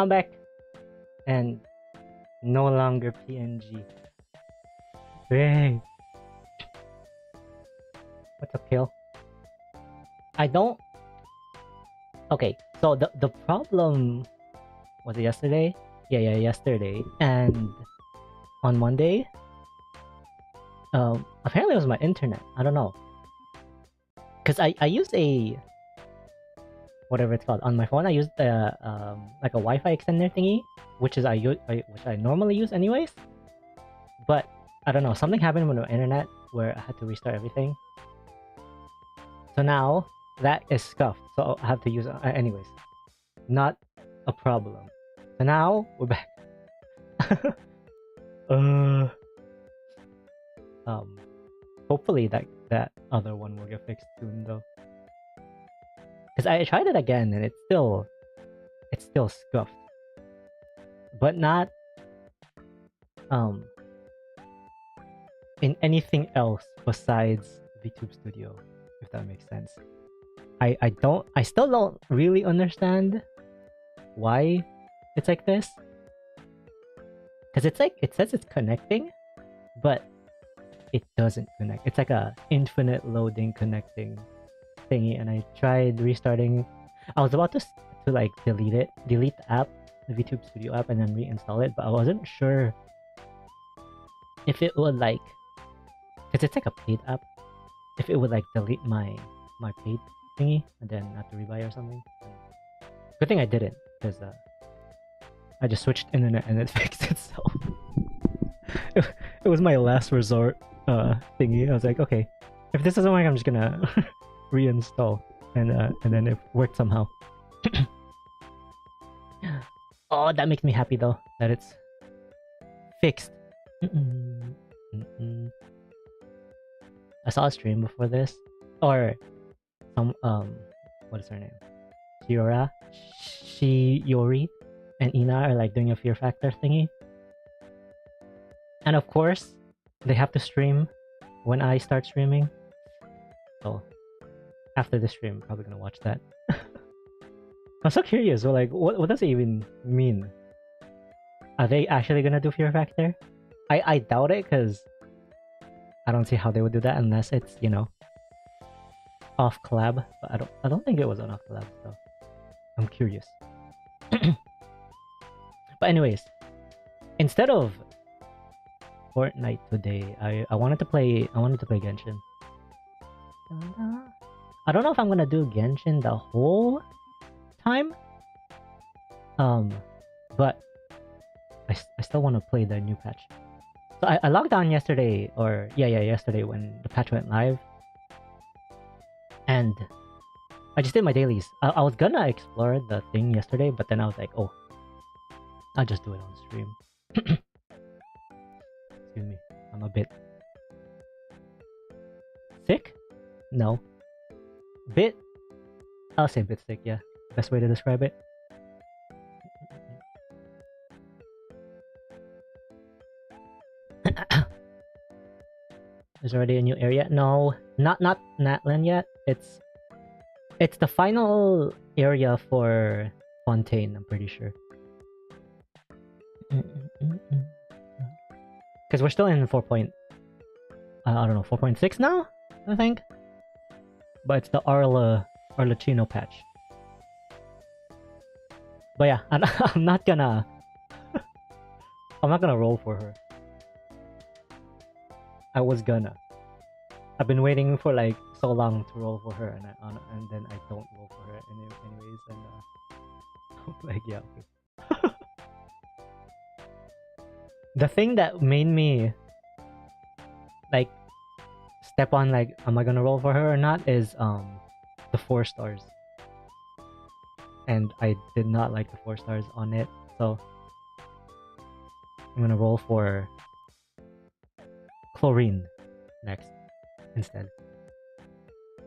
I'm back. And no longer PNG. Hey. What's up, Kill? I don't... Okay, so the problem... Was it yesterday? Yeah, yesterday. And on Monday... apparently it was my internet. I don't know. Because I use a... whatever it's called. On my phone, I use the like a Wi-Fi extender thingy, which I normally use anyways. But I don't know, something happened with the internet where I had to restart everything. So now that is scuffed, so I have to use it anyways. Not a problem. So now we're back. Hopefully that other one will get fixed soon though. Because I tried it again and it's still scuffed. But not in anything else besides VTube Studio, if that makes sense. I still don't really understand why it's like this. Because it's like, it says it's connecting, but it doesn't connect. It's like a infinite loading connecting thingy, and I tried restarting. I was about to like delete the app, the VTube Studio app, and then reinstall it, but I wasn't sure if it would like, because it's like a paid app, if it would like delete my paid thingy and then have to rebuy or something. Good thing I didn't, because I just switched internet and it fixed itself. It was my last resort thingy. I was like, okay, if this doesn't work, I'm just gonna reinstall, and then it worked somehow. Oh, that makes me happy though that it's fixed. I saw a stream before this, or some what is her name? Shiori, and Ina are like doing a Fear Factor thingy, and of course they have to stream when I start streaming. So after the stream, I'm probably gonna watch that. I'm so curious. Well, like, what does it even mean? Are they actually gonna do Fear Factor? I doubt it, because I don't see how they would do that unless it's, you know, off collab. But I don't think it was an off collab, so I'm curious. But anyways, instead of Fortnite today, I wanted to play Genshin. I don't know if I'm gonna do Genshin the whole time. But I still want to play the new patch. So I logged on yesterday, or yesterday when the patch went live, and I just did my dailies. I was gonna explore the thing yesterday, but then I was like, oh, I'll just do it on stream. Excuse me, I'm a bit sick? No. Bit? I'll say bit sick, yeah. Best way to describe it. There's already a new area. No, not Natlan yet. It's the final area for Fontaine, I'm pretty sure. Because we're still in 4. I don't know, 4.6 now, I think. But it's the Arlecchino patch. But yeah, I'm not gonna roll for her. I was gonna. I've been waiting for like so long to roll for her, and then I don't roll for her anyways, and I'm like, yeah, okay. The thing that made me like step on like, am I gonna roll for her or not, is the 4 stars, and I did not like the 4 stars on it, so I'm gonna roll for Chlorine next instead.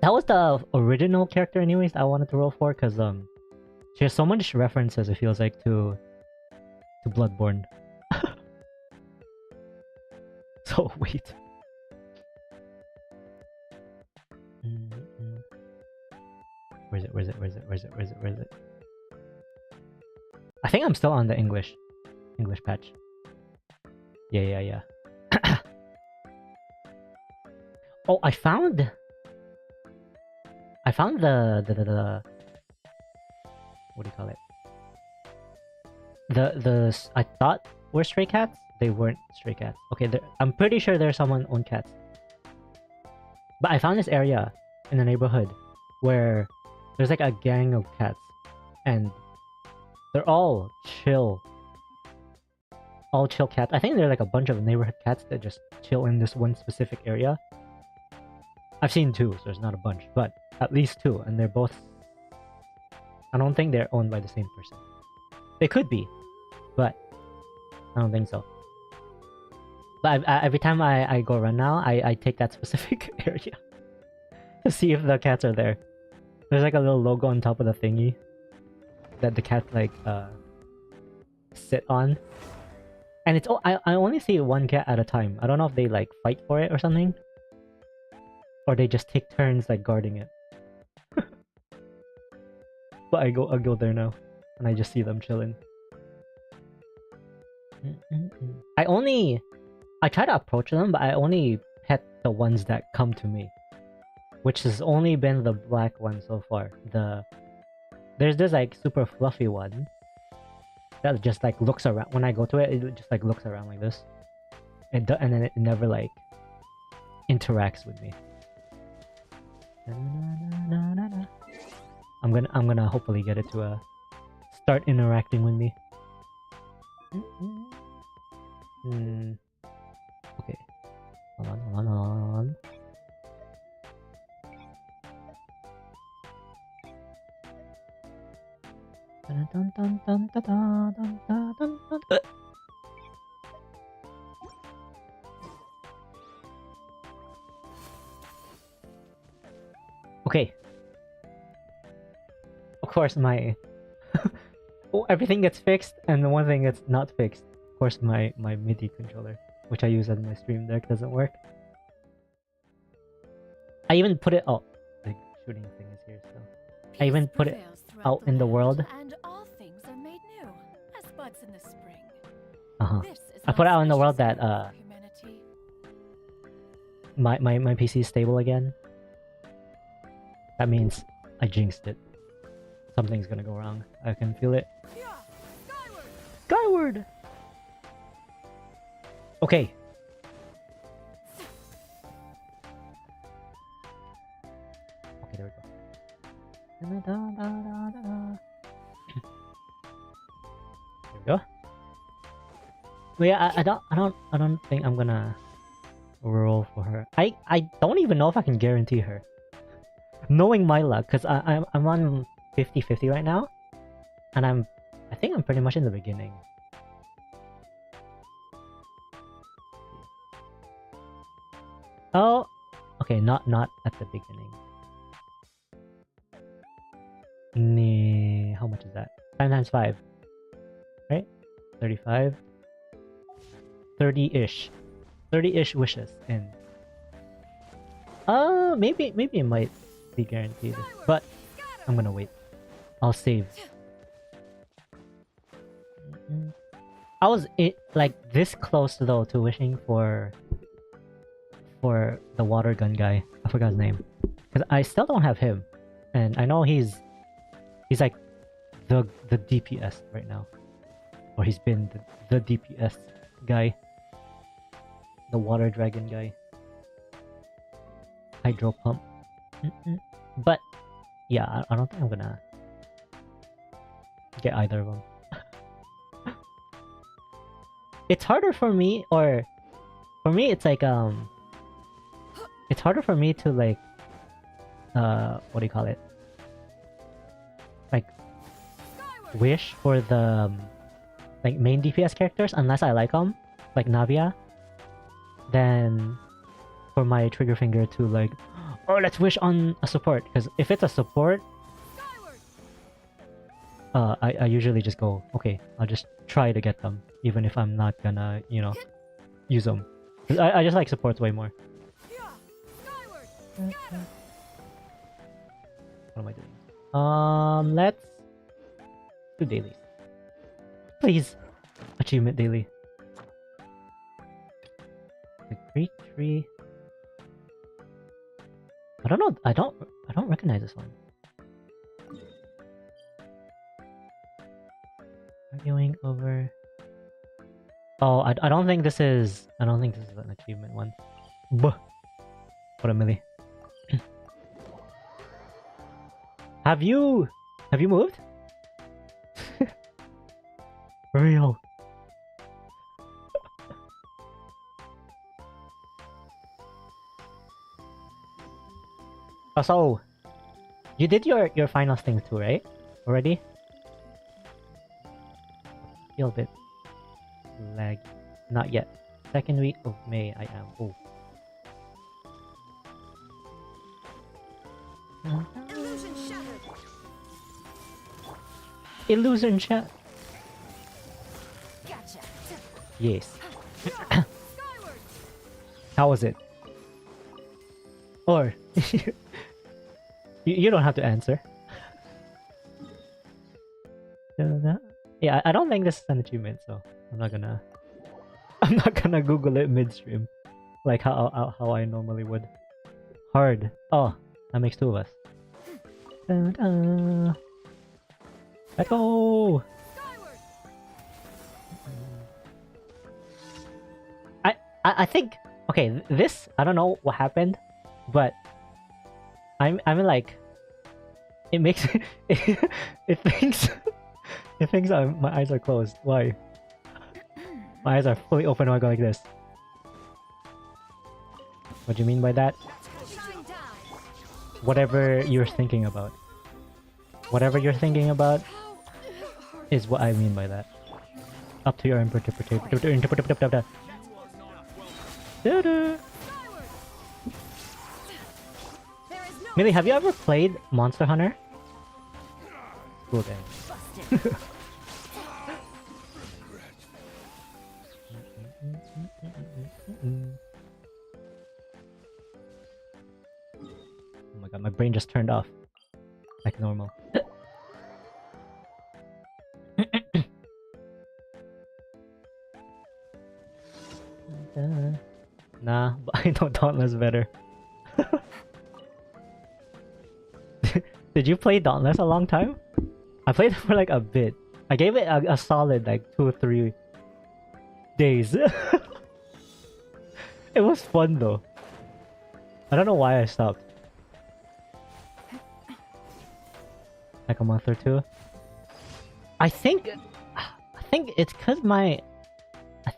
That was the original character anyways I wanted to roll for, because she has so much references, it feels like, to Bloodborne. So wait. Where is it? I think I'm still on the English patch. Yeah. Oh, I found the what do you call it? The I thought were stray cats. They weren't stray cats. Okay, I'm pretty sure there's someone owned cats. But I found this area in the neighborhood where there's like a gang of cats, and they're all chill. All chill cats. I think they're like a bunch of neighborhood cats that just chill in this one specific area. I've seen two, so there's not a bunch, but at least two, and they're both... I don't think they're owned by the same person. They could be, but I don't think so. But every time I go run now, I take that specific area to see if the cats are there. There's like a little logo on top of the thingy that the cats like sit on. And it's I only see one cat at a time. I don't know if they like fight for it or something. Or they just take turns like guarding it. But I go there now, and I just see them chilling. I try to approach them, but I only pet the ones that come to me, which has only been the black one so far. There's this like super fluffy one that just like looks around. When I go to it, it just like looks around like this, and then it never like interacts with me. I'm gonna hopefully get it to start interacting with me. Okay. Hold on. Okay. Of course, my everything gets fixed, and the one thing that's not fixed, of course, my MIDI controller, which I use on my stream deck, doesn't work. I even put it out. The shooting thing is here, so I even put it out in the world. And all things are made new, as buds in the spring. I put it out in the world that my PC is stable again. That means I jinxed it. Something's gonna go wrong. I can feel it. Skyward! Okay. Okay, there we go. There we go. But yeah, I don't think I'm gonna roll for her. I don't even know if I can guarantee her. Knowing my luck, because I'm on 50-50 right now, and I think I'm pretty much in the beginning. Oh, okay, not at the beginning. How much is that? 5 times 5, right? 35. 30-ish. 30-ish wishes in. Maybe it might be guaranteed, but I'm gonna wait. I'll save. I was like this close though to wishing for the water gun guy. I forgot his name, because I still don't have him, and I know he's like the DPS right now, or he's been the DPS guy, the water dragon guy, hydro pump. But yeah, I don't think I'm gonna get either of them. It's harder for me, or for me it's like it's harder for me to like what do you call it, like wish for the like main DPS characters unless I like them, like Navia, than for my trigger finger to like, oh, let's wish on a support. Because if it's a support, I usually just go, okay, I'll just try to get them, even if I'm not gonna, you know, use them. I just like supports way more. What am I doing? Let's do dailies. Please! Achievement daily. The Great Tree. I don't know. I don't recognize this one. Arguing over. Oh, I don't think this is. I don't think this is an achievement one. Buh. What a milli. Have you moved? For real. Oh, so you did your finals thing too, right? Already? Feel a bit laggy. Not yet. Second week of May, I am. Oh. Illusion shattered. Illusion chat. Gotcha. Yes. Skyward. How was it? Or you don't have to answer. Yeah, I don't think this is an achievement, so I'm not gonna Google it midstream, like how I normally would. Hard. Oh, that makes two of us. Da-da. Let's go. Skyward. I think okay. This I don't know what happened, but I'm like it makes it thinks my eyes are closed. Why? My eyes are fully open when I go like this. What do you mean by that? Shine down. Whatever you're thinking about. Whatever you're thinking about is what I mean by that. Up to your interpretation. Millie, have you ever played Monster Hunter? Cool then. Busted. Oh my god, my brain just turned off. Like normal. Nah, but I know Dauntless better. Did you play Dauntless a long time? I played it for like a bit. I gave it a solid like 2 or 3 days. It was fun though. I don't know why I stopped. Like a month or 2. I think it's cause my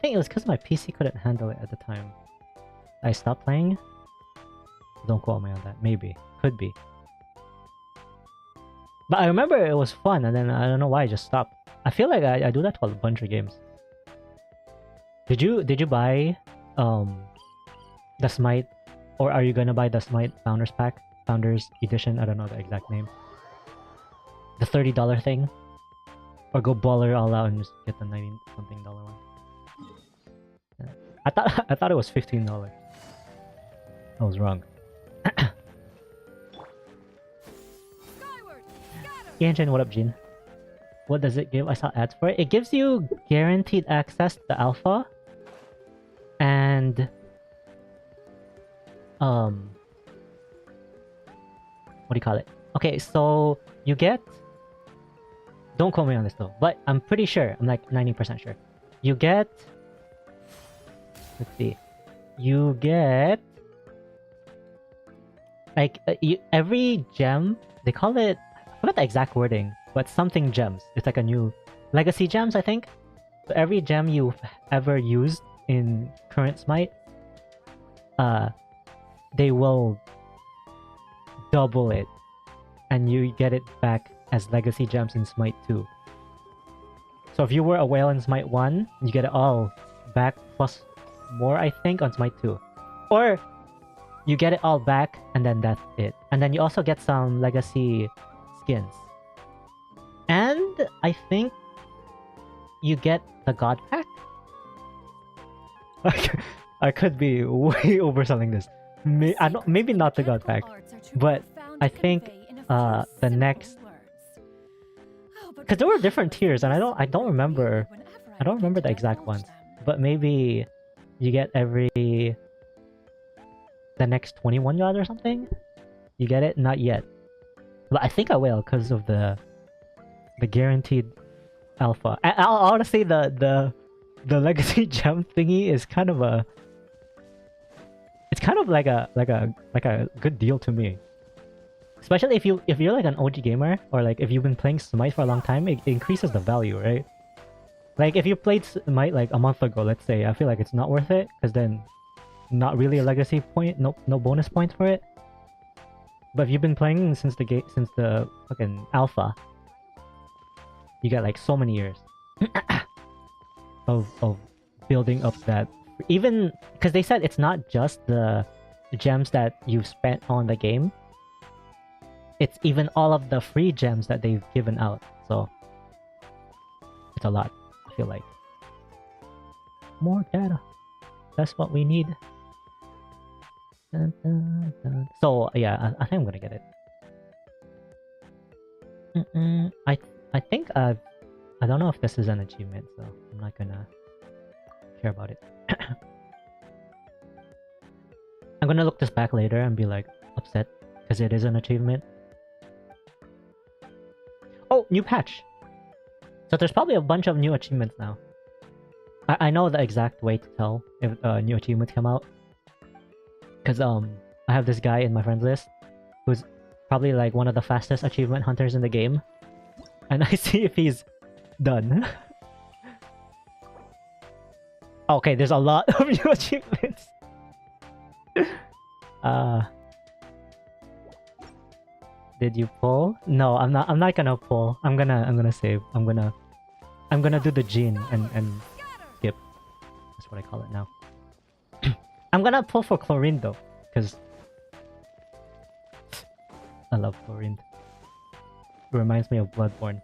it was cause my PC couldn't handle it at the time. I stopped playing. Don't quote me on that. Maybe. Could be. But I remember it was fun, and then I don't know why I just stopped. I feel like I do that to a bunch of games. Did you buy the Smite, or are you gonna buy the Smite Founders Pack, Founders Edition? I don't know the exact name. The $30 thing, or go baller all out and just get the $90-something one. Yeah. I thought it was $15. I was wrong. Genshin, what up, Jin? What does it give? I saw ads for it. It gives you guaranteed access to the alpha. And... what do you call it? Okay, so you get... Don't quote me on this though, but I'm pretty sure. I'm like 90% sure. You get... Let's see. You get... Like, every gem, they call it... I forgot the exact wording, but something gems. It's like a new legacy gems, I think. So every gem you've ever used in current Smite, they will double it, and you get it back as legacy gems in Smite 2. So if you were a whale in Smite 1, you get it all back plus more, I think, on Smite 2. Or you get it all back, and then that's it. And then you also get some legacy skins. And I think you get the God Pack? I could be way overselling this. Maybe not the God Pack, but I think the next because there were different tiers, and I don't remember the exact ones. But maybe you get every the next 21 yards or something. You get it? Not yet. But I think I will because of the guaranteed alpha. I'll honestly the legacy gem thingy is kind of a it's kind of like a good deal to me. Especially if you're like an OG gamer, or like if you've been playing Smite for a long time, it increases the value, right? Like if you played Smite like a month ago, let's say, I feel like it's not worth it because then not really a legacy point, no bonus points for it. But if you've been playing since the fucking alpha, you get like so many years of building up that. Even because they said it's not just the gems that you've spent on the game, it's even all of the free gems that they've given out. So it's a lot, I feel like. More data. That's what we need. Dun, dun, dun. So yeah, I think I'm gonna get it. I think I don't know if this is an achievement, so I'm not gonna care about it. I'm gonna look this back later and be like upset because it is an achievement. Oh, new patch! So there's probably a bunch of new achievements now. I know the exact way to tell if new achievements come out. Because I have this guy in my friends list who's probably like one of the fastest achievement hunters in the game. And I see if he's done. Okay, there's a lot of new achievements. Did you pull? No, I'm not gonna pull. I'm gonna save. I'm gonna do the gene and skip. That's what I call it now. I'm gonna pull for chlorine though, because I love chlorine. It reminds me of Bloodborne.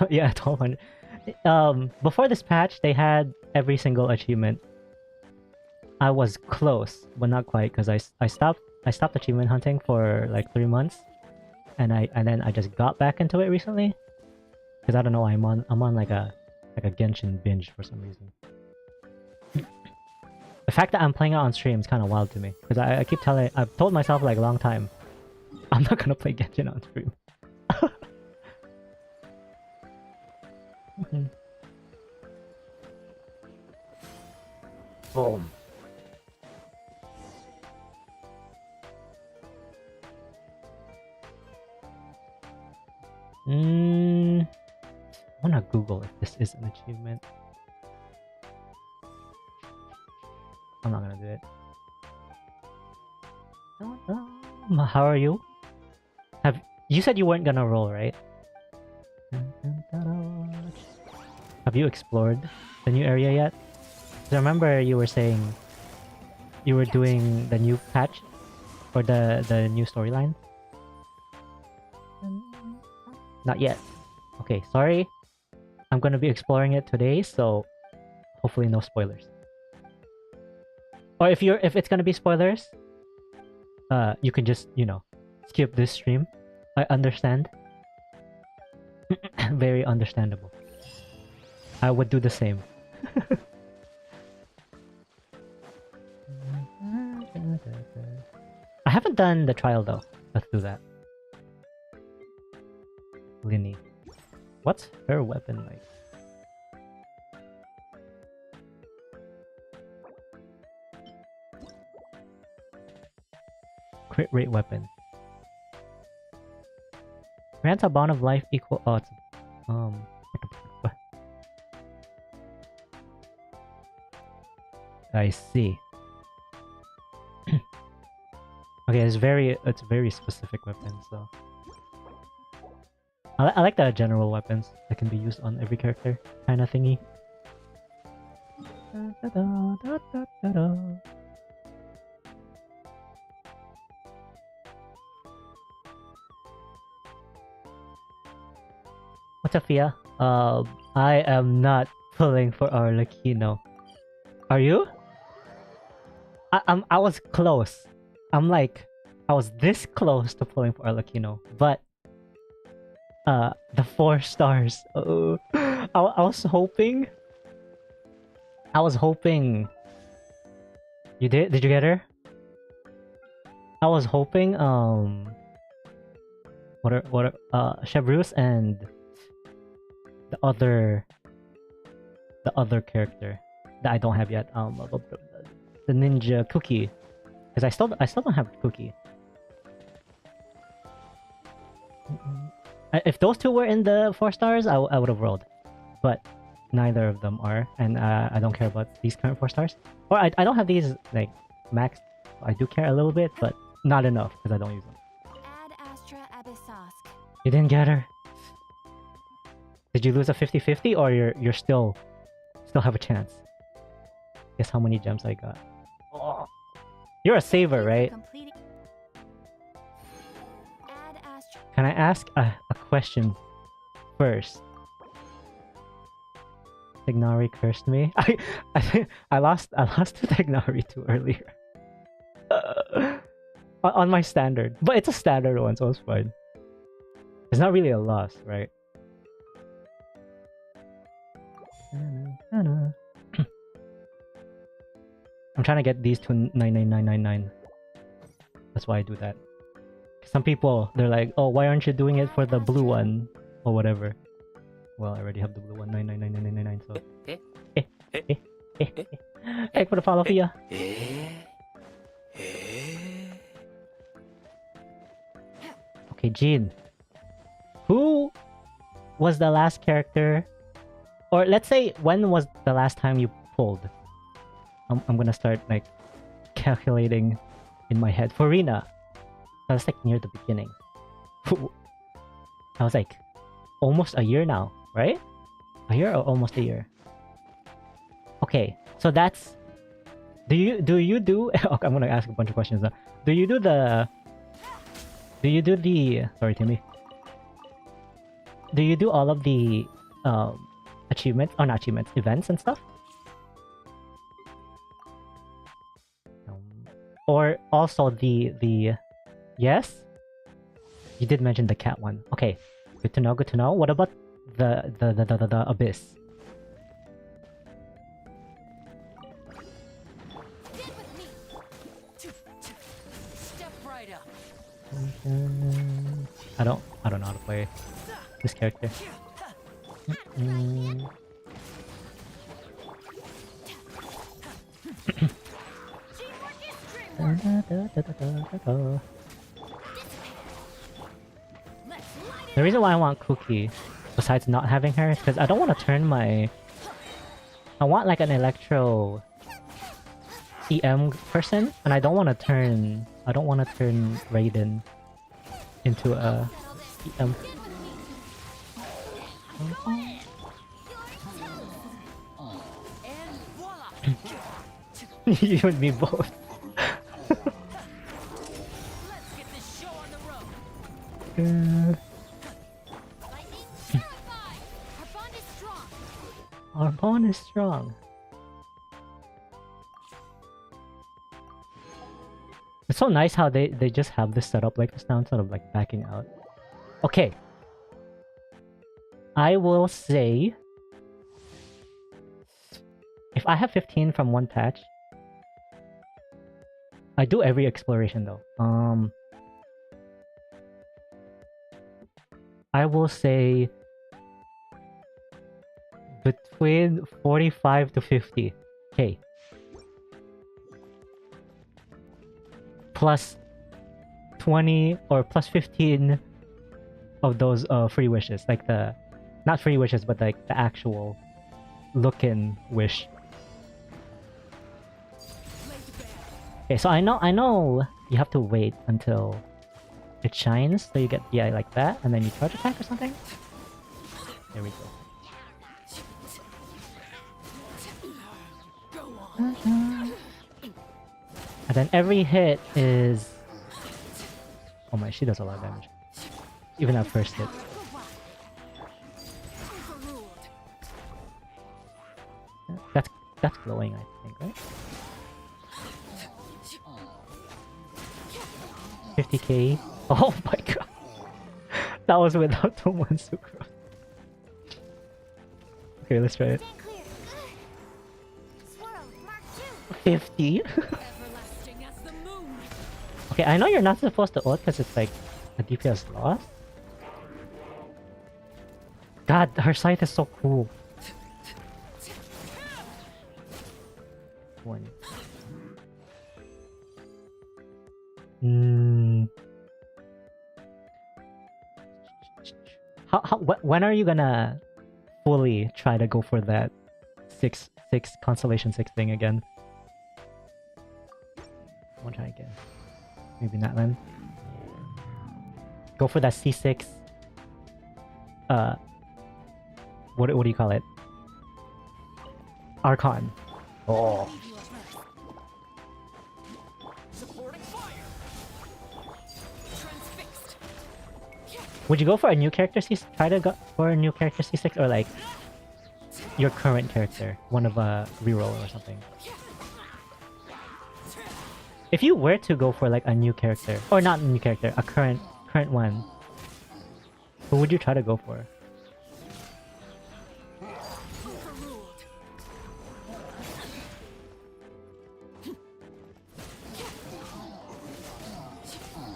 Yeah, 1200. Before this patch, they had every single achievement. I was close, but not quite, because I stopped achievement hunting for like 3 months, and then I just got back into it recently, because I don't know, I'm on like a Genshin binge for some reason. The fact that I'm playing it on stream is kind of wild to me, because I've told myself like a long time, I'm not gonna play Genshin on stream. Boom. I wanna Google if this is an achievement. I'm not gonna do it. How are you? You said you weren't gonna roll, right? Have you explored the new area yet? 'Cause I remember you were saying you were doing the new patch or the new storyline. Not yet. Okay, sorry. I'm gonna be exploring it today, so hopefully no spoilers. Or if it's gonna be spoilers, you can just, skip this stream. I understand. Very understandable. I would do the same. I haven't done the trial though. Let's do that. Linny. What's her weapon like? Crit rate weapon. Grants a bond of life equal. Oh, it's I see. Okay, it's very specific weapon, so I like the general weapons that can be used on every character kind of thingy. What's up, Fia? I am not pulling for our Lakino. Are you? I was close. I was this close to pulling for our Lakino, but the 4 stars. I was hoping. I was hoping. You did? Did you get her? I was hoping. What are Chevrus and the other character that I don't have yet. The ninja Cookie, because I still don't have Cookie. If those two were in the 4 stars, I would have rolled, but neither of them are, and I don't care about these current 4 stars. Or I don't have these like max. I do care a little bit, but not enough because I don't use them. You didn't get her. Did you lose a 50-50, or you're still have a chance? Guess how many gems I got. Oh. You're a saver, right? Can I ask a question first? Tignari cursed me. I lost to Tignari too earlier. On my standard, but it's a standard one, so it's fine. It's not really a loss, right? I'm trying to get these to 99999. That's why I do that. Some people, they're like, oh, why aren't you doing it for the blue one? Or whatever. Well, I already have the blue one, 99999, so... Thanks for the follow, Fia. Okay, Jean. Who was the last character? Or let's say, when was the last time you pulled? I'm gonna start, like, calculating in my head. For Rina, that was, like, near the beginning. I was, like, almost a year now, right? A year or almost a year? Okay, so that's... Do you do... Okay, I'm gonna ask a bunch of questions now. Do you do the... Sorry, Timmy. Do you do all of the achievements, or not achievements, events and stuff? Or also the yes? You did mention the cat one. Okay, good to know, good to know. What about the abyss? Step right up. I don't know how to play this character. The reason why I want Cookie, besides not having her, is because I don't want to turn my... I want like an Electro EM person, and I don't want to turn Raiden into a EM. You and me both. Our bond is strong. It's so nice how they just have this set up like this now instead of like backing out. Okay. I will say, if I have 15 from one patch, I do every exploration though. I will say between 45 to 50. Okay. Plus 20 or plus 15 of those free wishes, like the not free wishes, but like the actual look-in wish. Okay, so I know you have to wait until it shines, so you get like that, and then you charge attack or something. There we go. And then every hit is... Oh my, she does a lot of damage. Even at first hit. That's glowing, I think, right? 50k. Oh my god. That was without the one sucrose. Okay, let's try it. 50? Everlasting as the moon. Okay, I know you're not supposed to ult because it's like a DPS loss. God, her scythe is so cool. One. When are you gonna fully try to go for that 6 constellation 6 thing again? I'll try again. Maybe not then. Go for that C6. What do you call it? Archon. Oh. Would you go for a new character try to go for a new character C6 or like your current character, one of a reroll or something? If you were to go for like a new character, or not a new character, a current one, who would you try to go for?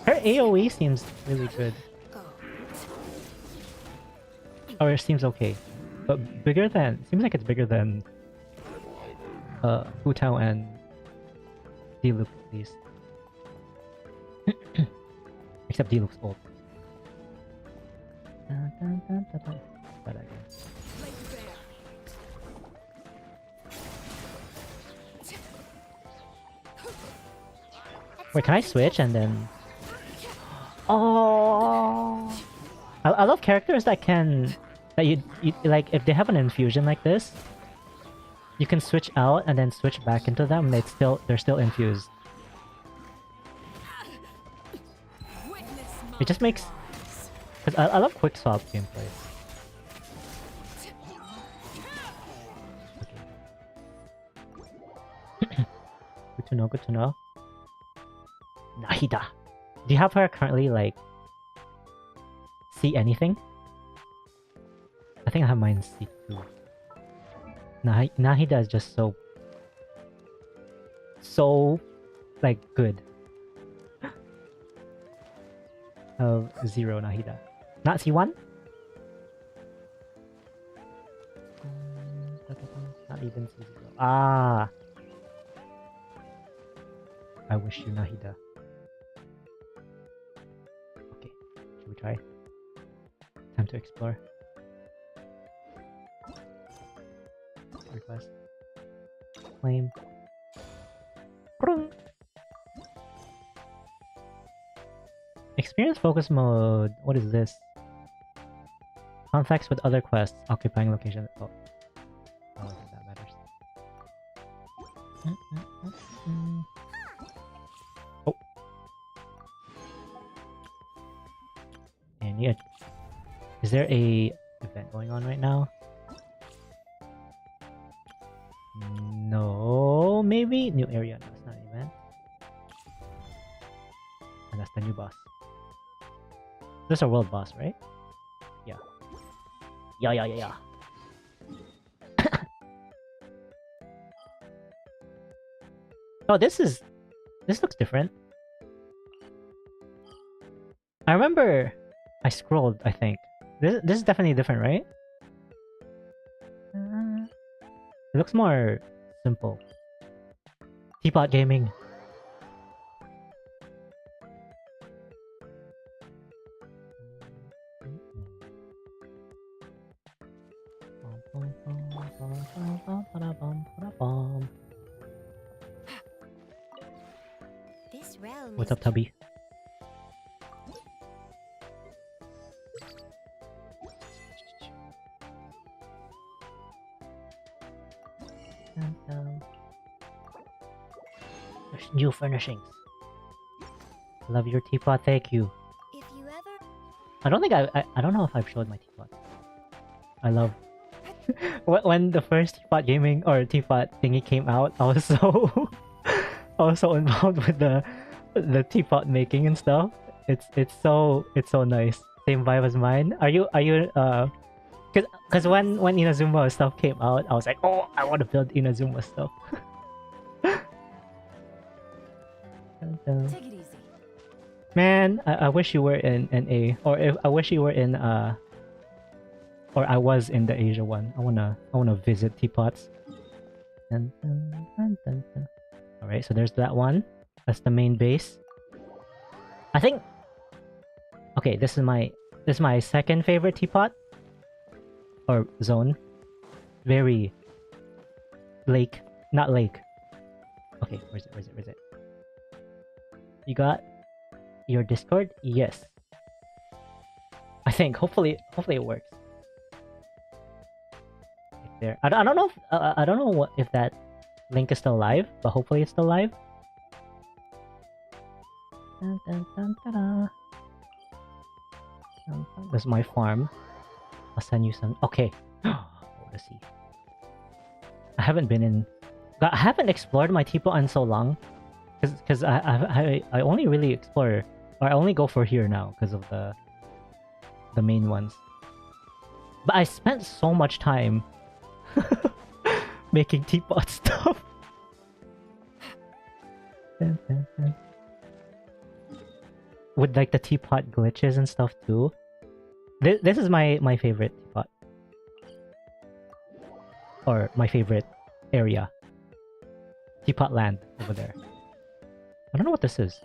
Her AoE seems really good. Or it seems okay. But bigger than... Seems like it's bigger than... Hu Tao and D-Loop at least. Except D-Loop's old. That again. Wait, can I switch and then... Oh! I love characters that can... That you like, if they have an infusion like this, you can switch out and then switch back into them and they're still infused. It just makes... Because I love quick swap gameplay. Okay. Good to know, good to know. Nahida. Do you have her currently, like... see anything? I think I have mine C2. Nahida is just so like good. Of 0 Nahida. Not C1? Not even C0. Ah! I wish you Nahida. Okay, should we try? Time to explore. Request. Claim. Experience focus mode. What is this? Conflicts with other quests occupying location. Oh, I don't think that matters. Oh. And yeah, is there a event going on right now? No, maybe new area. No, it's not an event. And that's the new boss. This is a world boss, right? Yeah. Yeah. Oh, this looks different. I remember I scrolled, I think. This is definitely different, right? It looks more simple. Teapot gaming. This realm What's up, Tubby? There's new furnishings. Love your teapot, thank you. If you ever I don't think I don't know if I've showed my teapot. I love when the first teapot gaming or teapot thingy came out, I was so I was so involved with the teapot making and stuff. It's so nice. Same vibe as mine. Are you because when Inazuma stuff came out, I was like, oh, I want to build Inazuma stuff. Dun, dun. Take it easy. Man, I wish you were in NA, or if I wish you were in or I was in the Asia one. I wanna visit teapots. Dun, dun, dun, dun, dun. All right, so there's that one. That's the main base. I think. Okay, this is my second favorite teapot or zone. Very lake, not lake. Okay, where's it? You got your Discord? Yes. I think hopefully it works. Right there. I don't know if I don't know if that link is still live, but hopefully it's still live. Dun, dun, dun, dun, dun. This is my farm. I'll send you some. Okay. Let's see. I haven't explored my teapot in so long, because I only really explore, or I only go for here now because of the main ones. But I spent so much time making teapot stuff. Dun, dun, dun. With like the teapot glitches and stuff too. This is my favorite teapot. Or my favorite area. Teapot land over there. I don't know what this is.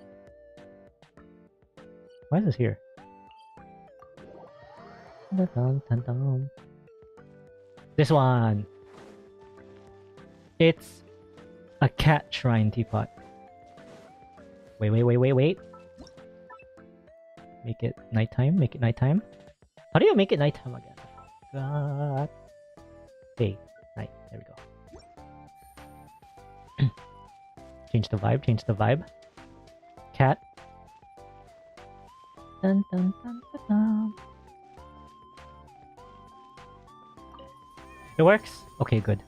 Why is this here? Dun, dun, dun, dun. This one. It's a cat shrine teapot. Wait. Make it nighttime. How do you make it nighttime again? God. Day. Night. There we go. Change the vibe. Cat. Dun, dun, dun, dun, dun. It works? Okay, good.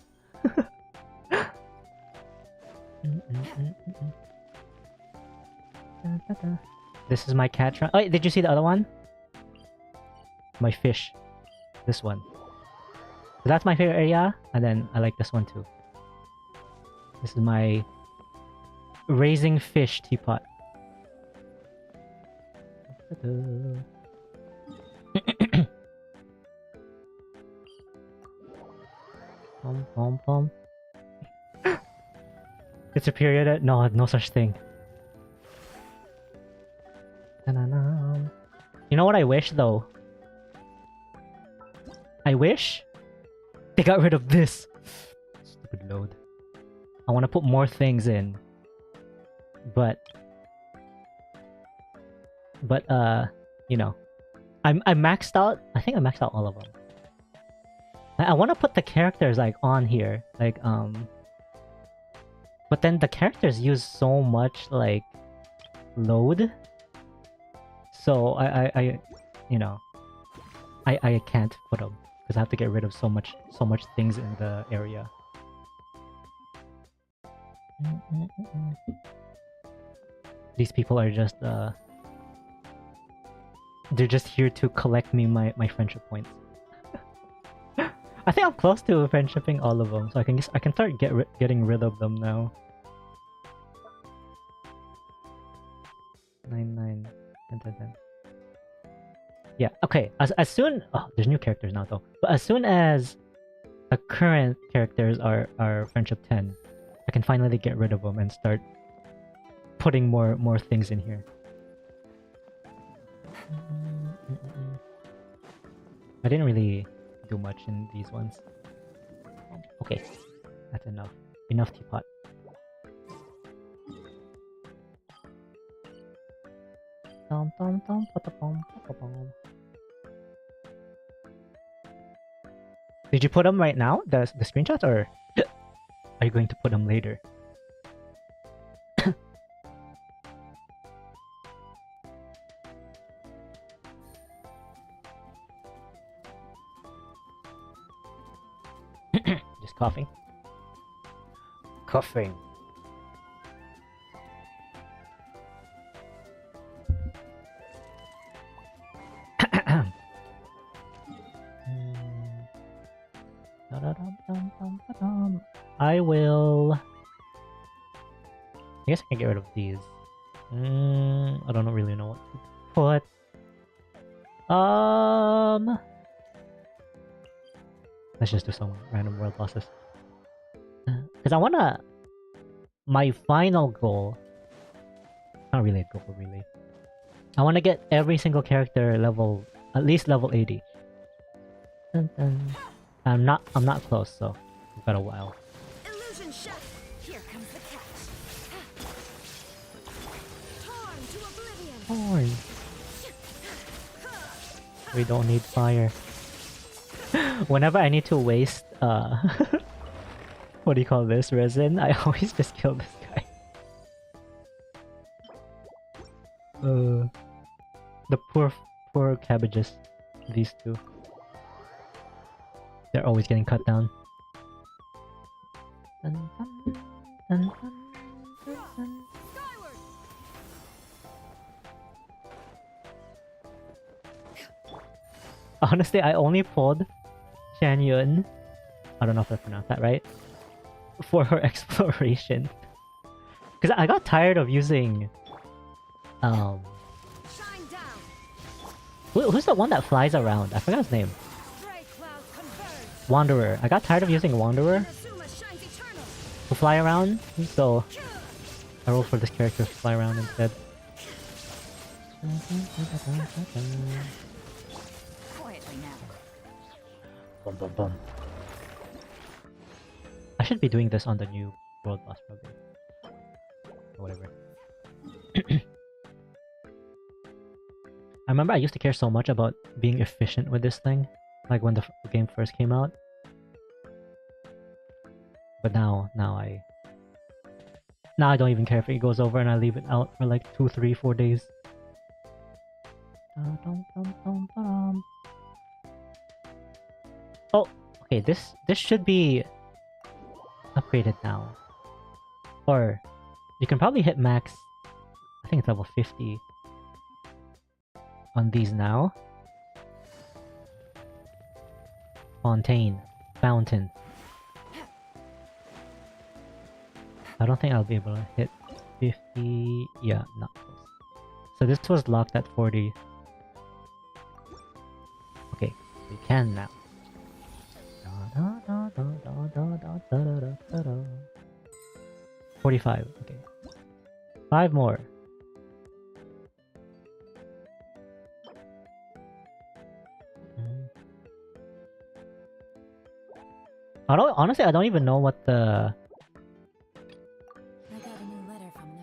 This is my cat. Oh, did you see the other one? My fish. This one. So that's my favorite area, and then I like this one too. This is my raising fish teapot. Pom. It's a period. No such thing. You know what I wish though? I wish they got rid of this. Stupid load. I want to put more things in. But you know, I maxed out. I think I maxed out all of them. I want to put the characters like on here, like but then the characters use so much like load. So I you know, I can't put them because I have to get rid of so much things in the area. These people are just they're just here to collect me my friendship points. I think I'm close to friendshipping all of them, so I can start getting rid of them now. 9, 10. Yeah, okay. As soon there's new characters now though. But as soon as the current characters are friendship 10, I can finally get rid of them and start putting more things in here. I didn't really do much in these ones. Okay, that's enough. Enough teapot. Did you put them right now, the screenshots, or are you going to put them later? Just coughing. Coughing. I will. I guess I can get rid of these. I don't really know what to put. Let's just do some random world bosses. Because I wanna. My final goal. Not really a goal, really. I wanna get every single character level, at least level 80. Dun, dun. I'm not close, so we've got a while. Illusion shot. Here comes the catch. Torn to oblivion. Torn. We don't need fire. Whenever I need to waste what do you call this, resin, I always just kill this guy. The poor cabbages. These two. They're always getting cut down. Dun, dun, dun, dun, dun, dun. Honestly, I only pulled Shan Yun. I don't know if I pronounced that right. For her exploration. Because I got tired of using... Who's the one that flies around? I forgot his name. Wanderer. I got tired of using Wanderer to fly around, so I rolled for this character to fly around instead. Quietly now. Bum, bum, bum. I should be doing this on the new world boss probably. Or whatever. I remember I used to care so much about being efficient with this thing, like when the game first came out. But now I don't even care if it goes over and I leave it out for like 2, 3, 4 days. Oh, okay, this should be upgraded now. Or you can probably hit max, I think it's level 50 on these now. Fontaine. Fountain. I don't think I'll be able to hit 50. Yeah, not close. So this was locked at 40. Okay, we can now. 45. Okay. 5 more. Honestly, I don't even know what the... I got a new letter from an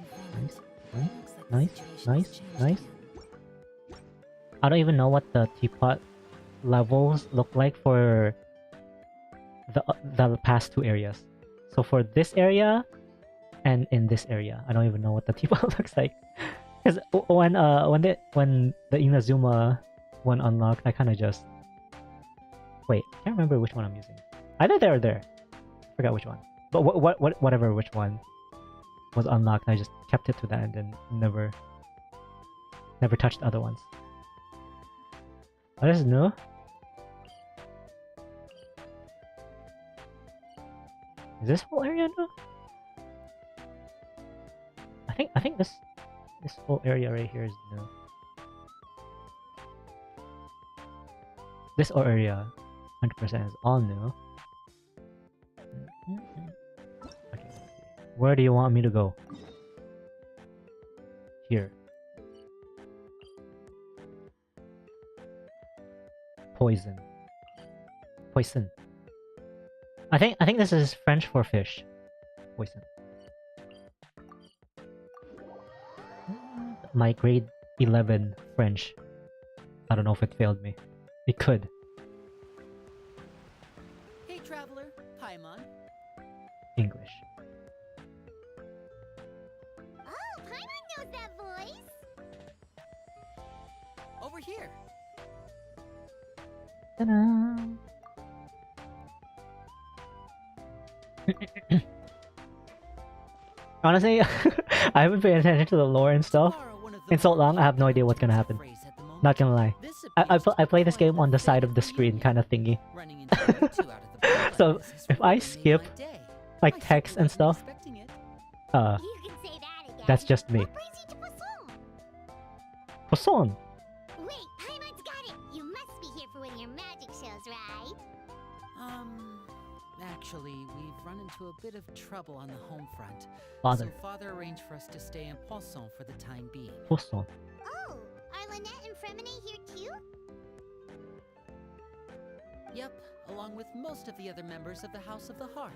informant. Nice. I don't even know what the teapot levels look like for the past 2 areas. So for this area and in this area, I don't even know what the teapot looks like. Because when the Inazuma one unlocked, I kind of just... Wait, I can't remember which one I'm using. Either there or there. Forgot which one. But whatever which one was unlocked, I just kept it to that and then never touched the other ones. Oh, this is new. Is this whole area new? I think this whole area right here is new. This whole area 100% is all new. Okay, let's see. Where do you want me to go? Here. Poison. I think this is French for fish. Poison. My grade 11 French. I don't know if it failed me. It could. Hey traveler, Paimon. English. Oh, Paimon knows that voice. Over here. Ta-da! Honestly, I haven't paid attention to the lore and stuff Borrow one of the in so long. I have no vocabulary idea what's gonna happen. phrase at the moment. Not gonna lie. This I play this appears to be game on the quite side of the fitting screen for you. kind of thingy. Running into you two out of the blue like So, this has if I really made skip, my day. like I text certainly and wasn't stuff, expecting it. You can say that again. that's just me. What brings you to Poisson? Poisson. Wait, Paimon's got it. You must be here for one of your magic shows, right? Actually, we've run into a bit of trouble on the home front. Father. So Father arranged for us to stay in Poisson for the time being. Poisson. Oh, are Lynette and Fremine here too? Yep, along with most of the other members of the House of the Hearth.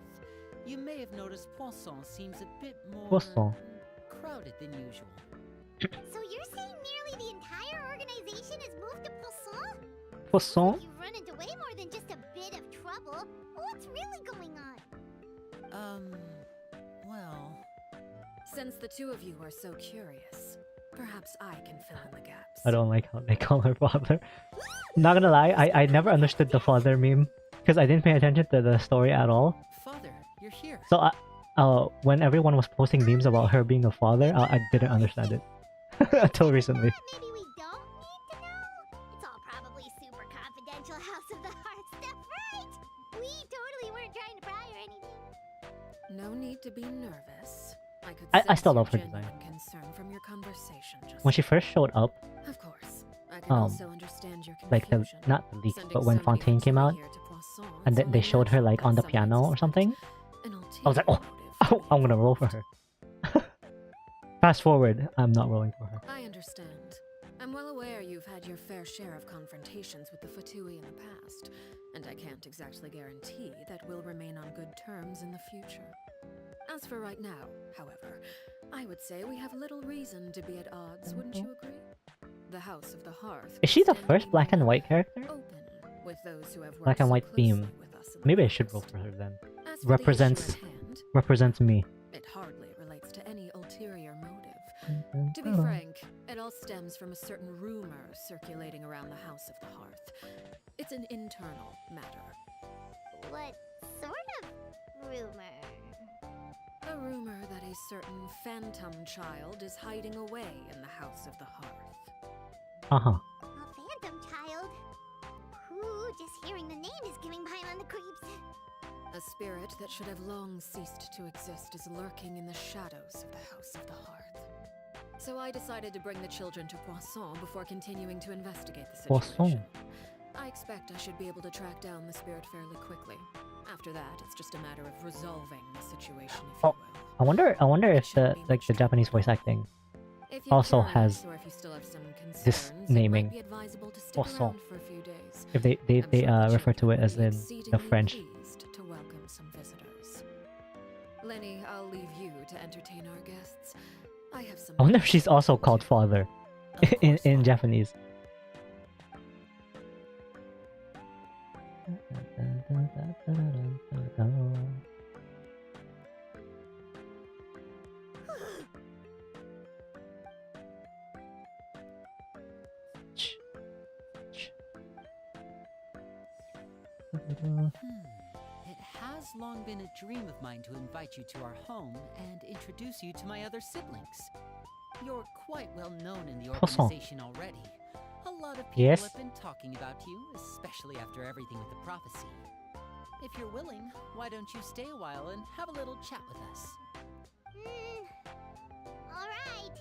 You may have noticed Poisson seems a bit more Poisson. crowded than usual. So you're saying nearly the entire organization has moved to Poisson? Poisson? You've run into way more than just a bit of trouble. What's really going on? Well, Since the two of you are so curious, perhaps I can fill in the gaps. I don't like how they call her father. Not gonna lie, I never understood the father meme because I didn't pay attention to the story at all. Father, you're here. So when everyone was posting memes about her being a father, I didn't understand it until recently. Maybe we don't need to know? It's all probably super confidential House of the Heart stuff, right? We totally weren't trying to pry or anything. No need to be nervous. I could I sense still your love her genuine design. concern from your conversation just When she now. first showed up, Of course. I can um, also understand your like the confusion. not the leaks, Sending but when somebody Fontaine from came out, here to Poisson and is then they only showed her natural like on the that some piano or might something, suspect an I was like, oh, ulterior motive I'm gonna being roll for her. Fast forward, I'm not rolling for her. I understand. I'm well aware you've had your fair share of confrontations with the Fatui in the past, and I can't exactly guarantee that we'll remain on good terms in the future. As for right now, however, I would say we have little reason to be at odds, wouldn't you agree? The House of the Hearth Is she the could stand first to be black and more white character? open with those who have worked Black and so white closely theme. with us in the Maybe I should past. roll for her then. As for the issue Represents- at hand, Represents me. it hardly relates to any ulterior motive. To be frank, it all stems from a certain rumor circulating around the House of the Hearth. It's an internal matter. What sort of rumor? A rumor that a certain phantom child is hiding away in the House of the Hearth. Uh-huh. A phantom child? Ooh, just hearing the name is giving Paimon the creeps. A spirit that should have long ceased to exist is lurking in the shadows of the House of the Hearth. So I decided to bring the children to Poisson before continuing to investigate the situation. Poisson. I expect I should be able to track down the spirit fairly quickly. After that, it's just a matter of resolving the situation, if Oh, you will. I wonder if the Japanese voice acting If you're also curious, has or if you still have some this concerns, naming. it might be advisable to stick Poisson. around for a few days. if they I'm sure the refer to it children as will be in the exceedingly French. pleased to welcome some visitors. Lenny, I'll leave you to entertain our guests. I have some. I wonder if she's also called father Of in course, Father. Japanese. It has long been a dream of mine to invite you to our home and introduce you to my other siblings. You're quite well known in the Poisson. organization already. A lot of people Yes. have been talking about you, especially after everything with the prophecy. If you're willing, why don't you stay a while and have a little chat with us? Alright.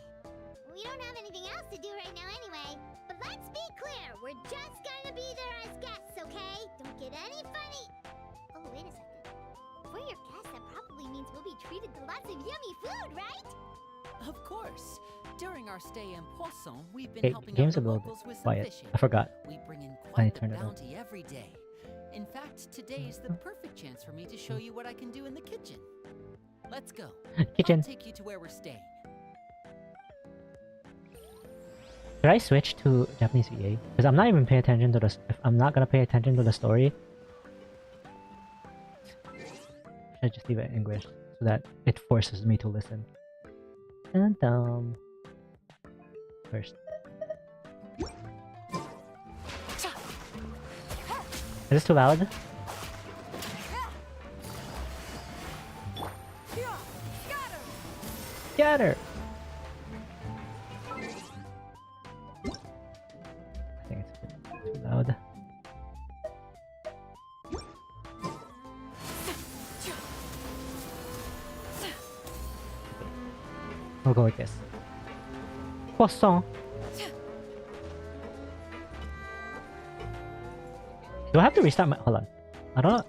We don't have anything else to do right now anyway. But let's be clear, we're just gonna be there as guests, okay? Don't get any funny. Oh, wait a second. If we're your guests, that probably means we'll be treated to lots of yummy food, right? Of course. During our stay in Poisson, we've been Okay, helping game's out a the little bit locals with some quiet. fishing. I forgot. We bring in I quite the turned it on. bounty every day. In fact, today is the perfect chance for me to show you what I can do in the kitchen. Let's go. Kitchen. I'll take you to where we're staying. Should I switch to Japanese VA? Because I'm not even paying attention to if I'm not gonna pay attention to the story. Should I just leave it in English so that it forces me to listen? And first. Is this too loud? Scatter! I think it's a bit too loud. We'll go with this. Croissant. Do I have to restart my... Hold on. I don't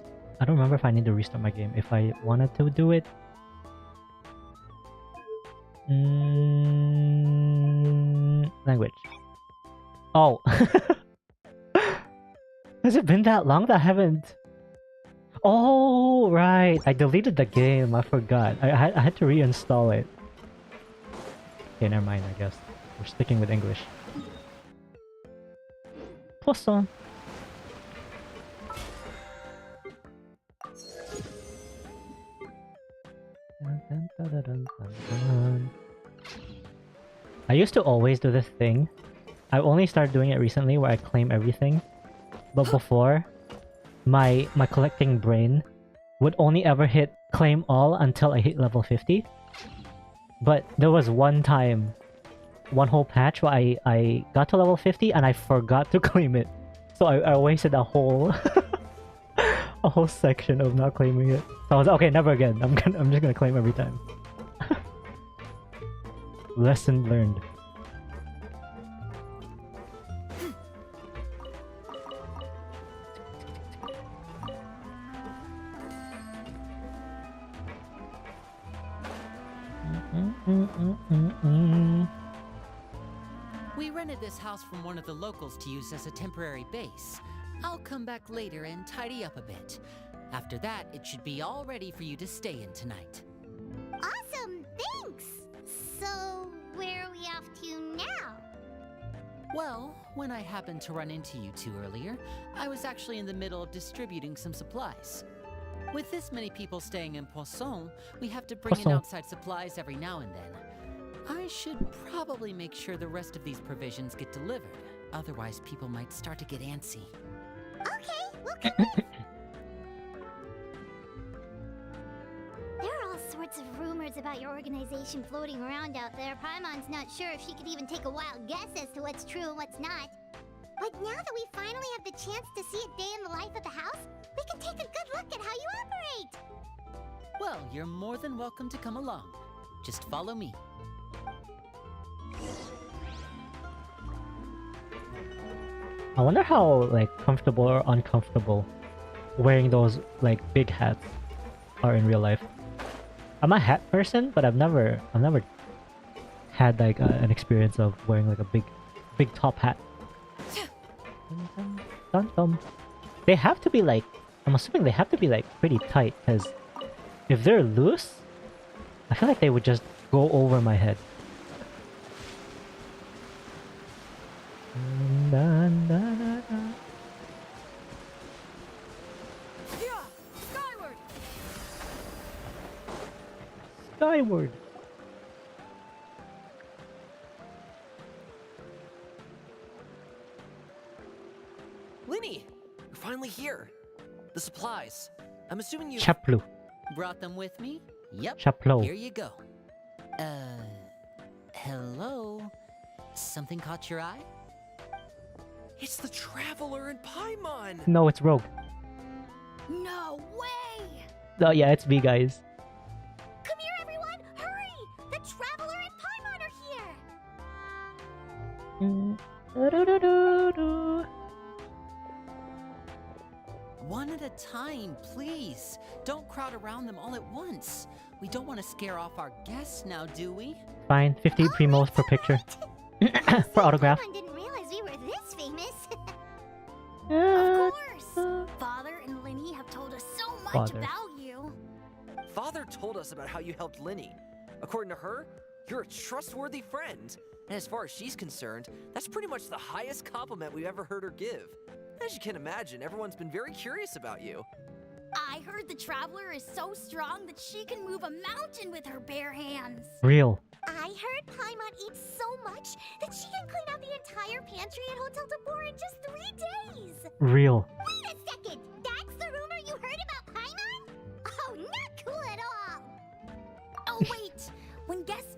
remember if I need to restart my game. If I wanted to do it... Language. Oh. Has it been that long that I haven't... Oh, right. I deleted the game. I forgot. I had to reinstall it. Okay, never mind, I guess. We're sticking with English. Poisson. I used to always do this thing. I only started doing it recently where I claim everything. But before, my collecting brain would only ever hit claim all until I hit level 50. But there was one time, one whole patch where I got to level 50 and I forgot to claim it. So I wasted a whole a whole section of not claiming it. So I was like, okay, never again. I'm just gonna claim every time. Lesson learned. We rented this house from one of the locals to use as a temporary base. I'll come back later and tidy up a bit. After that, it should be all ready for you to stay in tonight. Awesome, thanks! So, where are we off to now? Well, when I happened to run into you two earlier, I was actually in the middle of distributing some supplies. With this many people staying in Poisson, we have to bring in outside supplies every now and then. I should probably make sure the rest of these provisions get delivered. Otherwise, people might start to get antsy. Okay, we'll come in. There are all sorts of rumors about your organization floating around out there. Paimon's not sure if she could even take a wild guess as to what's true and what's not. But now that we finally have the chance to see a day in the life of the house, we can take a good look at how you operate! Well, you're more than welcome to come along. Just follow me. I wonder how like comfortable or uncomfortable wearing those like big hats are in real life. I'm a hat person, but I've never had like an experience of wearing like a big top hat. They have to be like, I'm assuming they have to be like pretty tight, because if they're loose, I feel like they would just go over my head. Skyward! Skyward! Linny! You're finally here! The supplies. I'm assuming you... Chaplu. Brought them with me? Yep. Chaplo. Here you go. Hello? Something caught your eye? It's the Traveler and Paimon! No, it's Rogh. No way! Oh yeah, it's me, guys. Come here, everyone! Hurry! The Traveler and Paimon are here! One at a time, please. Don't crowd around them all at once. We don't want to scare off our guests now, do we? Fine, 50 primos per picture. For autograph. Paimon didn't realize we were this famous. Of course! Father and Linny have told us so much Father. about you. Father told us about how you helped Linny. According to her, you're a trustworthy friend. And as far as she's concerned, that's pretty much the highest compliment we've ever heard her give. As you can imagine, everyone's been very curious about you. I heard the Traveler is so strong that she can move a mountain with her bare hands. Real. I heard Paimon eats so much that she can clean out the entire pantry at Hotel Tabor in just 3 days! Real. Wait a second! That's the rumor you heard about Paimon? Oh, not cool at all! Oh wait! When guests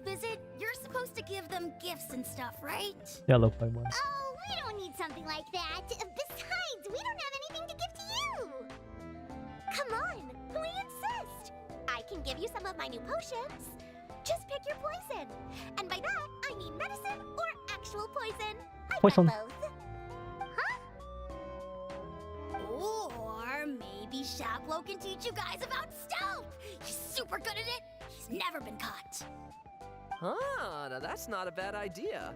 give them gifts and stuff, right? Yellow Paimon. Oh, we don't need something like that. Besides, we don't have anything to give to you. Come on, we insist. I can give you some of my new potions. Just pick your poison. And by that, I mean medicine or actual poison. I've Poison. got both. Huh? Or maybe Shaplo can teach you guys about stealth. He's super good at it. He's never been caught. Ah, now that's not a bad idea.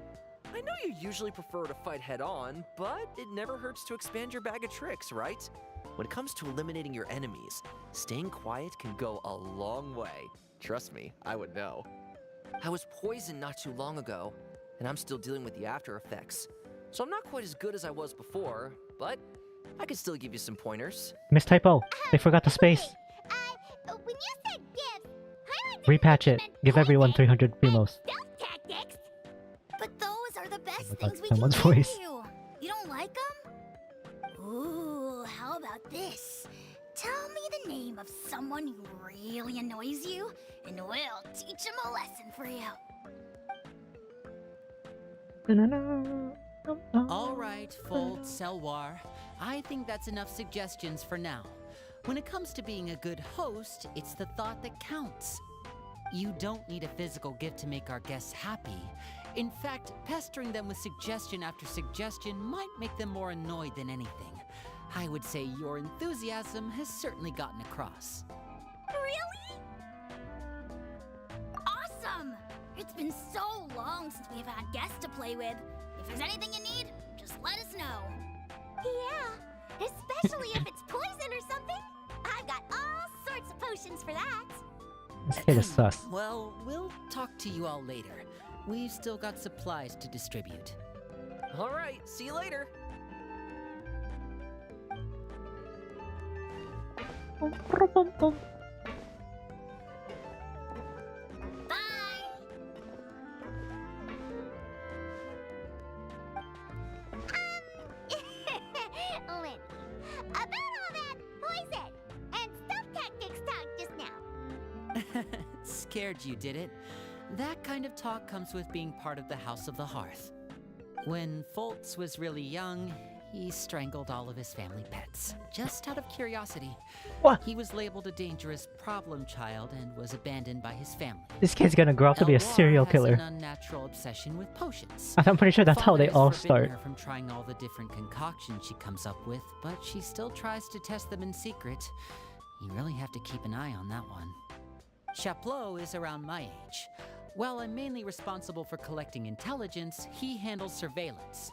I know you usually prefer to fight head on, but it never hurts to expand your bag of tricks, right? When it comes to eliminating your enemies, staying quiet can go a long way. Trust me, I would know. I was poisoned not too long ago, and I'm still dealing with the after effects. So I'm not quite as good as I was before, but I can still give you some pointers. Miss Typo, they forgot the space. When you said gifts, I like Repatch it. Give everyone 300 primos. stealth tactics. But those are the best Oh my God, things we can someone's give voice. you. You don't like them? Ooh, how about this? Tell me the name of someone who really annoys you, and we'll teach him a lesson for you. All right, Fold, Selwar. I think that's enough suggestions for now. When it comes to being a good host, it's the thought that counts. You don't need a physical gift to make our guests happy. In fact, pestering them with suggestion after suggestion might make them more annoyed than anything. I would say your enthusiasm has certainly gotten across. Really? Awesome! It's been so long since we've had guests to play with. If there's anything you need, just let us know. Yeah, especially if it's poison or something. I've got all sorts of potions for that. This kid is sus. Well, we'll talk to you all later. We've still got supplies to distribute. All right, see you later. Bye! Lindy, about all that poison and stealth tactics talk just now. Scared you, did it? That kind of talk comes with being part of the House of the Hearth. When Foltz was really young, he strangled all of his family pets, just out of curiosity. What? He was labeled a dangerous problem child and was abandoned by his family. This kid's gonna grow up to be a Elwar serial has killer. an unnatural obsession with potions. I'm pretty sure that's how they Father all has forbidden start. her from trying all the different concoctions she comes up with, but she still tries to test them in secret. You really have to keep an eye on that one. Chaplot is around my age. While I'm mainly responsible for collecting intelligence, he handles surveillance.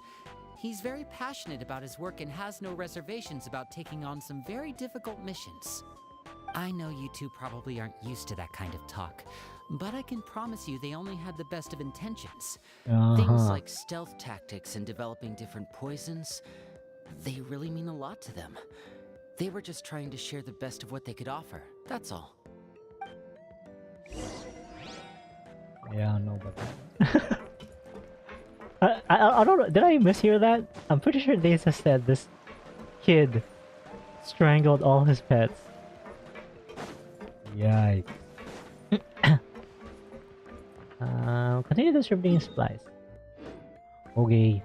He's very passionate about his work and has no reservations about taking on some very difficult missions. I know you two probably aren't used to that kind of talk, but I can promise you they only had the best of intentions. Things like stealth tactics and developing different poisons, they really mean a lot to them. They were just trying to share the best of what they could offer, that's all. Yeah, I know about that. I don't know. Did I mishear that? I'm pretty sure they just said this kid strangled all his pets. Yikes. Continue distributing supplies. Okay.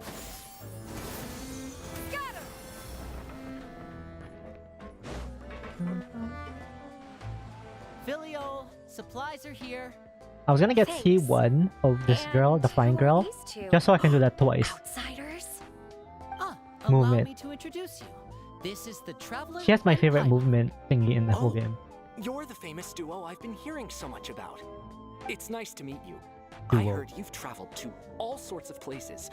Filial, supplies are here. I was gonna get Thanks. C1 of this girl, the And flying who are girl, these two? just so I can do that twice. Outsiders? Allow Movement. me to introduce you. This is the Traveler. She has my and favorite Pilot. movement thingy in the whole Oh. game. You're the famous duo I've been hearing so much about. It's nice to meet you. Duo. I heard you've traveled to all sorts of places.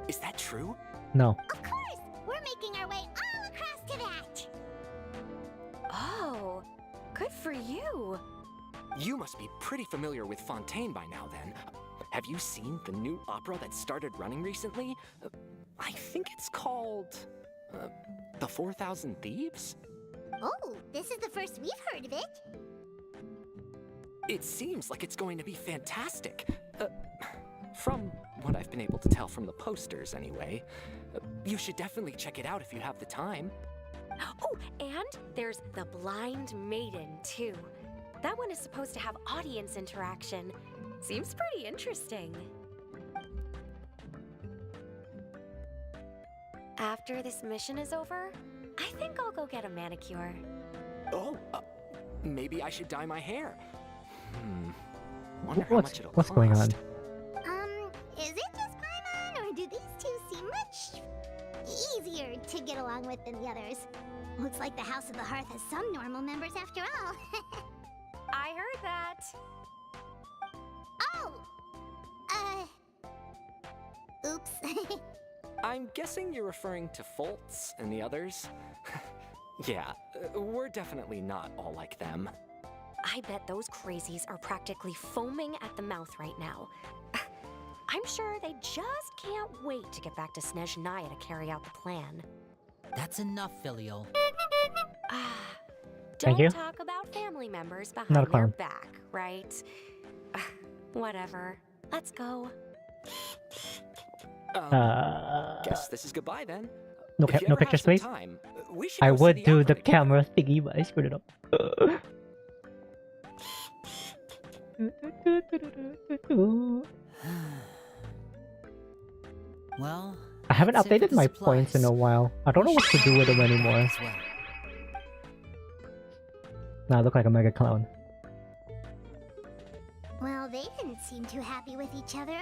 Is that true? No. Of course, we're making our way all across to that. Oh, good for you. You must be pretty familiar with Fontaine by now then. Have you seen the new opera that started running recently? I think it's called... The 4,000 Thieves? Oh, this is the first we've heard of it. It seems like it's going to be fantastic. From what I've been able to tell from the posters, anyway. You should definitely check it out if you have the time. Oh, and there's The Blind Maiden, too. That one is supposed to have audience interaction. Seems pretty interesting. After this mission is over, I think I'll go get a manicure. Oh, maybe I should dye my hair. Wonder how much it'll What's going on? cost. Is it just Paimon, or do these two seem much easier to get along with than the others? Looks like the House of the Hearth has some normal members after all. I heard that. Oh! Oops. I'm guessing you're referring to Foltz and the others? Yeah, we're definitely not all like them. I bet those crazies are practically foaming at the mouth right now. I'm sure they just can't wait to get back to Snezhnaya to carry out the plan. That's enough, Filial. Thank Don't you. talk about family members Not a behind their clown. back, right? Whatever. Let's go. Guess this is goodbye then. No, If you no ever have pictures, some please. time, we should I go see would do opera the together. camera thingy, but I screwed it up. Well, I haven't that's it for updated the my points in a supplies. while. I don't know what to do with them anymore. As well. Now I look like a mega clown. Well, they didn't seem too happy with each other.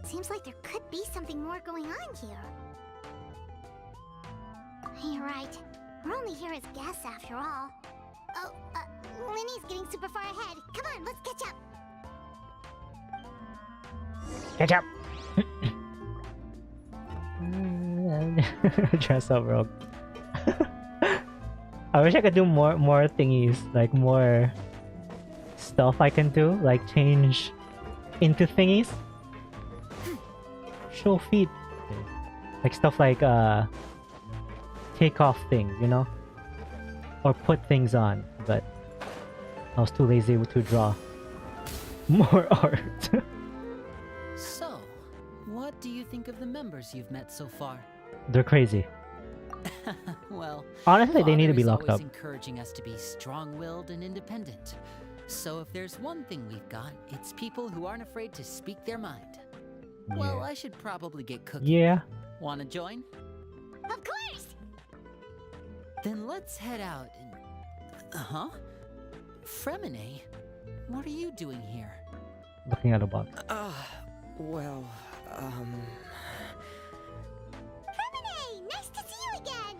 Seems like there could be something more going on here. You're right. We're only here as guests after all. Oh, Linny's getting super far ahead. Come on, let's catch up. Catch up! Dress up, Rogh. I wish I could do more thingies, like more stuff I can do, like change into thingies. Show feet. Like stuff like take off things, you know? Or put things on, but I was too lazy to draw more art. So, what do you think of the members you've met so far? They're crazy. Well, Honestly, they need to Father be is locked always up. encouraging us to be strong-willed and independent. So if there's one thing we've got, it's people who aren't afraid to speak their mind. Well, Yeah. I should probably get cooking. Yeah. Wanna join? Of course! Then let's head out and... Fremine? What are you doing here? Looking at a box. Well, Hey, nice to see you again!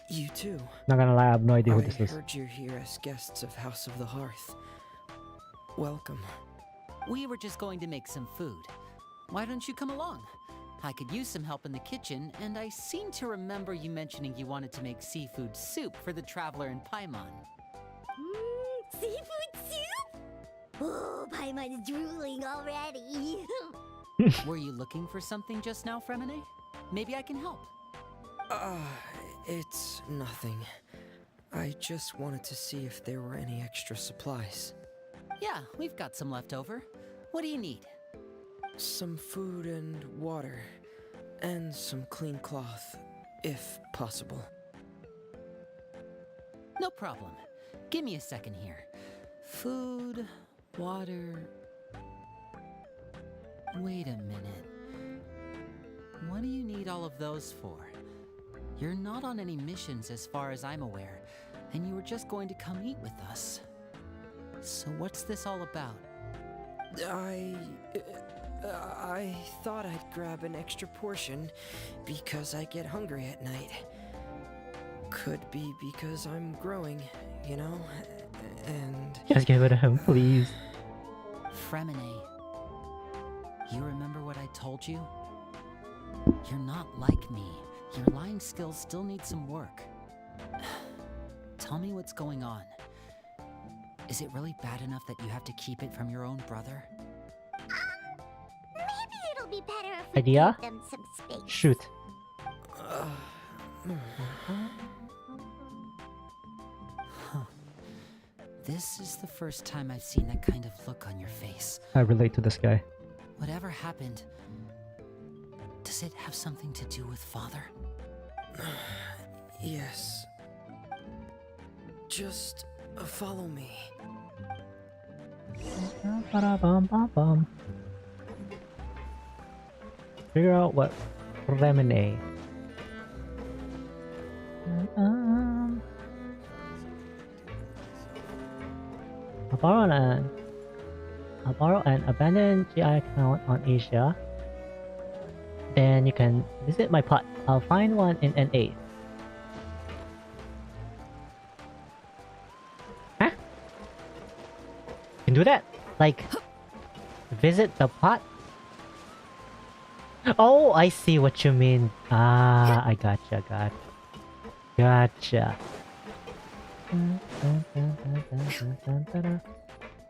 you too. Not gonna lie, I have no idea who I this is. heard you're here as guests of House of the Hearth. Welcome. We were just going to make some food. Why don't you come along? I could use some help in the kitchen, and I seem to remember you mentioning you wanted to make seafood soup for the traveler in Paimon. Seafood soup? Oh, Paimon's drooling already. Were you looking for something just now, Fremine? Maybe I can help. It's nothing. I just wanted to see if there were any extra supplies. Yeah, we've got some left over. What do you need? Some food and water. And some clean cloth, if possible. No problem. Give me a second here. Food, water... Wait a minute. What do you need all of those for? You're not on any missions as far as I'm aware, and you were just going to come eat with us. So what's this all about? I thought I'd grab an extra portion because I get hungry at night. Could be because I'm growing, you know? And... Just give it to him, please. Fremine, you remember what I told you? You're not like me. Your lying skills still need some work. Tell me what's going on. Is it really bad enough that you have to keep it from your own brother? Maybe it'll be better if we Idea? give them some space. Shoot. This is the first time I've seen that kind of look on your face. I relate to this guy. Whatever happened, does it have something to do with Father? Yes. Just follow me. Figure out what Remine. I'll borrow an abandoned GI account on Asia. Then you can visit my pot. I'll find one in NA. Huh? You can do that? Like, visit the pot? Oh, I see what you mean. Ah, I gotcha, gotcha.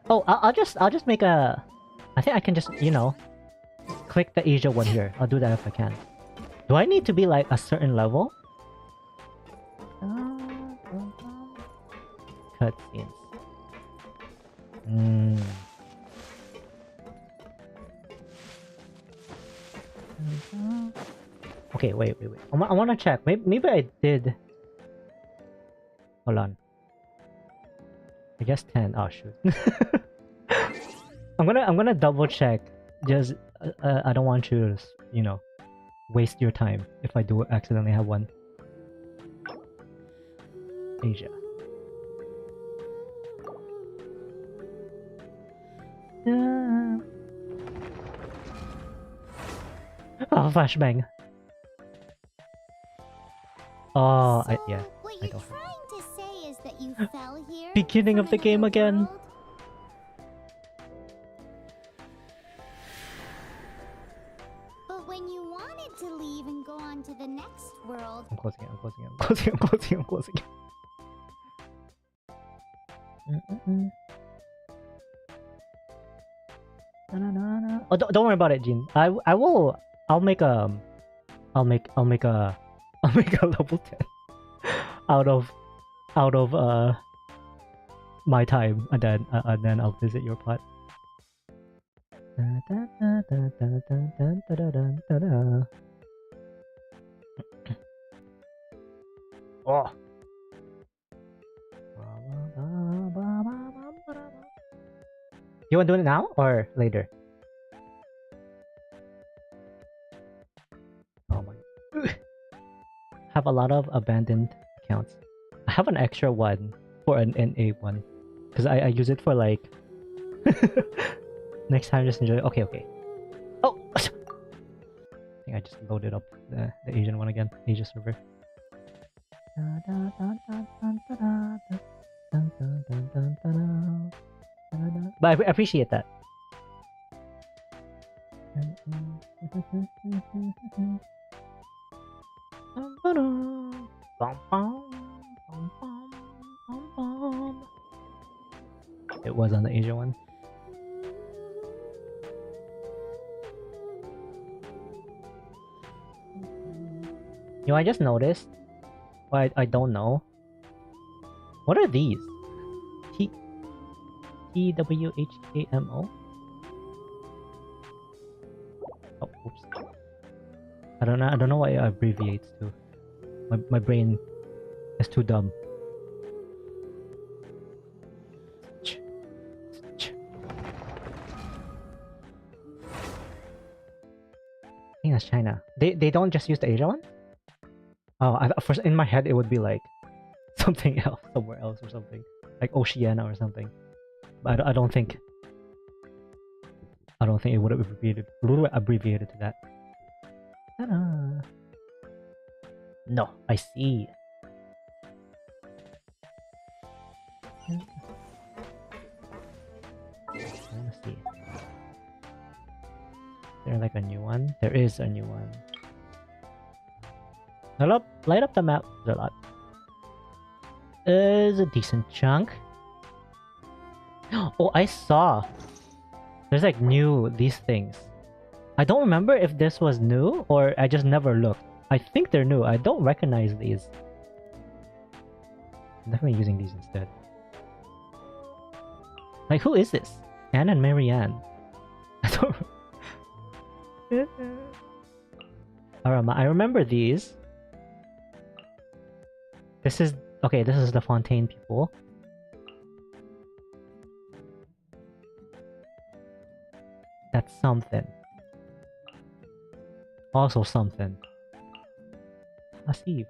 Oh, I'll just make a... I think I can just, you know, click the Asia one here. I'll do that if I can. Do I need to be like a certain level? Cutscenes. Okay, wait. I wanna check. Maybe I did. Hold on. I guess 10. Oh shoot. I'm gonna double check. Just I don't want you to, you know, waste your time if I do accidentally have one. Asia. Oh, flashbang. Oh, So, yeah. what I you're don't trying to say is that you fell here? Beginning from of the game another again. world? But when you wanted to leave and go on to the next world, I'm closing it. Oh, don't worry about it, Jin. I'll make a level 10 out of my time, and then I'll visit your pot. Oh. You want to do it now or later? Oh my. Have a lot of abandoned accounts. I have an extra one for an NA one. Because I use it for like... Next time just enjoy... Okay. Oh! I think I just loaded up the Asian one again. Asia server. But I appreciate that. It was on the Asia one. You know, I just noticed. Well, I don't know. What are these? TWHKMO? Oh, oops. I don't know what it abbreviates to. My brain is too dumb. I think that's China. They don't just use the Asia one? Oh, first in my head it would be like something else, somewhere else or something, like Oceania or something. But I don't think it would have abbreviated to that. Ta-da. No, I see. Let's see. Is there like a new one? There is a new one. Light up the map. There's a lot. Is a decent chunk. Oh, I saw. There's like these things. I don't remember if this was new or I just never looked. I think they're new. I don't recognize these. I'm definitely using these instead. Like, who is this? Anne and Marianne. I don't. I remember these. This is the Fontaine people. That's something. Also something. A sieve.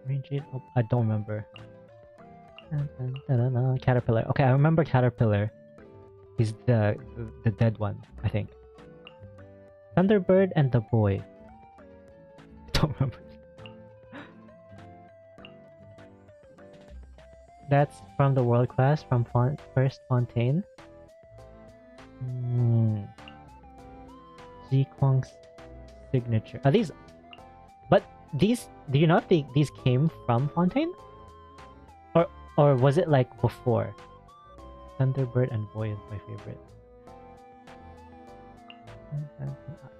Range it. Oh, I don't remember. Caterpillar. Okay, I remember Caterpillar. He's the dead one, I think. Thunderbird and the boy. Don't remember. That's from the world class from First Fontaine. Ziquang's signature. Are these? But these? Do you not think these came from Fontaine? Or was it like before? Thunderbird and boy is my favorite.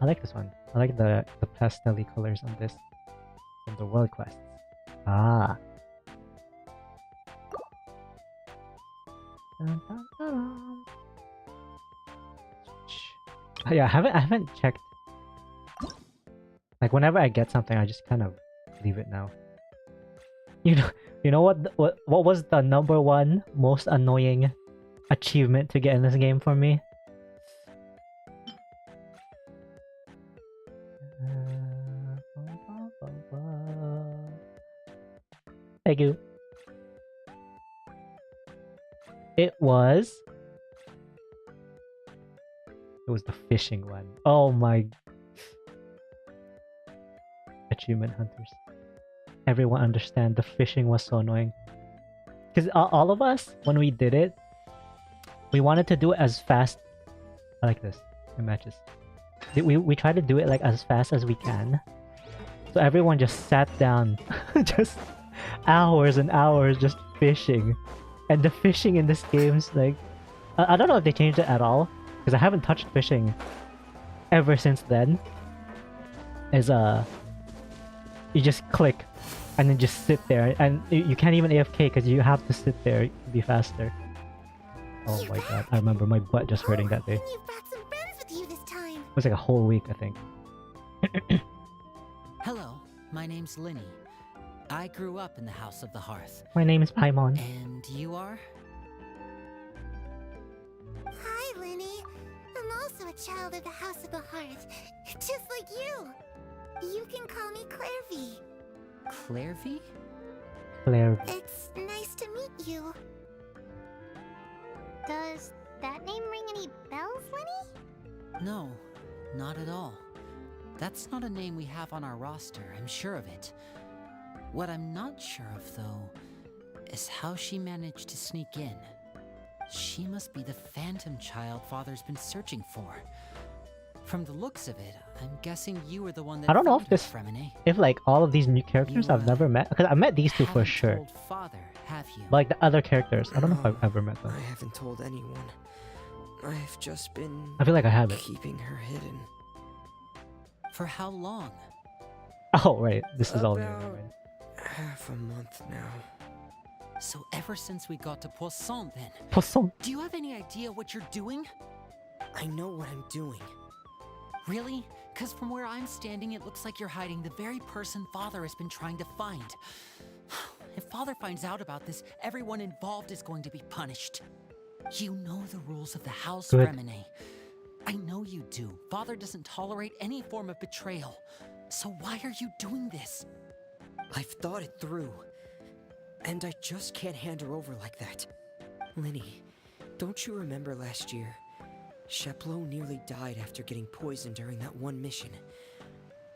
I like this one. I like the pastel-y colors on this. From the world quests. Ah. Yeah, I haven't checked. Like whenever I get something, I just kind of leave it now. You know what was the #1 most annoying achievement to get in this game for me? Thank you. It was the fishing one. Oh my. Achievement hunters. Everyone understand the fishing was so annoying. Because all of us, when we did it, we wanted to do it as fast. I like this. It matches. We try to do it like as fast as we can. So everyone just sat down. Just hours and hours just fishing. And the fishing in this game's like... I don't know if they changed it at all. Because I haven't touched fishing ever since then. You just click and then just sit there, and you can't even AFK because you have to sit there to be faster. Oh my god, I remember my butt just hurting that day. You've brought some friends with you this time. It was like a whole week, I think. Hello, my name's Linny. I grew up in the House of the Hearth. My name is Paimon. And you are? Hi, Linny. I'm also a child of the House of the Hearth, just like you. You can call me Clairvy. Clairvy? Claire. It's nice to meet you. Does that name ring any bells, Lenny? No, not at all. That's not a name we have on our roster, I'm sure of it. What I'm not sure of, though, is how she managed to sneak in. She must be the phantom child Father's been searching for. From the looks of it, I'm guessing you were the one that I don't know if found this, her, Fremine. if like all of these new characters I've never met, because I met these two for sure. Told Father, have you? But like the other characters, I don't know if I've ever met them. I haven't told anyone. I've just been... I feel like I haven't. keeping her hidden. For how long? Oh right, this is all new. About Right? half a month now. So ever since we got to Poisson, then. Poisson. Do you have any idea what you're doing? I know what I'm doing. Really? Because from where I'm standing, it looks like you're hiding the very person Father has been trying to find. If Father finds out about this, everyone involved is going to be punished. You know the rules of the house, Good. Fremine. I know you do. Father doesn't tolerate any form of betrayal. So why are you doing this? I've thought it through. And I just can't hand her over like that. Linny, don't you remember last year? Sheplo nearly died after getting poisoned during that one mission.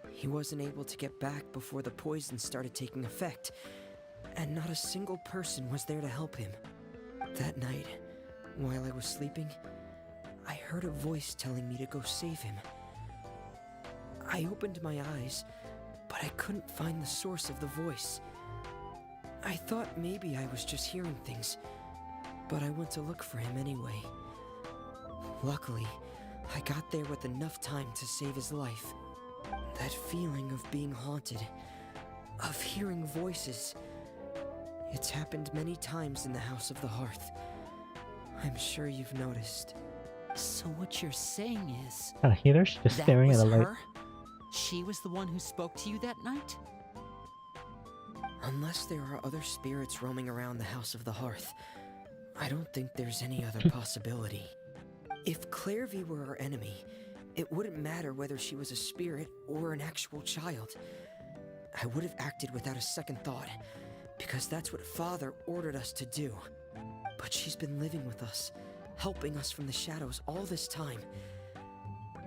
He wasn't able to get back before the poison started taking effect, and not a single person was there to help him. That night, while I was sleeping, I heard a voice telling me to go save him. I opened my eyes, but I couldn't find the source of the voice. I thought maybe I was just hearing things, but I went to look for him anyway. Luckily, I got there with enough time to save his life. That feeling of being haunted, of hearing voices, it's happened many times in the House of the Hearth. I'm sure you've noticed. So what you're saying is... Healers just that staring at was the light. her? She was the one who spoke to you that night? Unless there are other spirits roaming around the House of the Hearth, I don't think there's any other possibility. If Clairvy were our enemy, It wouldn't matter whether she was a spirit or an actual child. I would have acted without a second thought, because that's what Father ordered us to do. But she's been living with us, helping us from the shadows all this time.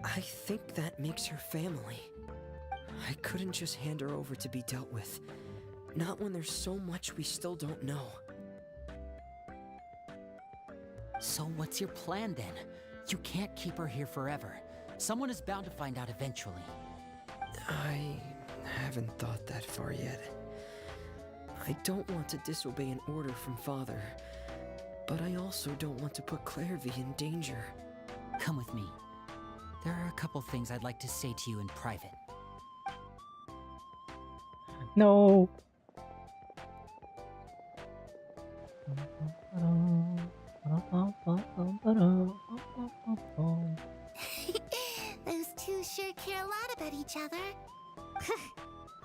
I think that makes her family. I couldn't just hand her over to be dealt with. Not when there's so much we still don't know. So what's your plan then? You can't keep her here forever. Someone is bound to find out eventually. I haven't thought that far yet. I don't want to disobey an order from Father, but I also don't want to put Clairvy in danger. Come with me. There are a couple things I'd like to say to you in private. No. Those two sure care a lot about each other.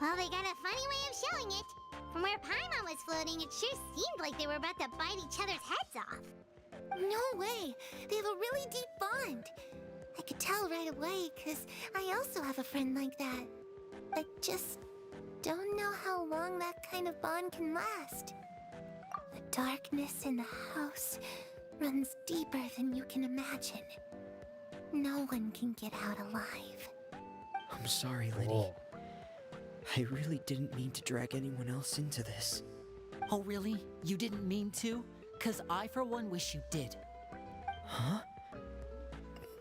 Well, they got a funny way of showing it. From where Paimon was floating, it sure seemed like they were about to bite each other's heads off. No way! They have a really deep bond. I could tell right away, because I also have a friend like that. I just don't know how long that kind of bond can last. The darkness in the house runs deeper than you can imagine. No one can get out alive. I'm sorry, Liddy. Whoa. I really didn't mean to drag anyone else into this. Oh really? You didn't mean to? 'Cause I for one wish you did. Huh?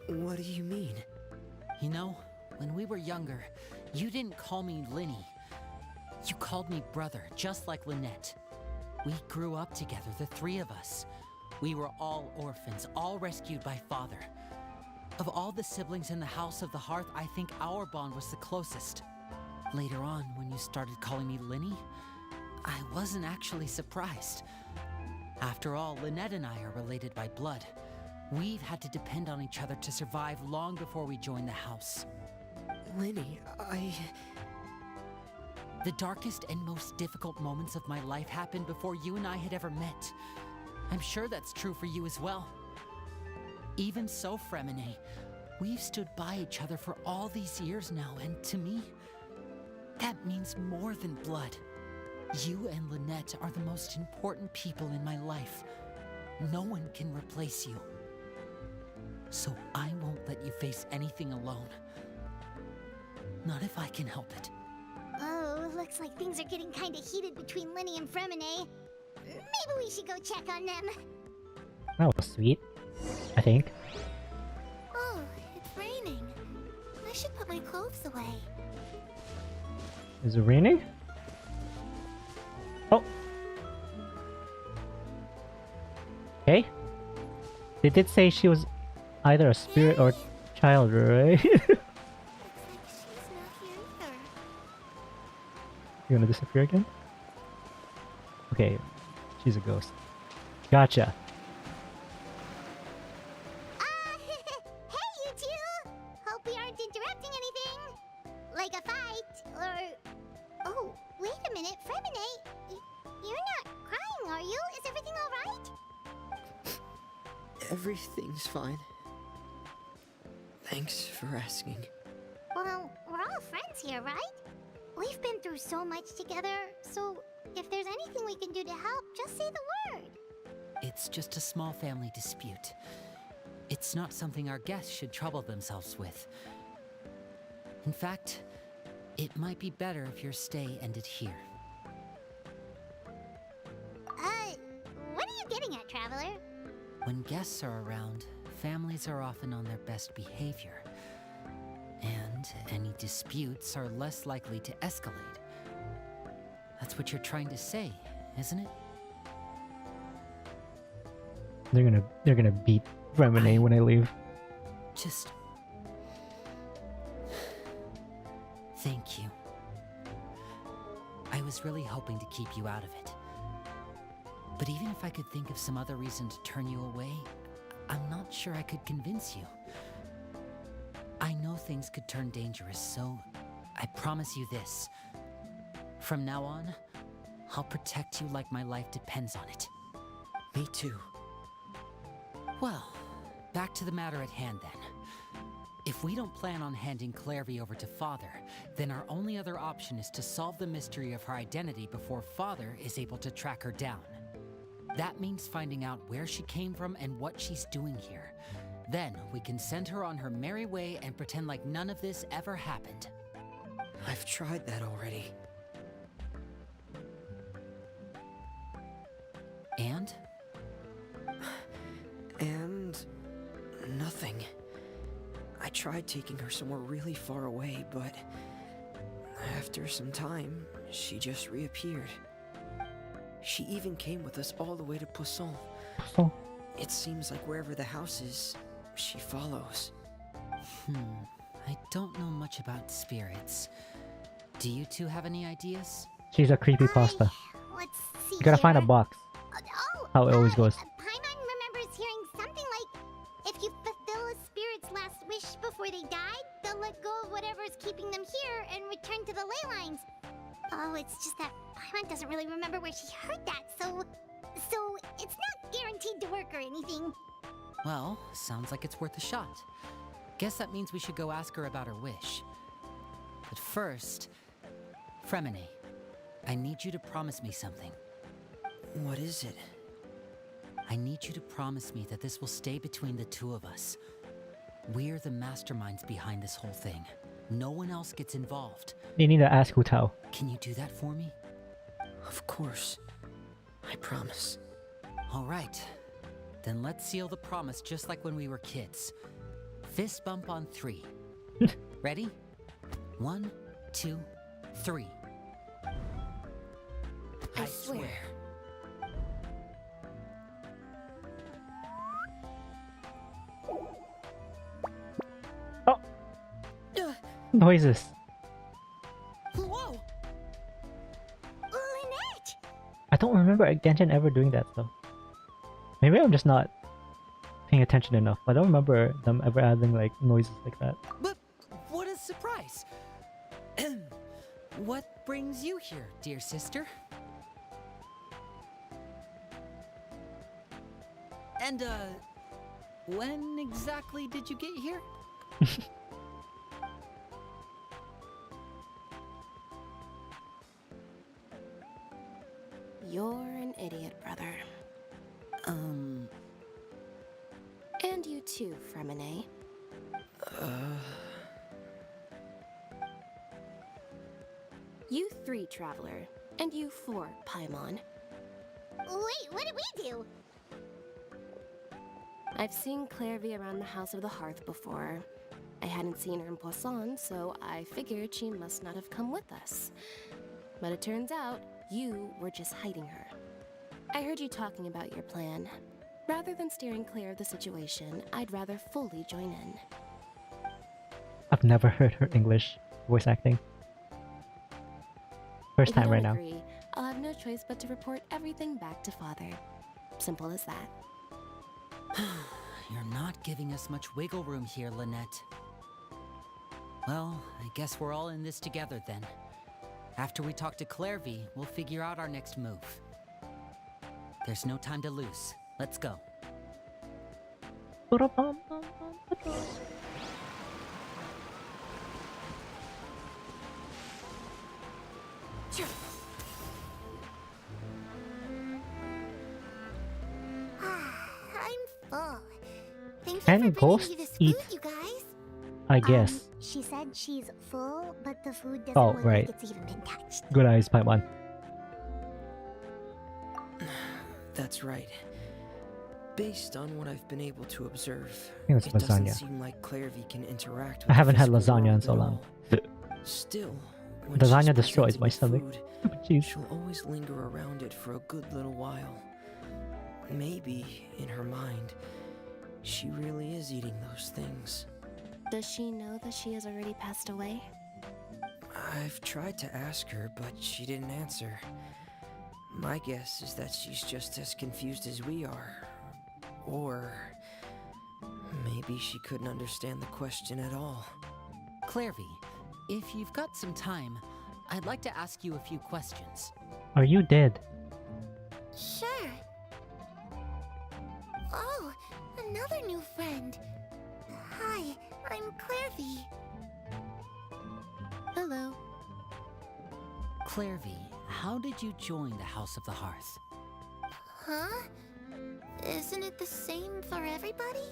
What do you mean? You know, when we were younger, you didn't call me Linny. You called me brother, just like Lynette. We grew up together, the three of us. We were all orphans, all rescued by Father. Of all the siblings in the House of the Hearth, I think our bond was the closest. Later on, when you started calling me Linny, I wasn't actually surprised. After all, Lynette and I are related by blood. We've had to depend on each other to survive long before we joined the house. Linny, The darkest and most difficult moments of my life happened before you and I had ever met. I'm sure that's true for you as well. Even so, Fremine, we've stood by each other for all these years now, and to me, that means more than blood. You and Lynette are the most important people in my life. No one can replace you. So I won't let you face anything alone. Not if I can help it. Oh, looks like things are getting kinda heated between Linny and Fremine. Maybe we should go check on them. That was sweet, I think. Oh, it's raining. I should put my clothes away. Is it raining? Oh. Okay. They did say she was either a spirit or child, right? Looks like she's not here either. You gonna disappear again? Okay, she's a ghost. Gotcha. Hey, you two! Hope we aren't interrupting anything. Like a fight, or... Oh, wait a minute, Fremine. You're not crying, are you? Is everything alright? everything's fine. Thanks for asking. Well, we're all friends here, right? We've been through so much together, so if there's anything we can do to help, just say the word. It's just a small family dispute. It's not something our guests should trouble themselves with. In fact, it might be better if your stay ended here. What are you getting at, Traveler? When guests are around, families are often on their best behavior. And any disputes are less likely to escalate. That's what you're trying to say, isn't it? They're gonna beat Remine when I leave. Just... thank you. I was really hoping to keep you out of it. But even if I could think of some other reason to turn you away, I'm not sure I could convince you. I know things could turn dangerous, so I promise you this. From now on, I'll protect you like my life depends on it. Me too. Well, back to the matter at hand then. If we don't plan on handing Clairvy over to Father, then our only other option is to solve the mystery of her identity before Father is able to track her down. That means finding out where she came from and what she's doing here. Then we can send her on her merry way and pretend like none of this ever happened. I've tried that already. And? And nothing. I tried taking her somewhere really far away, but after some time, she just reappeared. She even came with us all the way to Poisson. Oh, It seems like wherever the house is, she follows. I don't know much about spirits. Do you two have any ideas? she's a creepypasta. Let's see. You gotta find a here. box. How it always goes. Paimon remembers hearing something like, if you fulfill a spirit's last wish before they died, they'll let go of whatever's keeping them here and return to the ley lines. Oh, it's just that Paimon doesn't really remember where she heard that, so it's not guaranteed to work or anything. Well, sounds like it's worth a shot. Guess that means we should go ask her about her wish. But first, Fremine, I need you to promise me something. What is it? I need you to promise me that this will stay between the two of us. We're the masterminds behind this whole thing. No one else gets involved. You need to ask Hu Tao. Can you do that for me? Of course. I promise. All right. Then let's seal the promise just like when we were kids. Fist bump on 3. Ready? 1, 2, 3. I swear. Noises. Whoa! Lynette! I don't remember Genshin ever doing that though. Maybe I'm just not paying attention enough. I don't remember them ever adding like noises like that. But what a surprise! What brings you here, dear sister? And, when exactly did you get here? You're an idiot, brother. And you too, Fremine. You 3, Traveler. And you 4, Paimon. Wait, what did we do? I've seen Clairvy around the House of the Hearth before. I hadn't seen her in Poisson, so I figured she must not have come with us. But it turns out, you were just hiding her. I heard you talking about your plan. Rather than steering clear of the situation, I'd rather fully join in. I've never heard her English voice acting. First If you time right don't now. agree, I'll have no choice but to report everything back to Father. Simple as that. You're not giving us much wiggle room here, Lynette. Well, I guess we're all in this together then. After we talk to Clairvy, we'll figure out our next move. There's no time to lose. Let's go. I'm full. Thank Can you for bringing ghosts me this eat? food, you guys. I guess. She said she's full, but the food doesn't Oh, look right. like it's even been touched. Good eyes, Paimon. That's right. Based on what I've been able to observe, I think it's it doesn't lasagna. seem like Clairvy can interact with I haven't the had physical lasagna in world so at long. all. Still, when Lasagna she's destroys presented my with stomach. food, Jeez. she'll always linger around it for a good little while. Maybe, in her mind, she really is eating those things. Does she know that she has already passed away? I've tried to ask her, but she didn't answer. My guess is that she's just as confused as we are. Or maybe she couldn't understand the question at all. Clairvy, if you've got some time, I'd like to ask you a few questions. Are you dead? Sure. Oh, another new friend. Hi, I'm Clairvy. Hello. Clairvy, how did you join the House of the Hearth? Huh? Isn't it the same for everybody?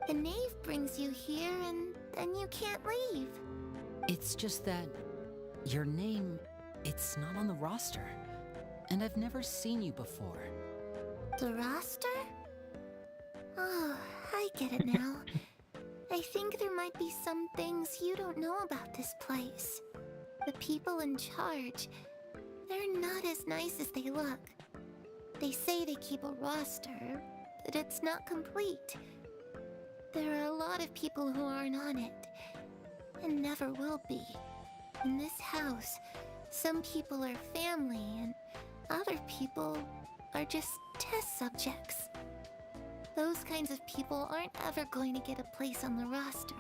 The knave brings you here and then you can't leave. It's just that your name, it's not on the roster. And I've never seen you before. The roster? Oh, I get it now. I think there might be some things you don't know about this place. The people in charge, they're not as nice as they look. They say they keep a roster, but it's not complete. There are a lot of people who aren't on it, and never will be. In this house, some people are family, and other people are just test subjects. Those kinds of people aren't ever going to get a place on the roster,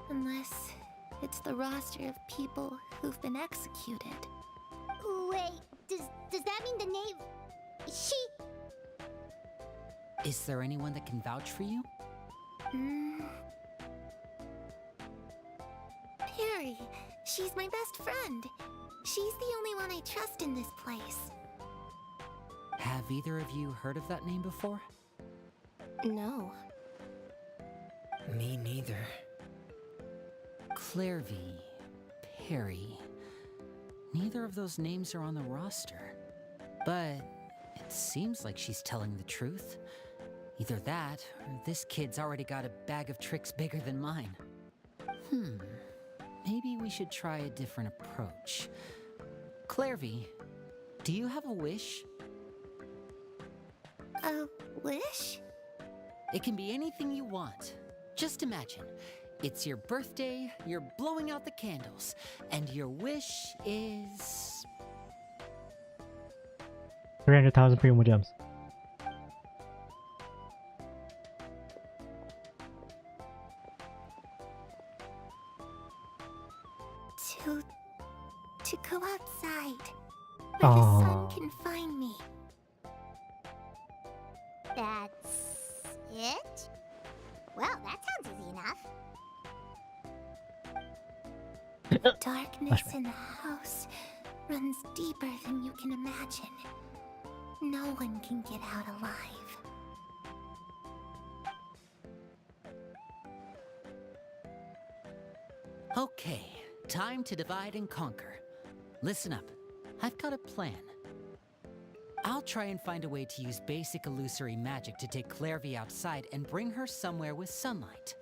unless it's the roster of people who've been executed. Wait, does that mean the knave... She... Is there anyone that can vouch for you? Perry, she's my best friend. She's the only one I trust in this place. Have either of you heard of that name before? No. Me neither. Clairvy, Perry. Neither of those names are on the roster. But it seems like she's telling the truth. Either that, or this kid's already got a bag of tricks bigger than mine. Maybe we should try a different approach. Clairvy, do you have a wish? A wish? It can be anything you want. Just imagine, it's your birthday, you're blowing out the candles, and your wish is... 300,000 primo gems. To go outside, where the sun can find me. That's... it? Well, that sounds easy enough. Darkness in the house runs deeper than you can imagine. No one can get out alive. Okay, time to divide and conquer. Listen up, I've got a plan. I'll try and find a way to use basic illusory magic to take Clairvy outside and bring her somewhere with sunlight.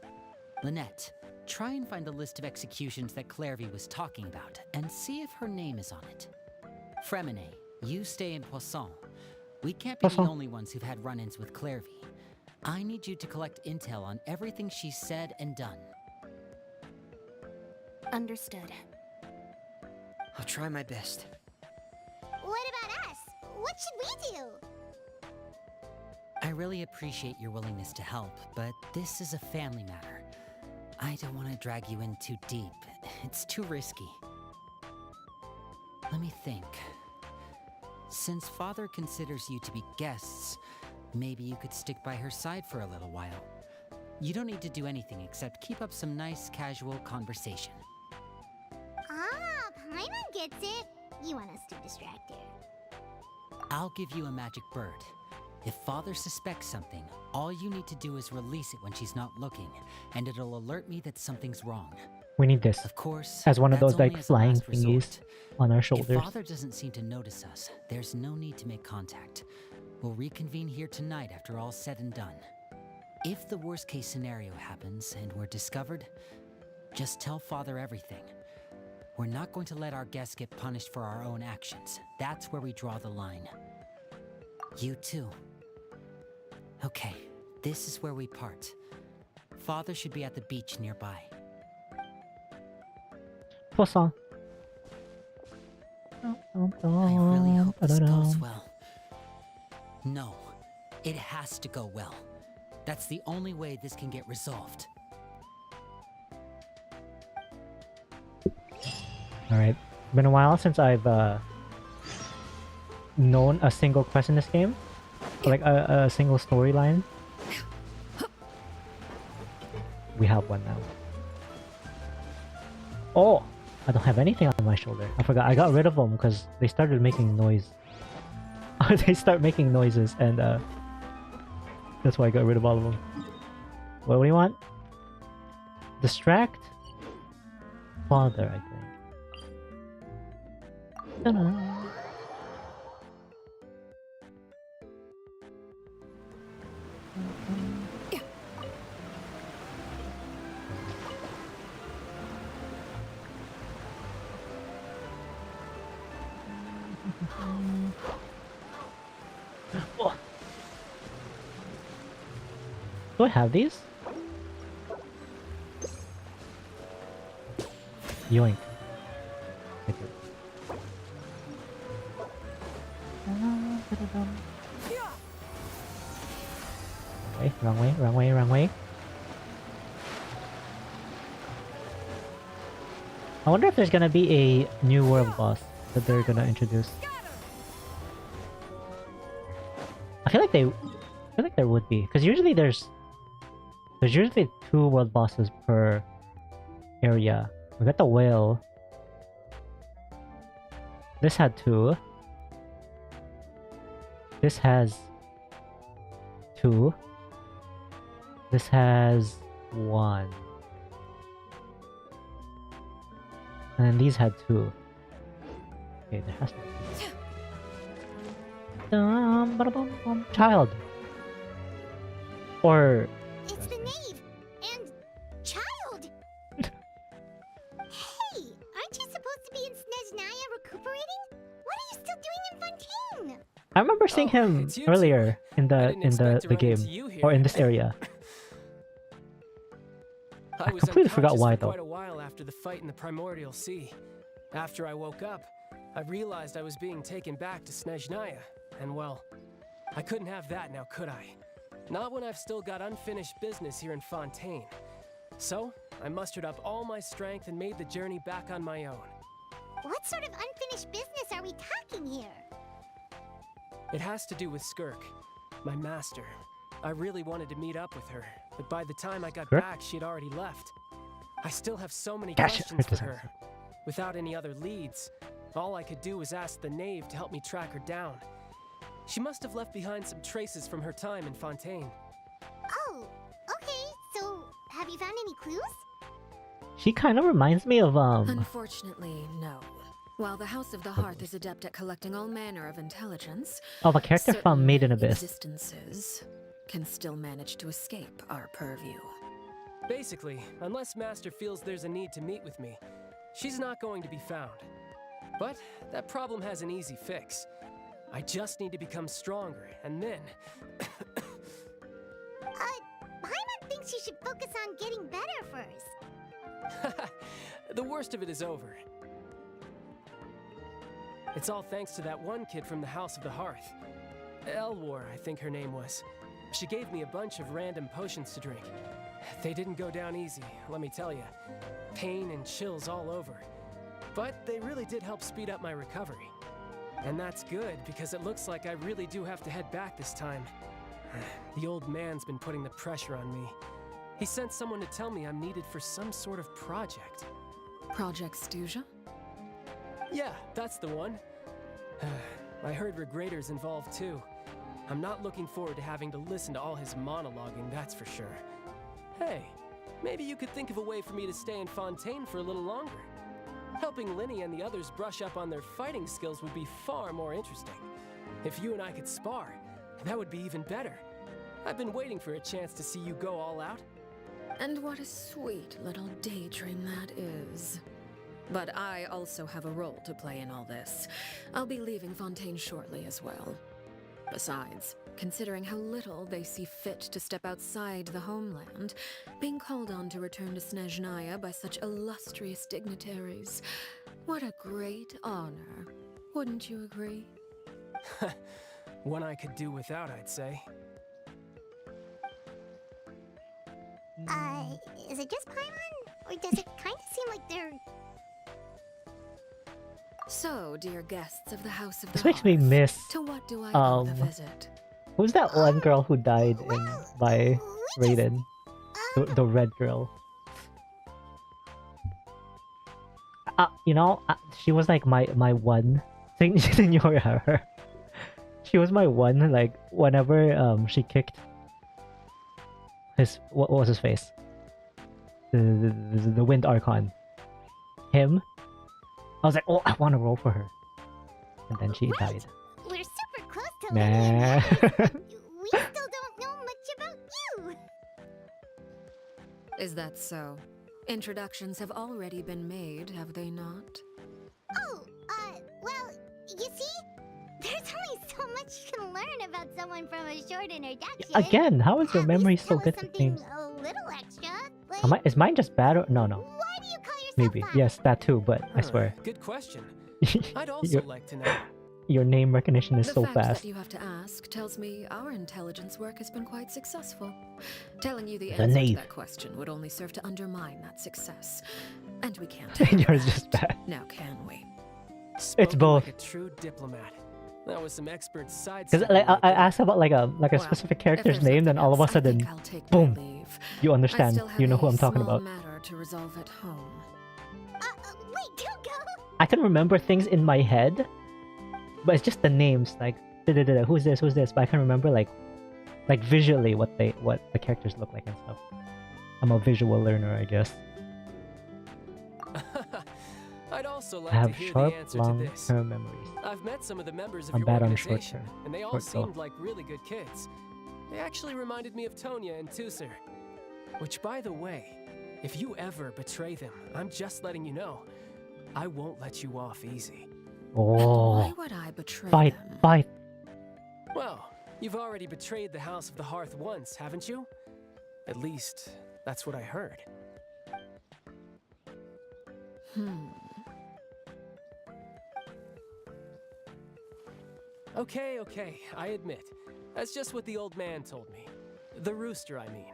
Lynette, try and find the list of executions that Clairvy was talking about and see if her name is on it. Fremine, you stay in Poisson. We can't be the only ones who've had run-ins with Clairvy. I need you to collect intel on everything she's said and done. Understood. I'll try my best. What about us? What should we do? I really appreciate your willingness to help, but this is a family matter. I don't want to drag you in too deep. It's too risky. Let me think. Since Father considers you to be guests, maybe you could stick by her side for a little while. You don't need to do anything except keep up some nice, casual conversation. Ah, Paimon gets it. You want us to distract her. I'll give you a magic bird. If Father suspects something, all you need to do is release it when she's not looking, and it'll alert me that something's wrong. We need this Of course, as one of that's those like only as a flying last thingies resort. on our If shoulders. Father doesn't seem to notice us, there's no need to make contact. We'll reconvene here tonight after all's said and done. If the worst case scenario happens and we're discovered, just tell Father everything. We're not going to let our guests get punished for our own actions. That's where we draw the line. You too. Okay, this is where we part. Father should be at the beach nearby. Poisson. I really hope this goes well. No, it has to go well. That's the only way this can get resolved. Alright. Been a while since I've known a single quest in this game. Like a single storyline. we have one now. Oh, I don't have anything on my shoulder. I forgot. I got rid of them because they started making noise. They start making noises, and that's why I got rid of all of them. What do you want? Distract father, I think. Ta-da. Oh. Do I have these? Yoink. I do. Wrong way, wrong way, wrong way. I wonder if there's gonna be a new world boss that they're gonna introduce. I feel like there would be, because usually there's usually 2 world bosses per area. We got the whale. This had 2. This has 2. This has 1. And then these had 2. Okay, there has to be. Child. Or It's the knave and child. Hey, aren't you supposed to be in Snezhnaya recuperating? What are you still doing in Fontaine? I remember seeing him it's you earlier in I didn't expect to the run game into you here. or in this area. I was completely forgot unconscious why, for though. quite a while after the fight in the Primordial Sea. After I woke up, I realized I was being taken back to Snezhnaya, and well, I couldn't have that now, could I? Not when I've still got unfinished business here in Fontaine. So, I mustered up all my strength and made the journey back on my own. What sort of unfinished business are we talking here? It has to do with Skirk, my master. I really wanted to meet up with her, but by the time I got Skirk? back, she had already left. I still have so many Gotcha. questions for her. Without any other leads, all I could do was ask the knave to help me track her down. She must have left behind some traces from her time in Fontaine. Oh, okay. So, have you found any clues? She kind of reminds me of Unfortunately, no. While the House of the Hearth is adept at collecting all manner of intelligence, a character from certain Made in Abyss. existences can still manage to escape our purview. Basically, unless Master feels there's a need to meet with me, she's not going to be found. But that problem has an easy fix. I just need to become stronger, and then... Paimon thinks you should focus on getting better first. The worst of it is over. It's all thanks to that one kid from the House of the Hearth. Elwar, I think her name was. She gave me a bunch of random potions to drink. They didn't go down easy, let me tell you. Pain and chills all over. But they really did help speed up my recovery. And that's good, because it looks like I really do have to head back this time. The old man's been putting the pressure on me. He sent someone to tell me I'm needed for some sort of project. Project Stuja? Yeah, that's the one. I heard Regrader's involved too. I'm not looking forward to having to listen to all his monologuing, that's for sure. Hey, maybe you could think of a way for me to stay in Fontaine for a little longer. Helping Linny and the others brush up on their fighting skills would be far more interesting. If you and I could spar, that would be even better. I've been waiting for a chance to see you go all out. And what a sweet little daydream that is. But I also have a role to play in all this. I'll be leaving Fontaine shortly as well. Besides, considering how little they see fit to step outside the homeland, being called on to return to Snezhnaya by such illustrious dignitaries, what a great honor. Wouldn't you agree? One I could do without, I'd say. Is it just Paimon? Or does it kind of seem like they're... So, dear guests of the House of the This makes me Hearth, miss to what do I owe the um, visit? who's that one girl who died in by we just... Raiden? The red girl. You know, she was like my one. Senora, her. She was my one. Like whenever she kicked his what was his face? The Wind Archon. Him. I was like, oh, I want to roll for her, and then she died. We're super close to Nah. Lydia and Max, but we still don't know much about you. Is that so? Introductions have already been made, have they not? Oh, well, you see, there's only so much you can learn about someone from a short introduction. Again, how is your At memory least so tell us good with something names? a little extra. Like, Is mine just bad or no? why do you call yourself Maybe that? yes, that too. But I Huh, swear, Good question. I'd also your, like to know. your name recognition is The so fact fast. that you have to ask tells me our intelligence work has been quite successful. Telling you the The answer to knave. that question would only serve to undermine that success. And we can't And have yours that. just bad. Now can we? Spoken both. Like a true diplomat. That was some expert side. Because like I asked about like a Well, specific if character's there's name, then nothing all of a else, I think sudden, I'll take boom, my leave. you I understand. still have You know who a I'm talking small about. matter to resolve at home. Wait, don't go. I can remember things in my head, but it's just the names. Like, da-da-da-da, who's this? But I can remember like visually what the characters look like and stuff. I'm a visual learner, I guess. I'd also like I to have hear sharp, the answer to this. long-term memories. I've met some of the members of I'm your bad on organization, short-term. and they all Short though. seemed like really good kids. They actually reminded me of Tonya and Tusser. Which, by the way, if you ever betray them, I'm just letting you know, I won't let you off easy. Why Oh, would I betray fight, them? fight! Well, you've already betrayed the House of the Hearth once, haven't you? At least, that's what I heard. Okay, I admit. That's just what the old man told me. The rooster, I mean.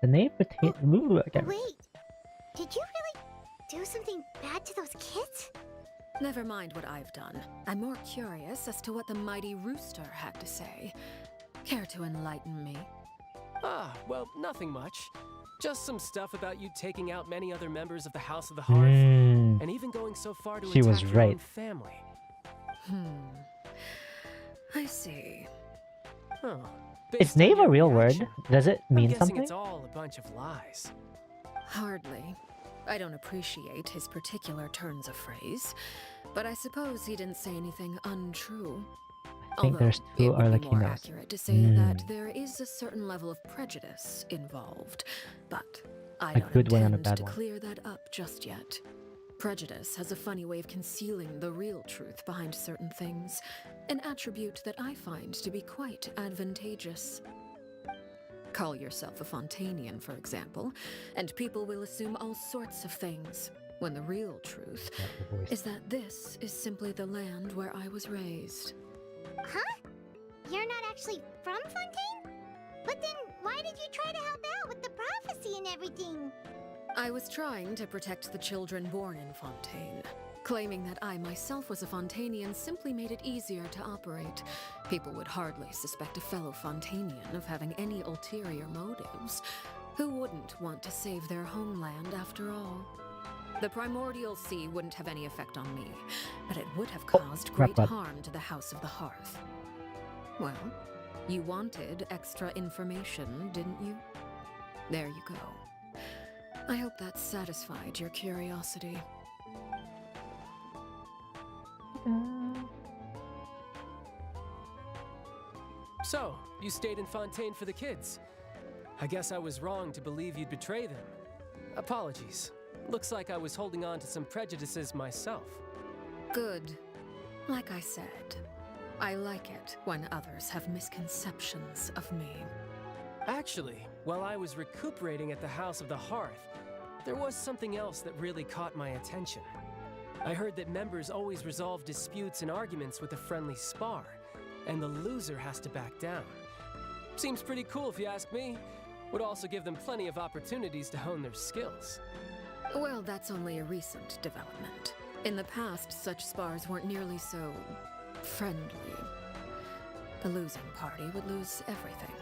The name pertains. Ooh, okay. Wait, did you really do something bad to those kids? Never mind what I've done. I'm more curious as to what the mighty rooster had to say. Care to enlighten me? Ah, well, nothing much. Just some stuff about you taking out many other members of the House of the Hearth, and even going so far to She attack was your right. own family. I see. Huh. Is Based on name a your real reaction, word? Does it I'm mean guessing something? it's all a bunch of lies. Hardly. I don't appreciate his particular turns of phrase, but I suppose he didn't say anything untrue. I think there's Although two it would be Arlecchino. more accurate to say that there is a certain level of prejudice involved, but I A don't good one and a intend bad to one. clear that up just yet. Prejudice has a funny way of concealing the real truth behind certain things, an attribute that I find to be quite advantageous. Call yourself a Fontanian, for example, and people will assume all sorts of things, when the real truth Yeah, the voice. is that this is simply the land where I was raised. Huh? You're not actually from Fontaine? But then why did you try to help out with the prophecy and everything? I was trying to protect the children born in Fontaine. Claiming that I myself was a Fontanian simply made it easier to operate. People would hardly suspect a fellow Fontanian of having any ulterior motives. Who wouldn't want to save their homeland after all? The primordial sea wouldn't have any effect on me, but it would have caused crap, great bud. harm to the House of the Hearth. Well, you wanted extra information, didn't you? There you go. I hope that satisfied your curiosity. So, you stayed in Fontaine for the kids. I guess I was wrong to believe you'd betray them. Apologies. Looks like I was holding on to some prejudices myself. Good. Like I said, I like it when others have misconceptions of me. Actually, while I was recuperating at the House of the Hearth, there was something else that really caught my attention. I heard that members always resolve disputes and arguments with a friendly spar, and the loser has to back down. Seems pretty cool if you ask me. Would also give them plenty of opportunities to hone their skills. Well, that's only a recent development. In the past, such spars weren't nearly so friendly. The losing party would lose everything,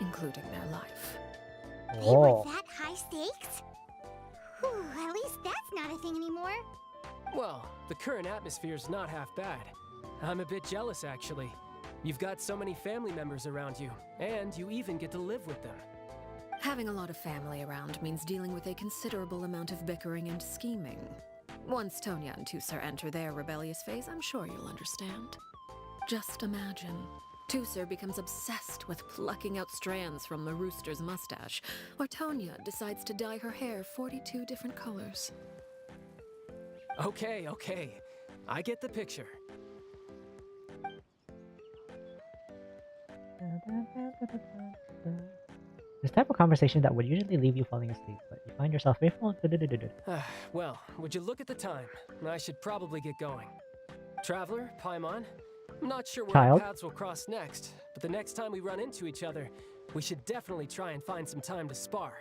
including their life. They were that high stakes? Whew, at least that's not a thing anymore. Well, the current atmosphere's not half bad. I'm a bit jealous, actually. You've got so many family members around you, and you even get to live with them. Having a lot of family around means dealing with a considerable amount of bickering and scheming. Once Tonya and Tusser enter their rebellious phase, I'm sure you'll understand. Just imagine. Tusser becomes obsessed with plucking out strands from the rooster's mustache, or Tonya decides to dye her hair 42 different colors. Okay. I get the picture. This type of conversation that would usually leave you falling asleep, but you find yourself faithful. Well, would you look at the time? I should probably get going. Traveler, Paimon, I'm not sure where our paths will cross next, but the next time we run into each other, we should definitely try and find some time to spar.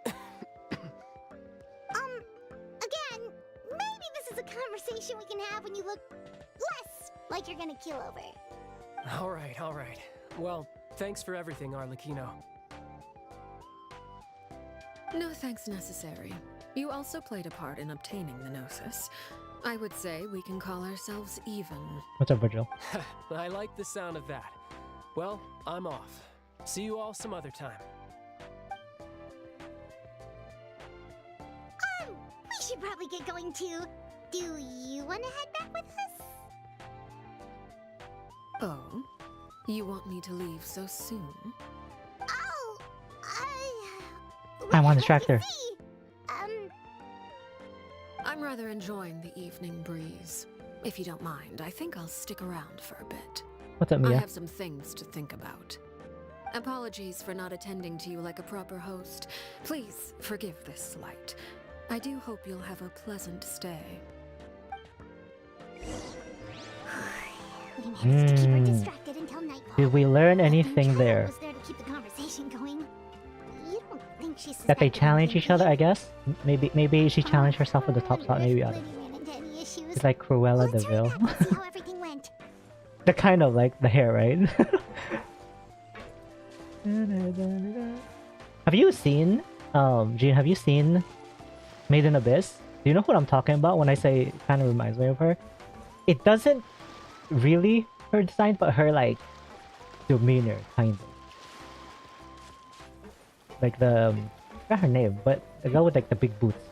Again, maybe this is a conversation we can have when you look less like you're gonna keel over. All right. Well, thanks for everything, Arlecchino. No thanks necessary. You also played a part in obtaining the Gnosis. I would say we can call ourselves even. What's up, Virgil? I like the sound of that. Well, I'm off. See you all some other time. We should probably get going too. Do you want to head back with us? Oh? You want me to leave so soon? Oh, I want to distract her. I'm rather enjoying the evening breeze. If you don't mind, I think I'll stick around for a bit. What's up, Mia? I have some things to think about. Apologies for not attending to you like a proper host. Please forgive this slight. I do hope you'll have a pleasant stay. We managed to keep her distracted until nightfall. Did we learn anything Charlotte there? was there to keep the conversation going. You don't think she That they suspected challenge anything, each other, do you? I guess? Maybe she challenged herself with the top slot, maybe I don't know. Liddy ran into any issues. It's like Cruella Let's hurry Deville. back and see how everything went. The kind of like the hair, right? Have you seen, Jean, have you seen Maiden Abyss? Do you know what I'm talking about when I say it kind of reminds me of her? It doesn't really her design, but her like demeanor, kind of. Like the, I forgot her name, but the girl with like the big boots.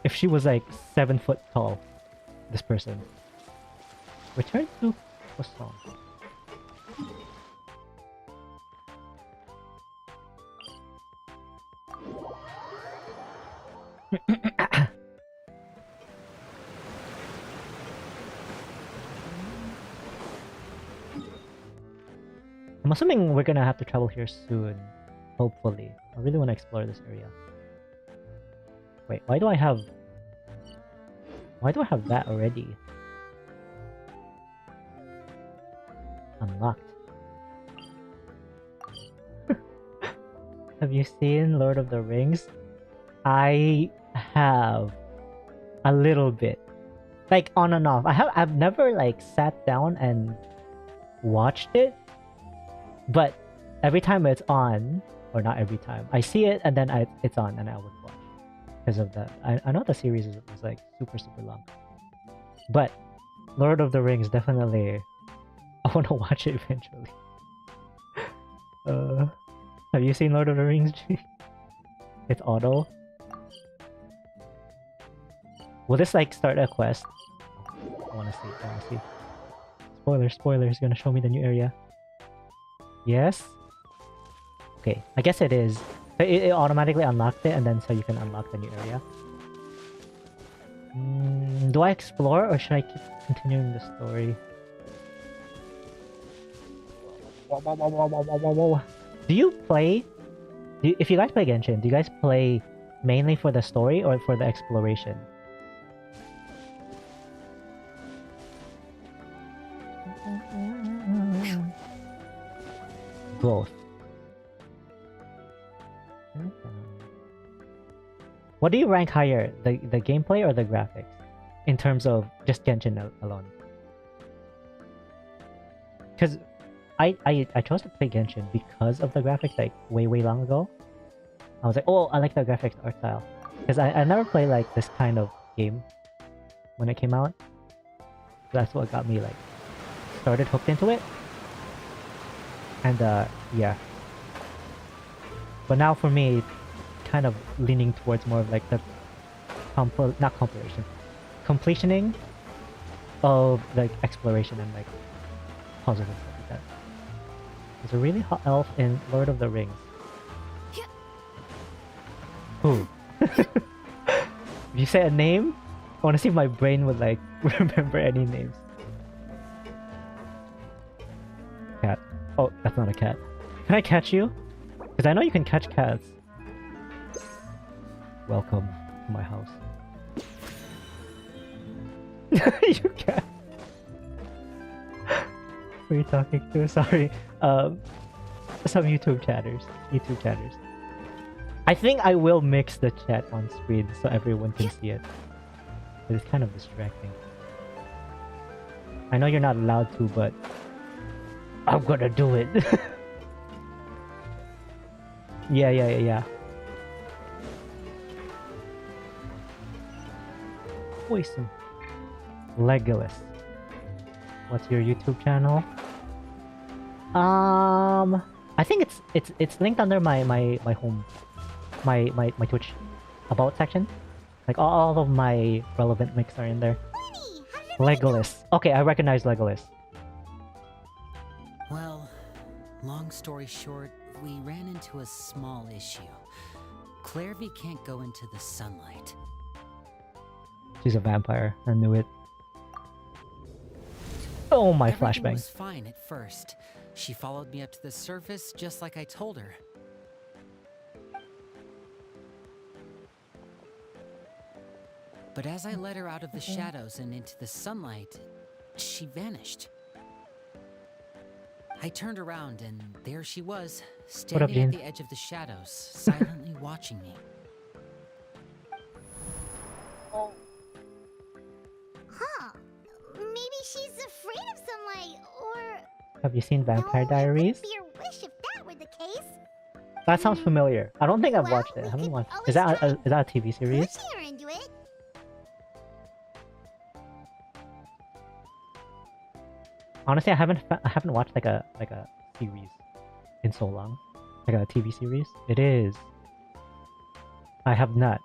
If she was like 7 foot tall, this person. Return to Poisson. I'm assuming we're gonna have to travel here soon. Hopefully. I really want to explore this area. Wait, why do I have that already? Unlocked. Have you seen Lord of the Rings? I have a little bit. Like on and off. I've never like sat down and watched it. But every time it's on, or not every time, I see it and then it's on and I would watch. Because of that. I know the series is like super long. But Lord of the Rings definitely, I want to watch it eventually. Have you seen Lord of the Rings? It's auto. Will this like start a quest? I wanna see. Spoiler, it's gonna show me the new area. Yes? Okay, I guess it is. It automatically unlocked it and then so you can unlock the new area. Do I explore or should I keep continuing the story? Do you play? If you guys play Genshin, do you guys play mainly for the story or for the exploration? Both. What do you rank higher, the gameplay or the graphics, in terms of just Genshin alone? because I chose to play Genshin because of the graphics, like way long ago. I was like, oh, I like the graphics art style, because I never played like this kind of game when it came out. That's what got me like started hooked into it. And yeah. But now for me, kind of leaning towards more of like the completioning of like exploration and like puzzles and stuff like that. There's a really hot elf in Lord of the Rings. Who? If you say a name, I want to see if my brain would like remember any names. Cat. Oh, that's not a cat. Can I catch you? Because I know you can catch cats. Welcome to my house. You cat. Who are you talking to? Sorry. Some YouTube chatters. I think I will mix the chat on screen so everyone can see it. But it's kind of distracting. I know you're not allowed to, but I'm gonna do it. Yeah. Poison. Legolas. What's your YouTube channel? I think it's linked under my home, my Twitch about section. Like all of my relevant links are in there. Legolas. Okay, I recognize Legolas. Well, long story short, we ran into a small issue. Clairvy can't go into the sunlight. She's a vampire. I knew it. Oh, my Everything flashbang. was fine at first. She followed me up to the surface just like I told her. But as I led her out of the shadows and into the sunlight, she vanished. I turned around and there she was, standing at the edge of the shadows, silently watching me. Huh. Maybe she's afraid of sunlight, or... Have you seen Vampire Diaries? It would be your wish if that were the case. That sounds familiar. I don't think I've watched it. I haven't watched. Is that a TV series? Pushing her into it. Honestly, I haven't watched like a series in so long, like a TV series. It is. I have not.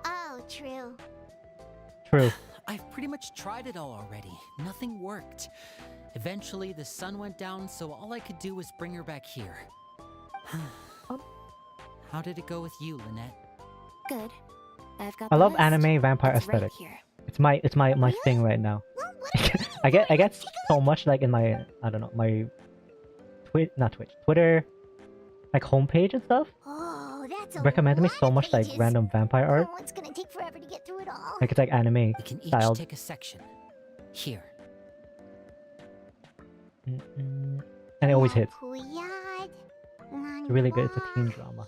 Oh, true. True. I've pretty much tried it all already. Nothing worked. Eventually, the sun went down, so all I could do was bring her back here. How did it go with you, Lynette? Good. I've got I the love list. anime vampire It's right aesthetic. here. It's my thing right now. Well, what I get so much like in my my Twitter like homepage and stuff. Oh, that's a Recommends me lot so of much like pages. random vampire art. Oh, it's gonna take forever to get through it all. Like it's like anime We can each styled. take a section. Here. And it always hits. It's It's really good. It's a teen drama.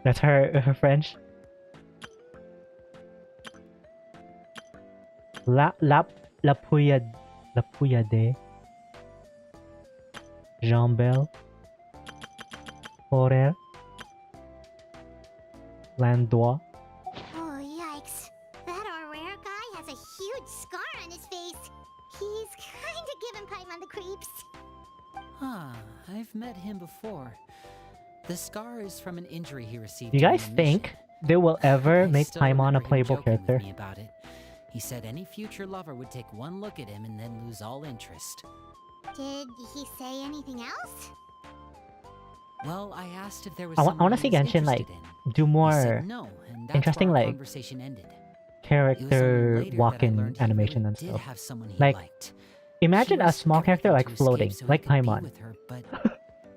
That's her French. La Pouillade. Jean-Bel. Horer. Landois. Oh, yikes. That our rare guy has a huge scar on his face. He's kinda giving Paimon the creeps. I've met him before. The scar is from an injury he received. You guys during a think mission. they will ever I make still Paimon a remember him playable joking with character? me about it. He said any future lover would take one look at him and then lose all interest. Did he say anything else? Well, I asked if there was I someone wanna he see was Genshin like interested in. do He more said no, and that's interesting where our like conversation ended. It was only character later that I walk-in learned he animation really and did stuff. have someone he Like, liked. Imagine She a risked small character everything like to escape floating, so he like could be Paimon. with her, but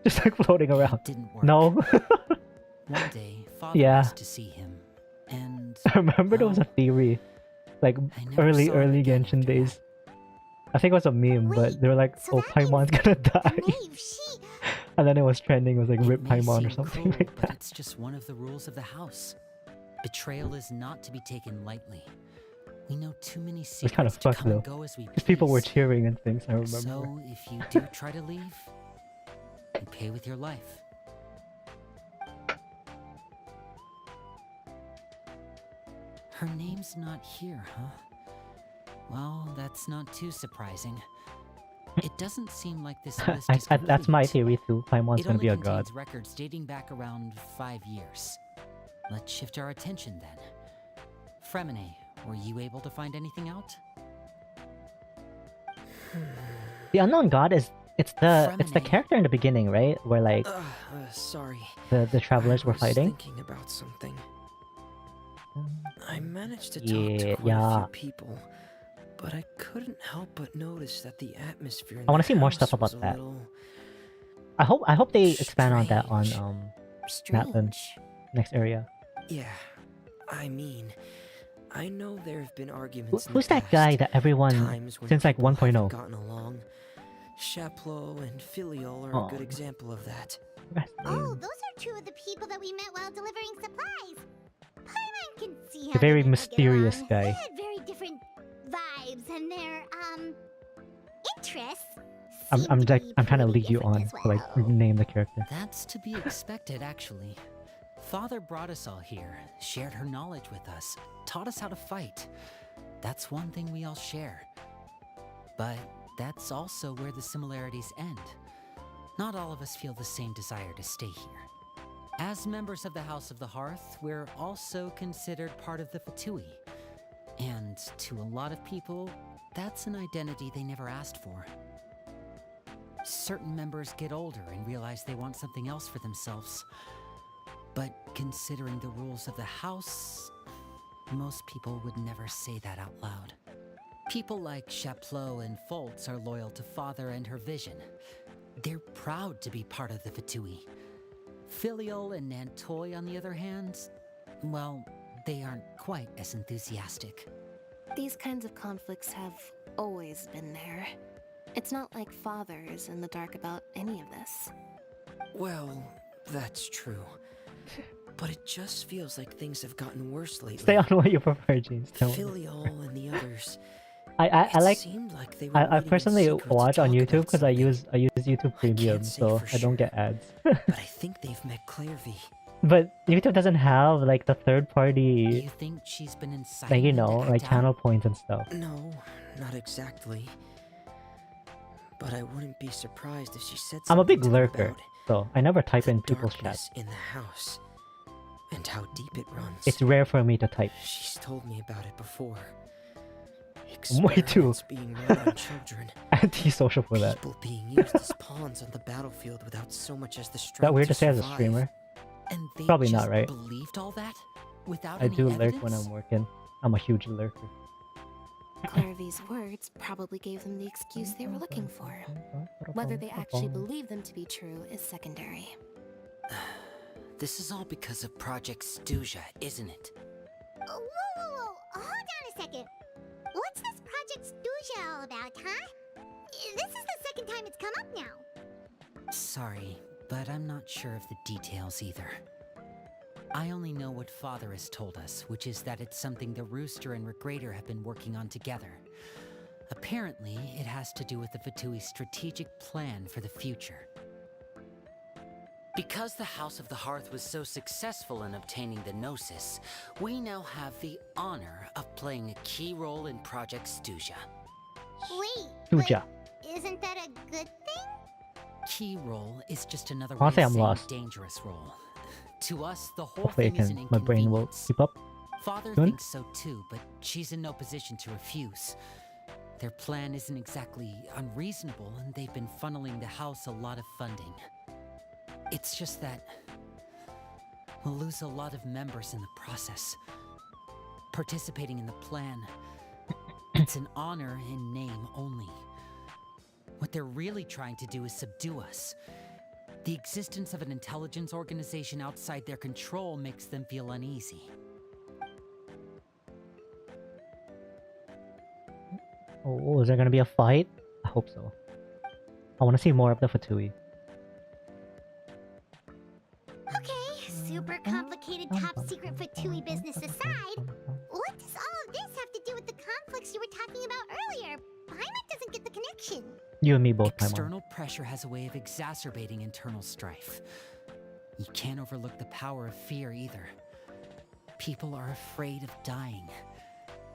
Just like floating around. it didn't work. No. One day, Father Yeah. asked to see him, and I remember there was a well, theory, like I never early saw him again Genshin after days. that. I think it was a meme, but Wait, they were like, so "Oh, that means Paimon's gonna die." Maeve, she... And then it was trending, it was like It Rip may Paimon or seem something cruel, like but that. it's just one of the rules of the house. Betrayal is not to be taken lightly. We know too many It was kind of secrets to fucked come though. and go as we Because people were please. cheering and things, I remember. So, if you do try to leave, you pay with your life. Her name's not here, huh? Well, that's not too surprising. It doesn't seem like this list is complete. That's my theory too. Paimon's It gonna only be a contains god. records dating back around 5 years. Let's shift our attention then. Fremine, were you able to find anything out? The unknown god is it's the Fremine. character in the beginning, right? Where like Sorry. the travelers were I was fighting. thinking about something. I managed to talk Yeah, to quite a yeah. few people, but I couldn't help but notice that the atmosphere in I wanna the see more house stuff was about a that. little I hope they expand on that on strange. Matlin next area. Yeah, I mean, I know there have been arguments. in Who's the that guy past, that everyone times when since like people haven't 1.0? gotten along? Chaplot and Filial are Oh. a good example of that. Oh, those are two of the people that we met while delivering supplies. Paimon can see how The very they might not get mysterious along. guy. They had very different vibes, and their interests. I'm seemed to be trying to pretty lead you different on as to like well. name the character. That's to be expected, actually. Father brought us all here, shared her knowledge with us, taught us how to fight. That's one thing we all share. But that's also where the similarities end. Not all of us feel the same desire to stay here. As members of the House of the Hearth, we're also considered part of the Fatui. And to a lot of people, that's an identity they never asked for. Certain members get older and realize they want something else for themselves. But considering the rules of the house, most people would never say that out loud. People like Chaplot and Foltz are loyal to Father and her vision. They're proud to be part of the Fatui. Filial and Nantoy, on the other hand, well, they aren't quite as enthusiastic. These kinds of conflicts have always been there. It's not like Father is in the dark about any of this. Well, that's true. But it just feels like things have gotten worse lately. Stay on what you prefer, James. Don't worry. Filial and the others. I It like seemed like they were I meeting in personally secret to watch on talk YouTube about because I something. use YouTube Premium, can't say so for I don't sure. get ads. But I think they've met Clairvy. But YouTube doesn't have like the third Do party, you think she's been inciting like you them to know, act like out? channel points and stuff. No, not exactly. But I wouldn't be surprised if she said something I'm a big to them lurker, about so I never type the in people's darkness chat. in the house and how deep it runs. It's rare for me to type. She's told me about it before. Me too. Experiments being run on children. Antisocial for that. People being used as pawns on the battlefield without so much as the Is strength that weird to say as a survive. streamer? And they Probably just not, right? believed all that? Without I any do evidence? lurk when I'm working. I'm a huge lurker. Clairvy's words probably gave them the excuse they were looking for. Whether they actually believe them to be true is secondary. This is all because of Project Stuja, isn't it? Whoa, whoa, whoa! Hold on a second. What's this Project Stuja all about, huh? This is the second time it's come up now. Sorry, but I'm not sure of the details either. I only know what Father has told us, which is that it's something the Rooster and Regrader have been working on together. Apparently, it has to do with the Fatui's strategic plan for the future. Because the House of the Hearth was so successful in obtaining the Gnosis, we now have the honor of playing a key role in Project Stuja. Wait, Stuja. but isn't that a good thing? Key role is just another way Honestly, of I'm saying lost. dangerous role. To us, the whole Hopefully, thing is an my brain will inconvenience. keep up. Father Soon? thinks so too, but she's in no position to refuse. Their plan isn't exactly unreasonable, and they've been funneling the house a lot of funding. It's just that we'll lose a lot of members in the process. Participating in the plan, it's an honor in name only. What they're really trying to do is subdue us. The existence of an intelligence organization outside their control makes them feel uneasy. Oh, is there gonna be a fight? I hope so. I want to see more of the Fatui. You and me both, Paimon. External pressure has a way of exacerbating internal strife. You can't overlook the power of fear either. People are afraid of dying,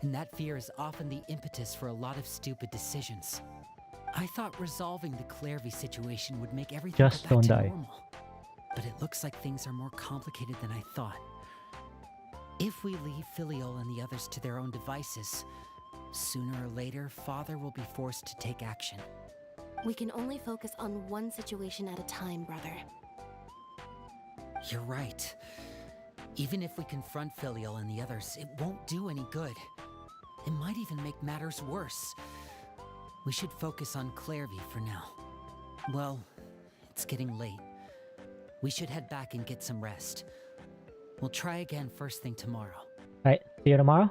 and that fear is often the impetus for a lot of stupid decisions. I thought resolving the Clairvy situation would make everything Just go back don't to die. normal. But it looks like things are more complicated than I thought. If we leave Filial and the others to their own devices, sooner or later, Father will be forced to take action. We can only focus on one situation at a time, brother. You're right. Even if we confront Filial and the others, it won't do any good. It might even make matters worse. We should focus on Clairvy for now. Well, it's getting late. We should head back and get some rest. We'll try again first thing tomorrow. Right, see you tomorrow.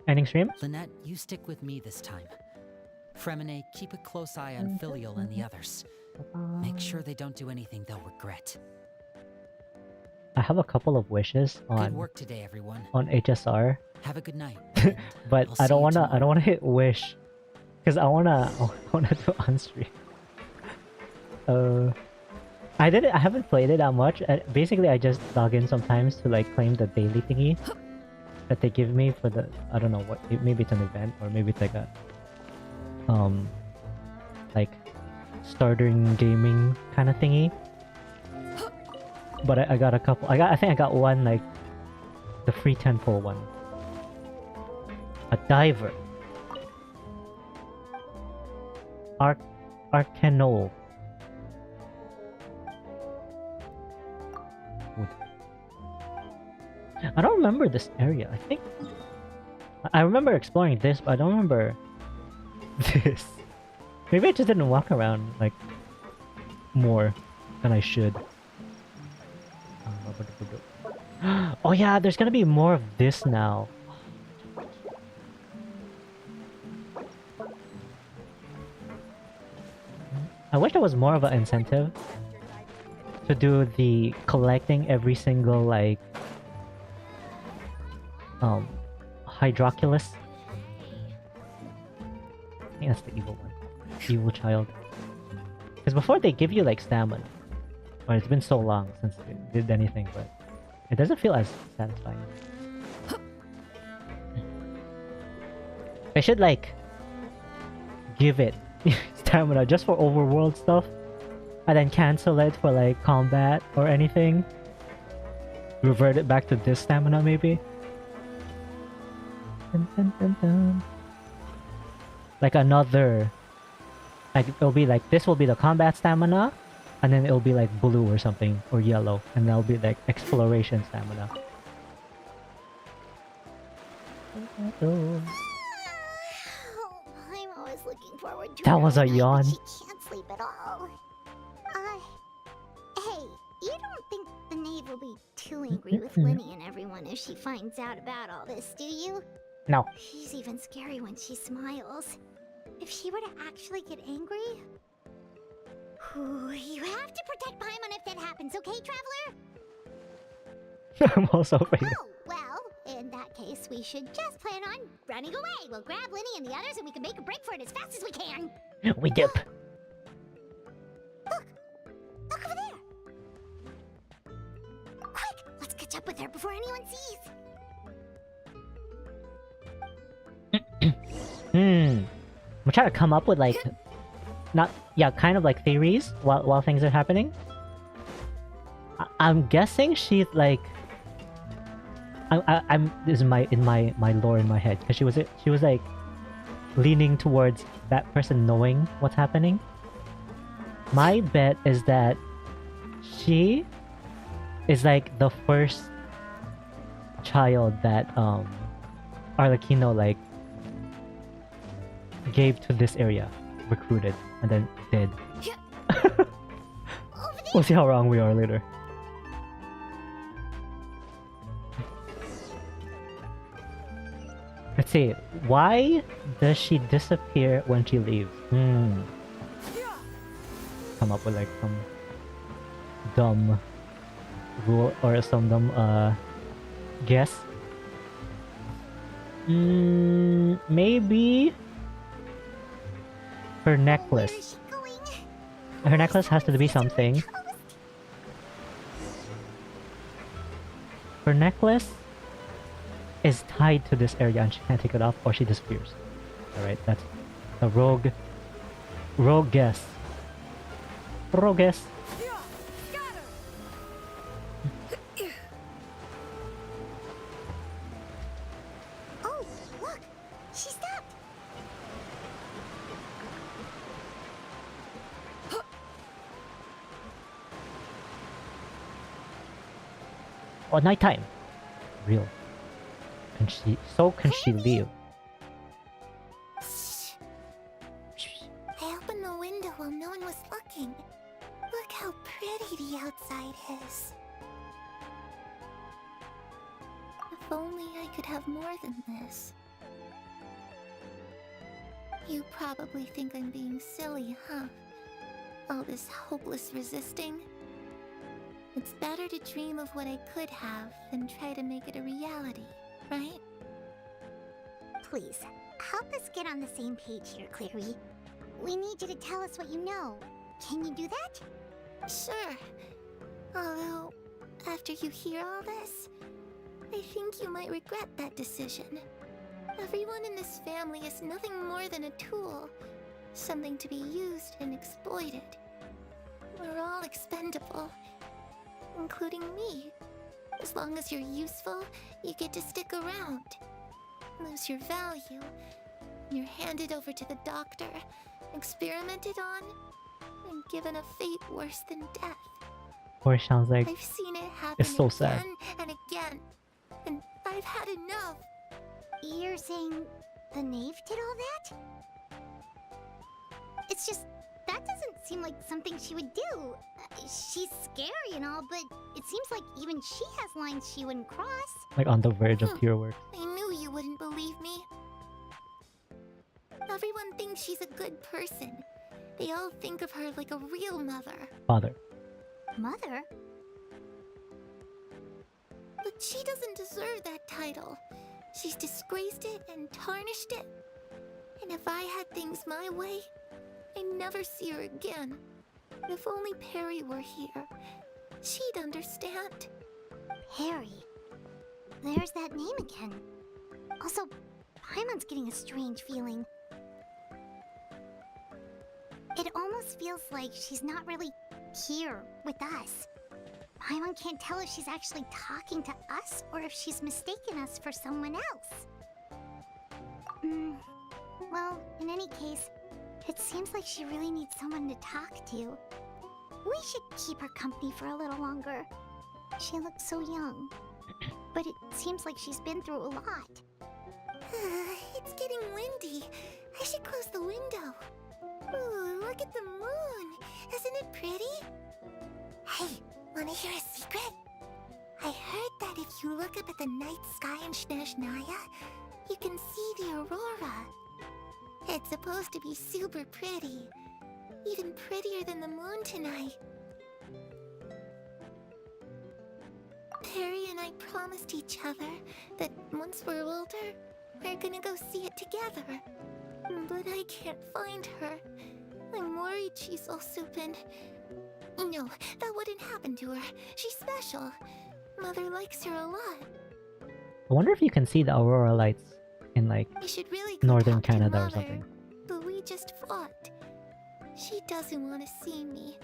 Ending stream. Lynette, you stick with me this time. Fremine, keep a close eye on Filial and the others. Make sure they don't do anything they'll regret. I have a couple of wishes Good on work today, everyone. HSR, Have a good night. but I'll I see don't you wanna tomorrow. hit wish, cause I wanna do on stream. I haven't played it that much. Basically, I just log in sometimes to like claim the daily thingy that they give me for the, I don't know what, maybe it's an event or maybe it's like a like starting gaming kind of thingy. But I got a couple. I think I got one, like the free temple one. A diver. Arcanol. I don't remember this area. I think I remember exploring this, but I don't remember this. Maybe I just didn't walk around like more than I should. Oh yeah, there's gonna be more of this now. I wish there was more of an incentive to do the collecting every single like Hydroculus. I think that's the evil one. Evil child. Because before they give you like stamina. Or it's been so long since it did anything, but it doesn't feel as satisfying. I should like give it stamina just for overworld stuff and then cancel it for like combat or anything. Revert it back to this stamina maybe. Dun, dun, dun, dun. Like another, like it'll be like, this will be the combat stamina, and then it'll be like blue or something, or yellow, and that'll be like exploration stamina. Oh, I'm always looking forward to That her was a night, but yawn. She can't sleep at all. Hey, you don't think the knave will be too angry with Linny and everyone if she finds out about all this, do you? No. She's even scary when she smiles. If she were to actually get angry... You have to protect Paimon if that happens, okay, Traveler? I'm also afraid. Oh, well, in that case, we should just plan on running away. We'll grab Linny and the others and we can make a break for it as fast as we can. We dip. Look over there. Quick, let's catch up with her before anyone sees. I'm trying to come up with like, kind of like theories while things are happening. I'm guessing she's like, I'm this is my lore in my head, because she was like leaning towards that person knowing what's happening. My bet is that she is like the first child that Arlecchino like gave to this area, recruited, and then dead. We'll see how wrong we are later. Let's see. Why does she disappear when she leaves? Come up with like some dumb rule or some dumb guess. Maybe her necklace. Where is she Her necklace has to be something. Her necklace is tied to this area and she can't take it off or she disappears. Alright, that's a rogue guess. Rogue guess. Oh, look! She stopped! Oh, nighttime. Real. Can she leave? I opened the window while no one was looking. Look how pretty the outside is. If only I could have more than this. You probably think I'm being silly, huh? All this hopeless resisting. It's better to dream of what I could have than try to make it a reality, right? Please, help us get on the same page here, Clary. We need you to tell us what you know. Can you do that? Sure. Although, after you hear all this, I think you might regret that decision. Everyone in this family is nothing more than a tool. Something to be used and exploited. We're all expendable. Including me. As long as you're useful, you get to stick around. Lose your value. You're handed over to the doctor, experimented on, and given a fate worse than death. Or it sounds like I've seen it happen it's so sad. again and again, and I've had enough. You're saying the knave did all that? It's just, that doesn't seem like something she would do. She's scary and all, but it seems like even she has lines she wouldn't cross. like on the verge of pure work. I knew you wouldn't believe me. Everyone thinks she's a good person. They all think of her like a real mother. Father. Mother? But she doesn't deserve that title. She's disgraced it and tarnished it. And if I had things my way, I'd never see her again. If only Perry were here, she'd understand. Perry. There's that name again. Also, Paimon's getting a strange feeling. It almost feels like she's not really here with us. Paimon can't tell if she's actually talking to us or if she's mistaken us for someone else. Well, in any case, it seems like she really needs someone to talk to. We should keep her company for a little longer. She looks so young. But it seems like she's been through a lot. It's getting windy. I should close the window. Ooh, look at the moon. Isn't it pretty? Hey, wanna hear a secret? I heard that if you look up at the night sky in Snezhnaya, you can see the aurora. It's supposed to be super pretty. Even prettier than the moon tonight. Perry and I promised each other that once we're older, we're gonna go see it together. But I can't find her. I'm worried she's all soup and... No, that wouldn't happen to her. She's special. Mother likes her a lot. I wonder if you can see the aurora lights in like I should really go northern talk to Canada or Mother, something. But we just fought. She doesn't want to see me.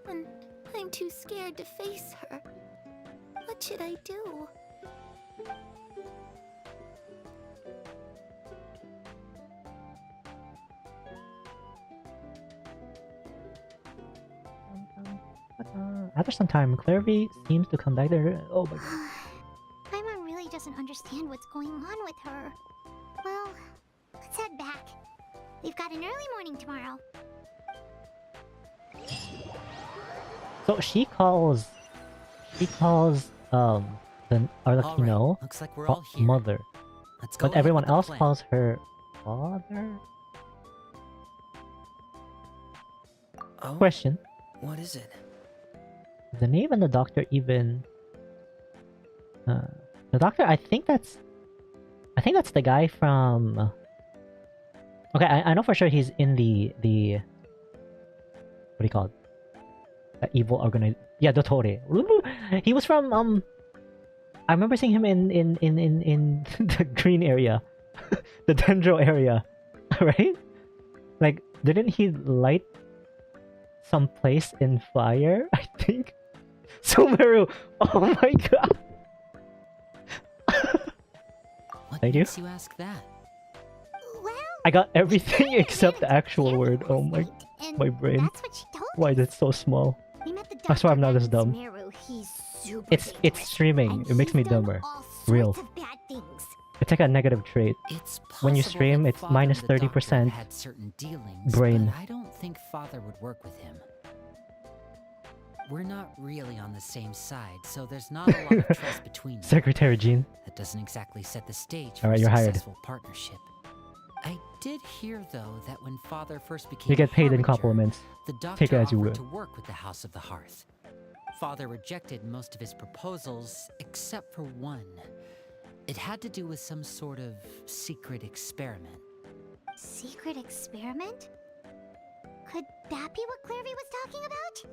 And I'm too scared to face her. What should I do? After some time, Clairvy seems to come back there. Oh my god. Paimon really doesn't understand what's going on with her. Well, let's head back. We've got an early morning tomorrow. So she calls the Arlecchino Looks like we're all here. mother, Let's go but ahead everyone with the else plan. calls her father. Oh, Question: what is it? the name and the doctor even? The doctor, I think that's the guy from. Okay, I know for sure he's in the what do you call it? That evil organization. Yeah, Dottore. He was from I remember seeing him in the green area, the Dendro area, right? Like, didn't he light some place in fire? I think. Sumeru. Oh my god. What Thank you. makes you ask that? Well, I got everything except the actual word. Oh my, and my brain. That's what she told Why is us. it so small? We met the That's why I'm not doctor as dumb. back in Sumeru. He's super It's dangerous, streaming. and It makes he's me done dumber. all sorts Real. of bad things. It's like a negative trait. It's When you possible stream, that it's Father minus and the doctor 30% had certain dealings, brain. but I don't think Father would work with him. We're not really on the same side, so there's not a lot of trust between them. Secretary Jean. That doesn't exactly set the stage for Alright, a you're hired. successful partnership. I did hear, though, that when Father first became You get paid in Harbinger, compliments. the doctor Take it as you offered will. to work with the House of the Hearth. Father rejected most of his proposals, except for one. It had to do with some sort of secret experiment. Secret experiment? Could that be what Clairvy was talking about?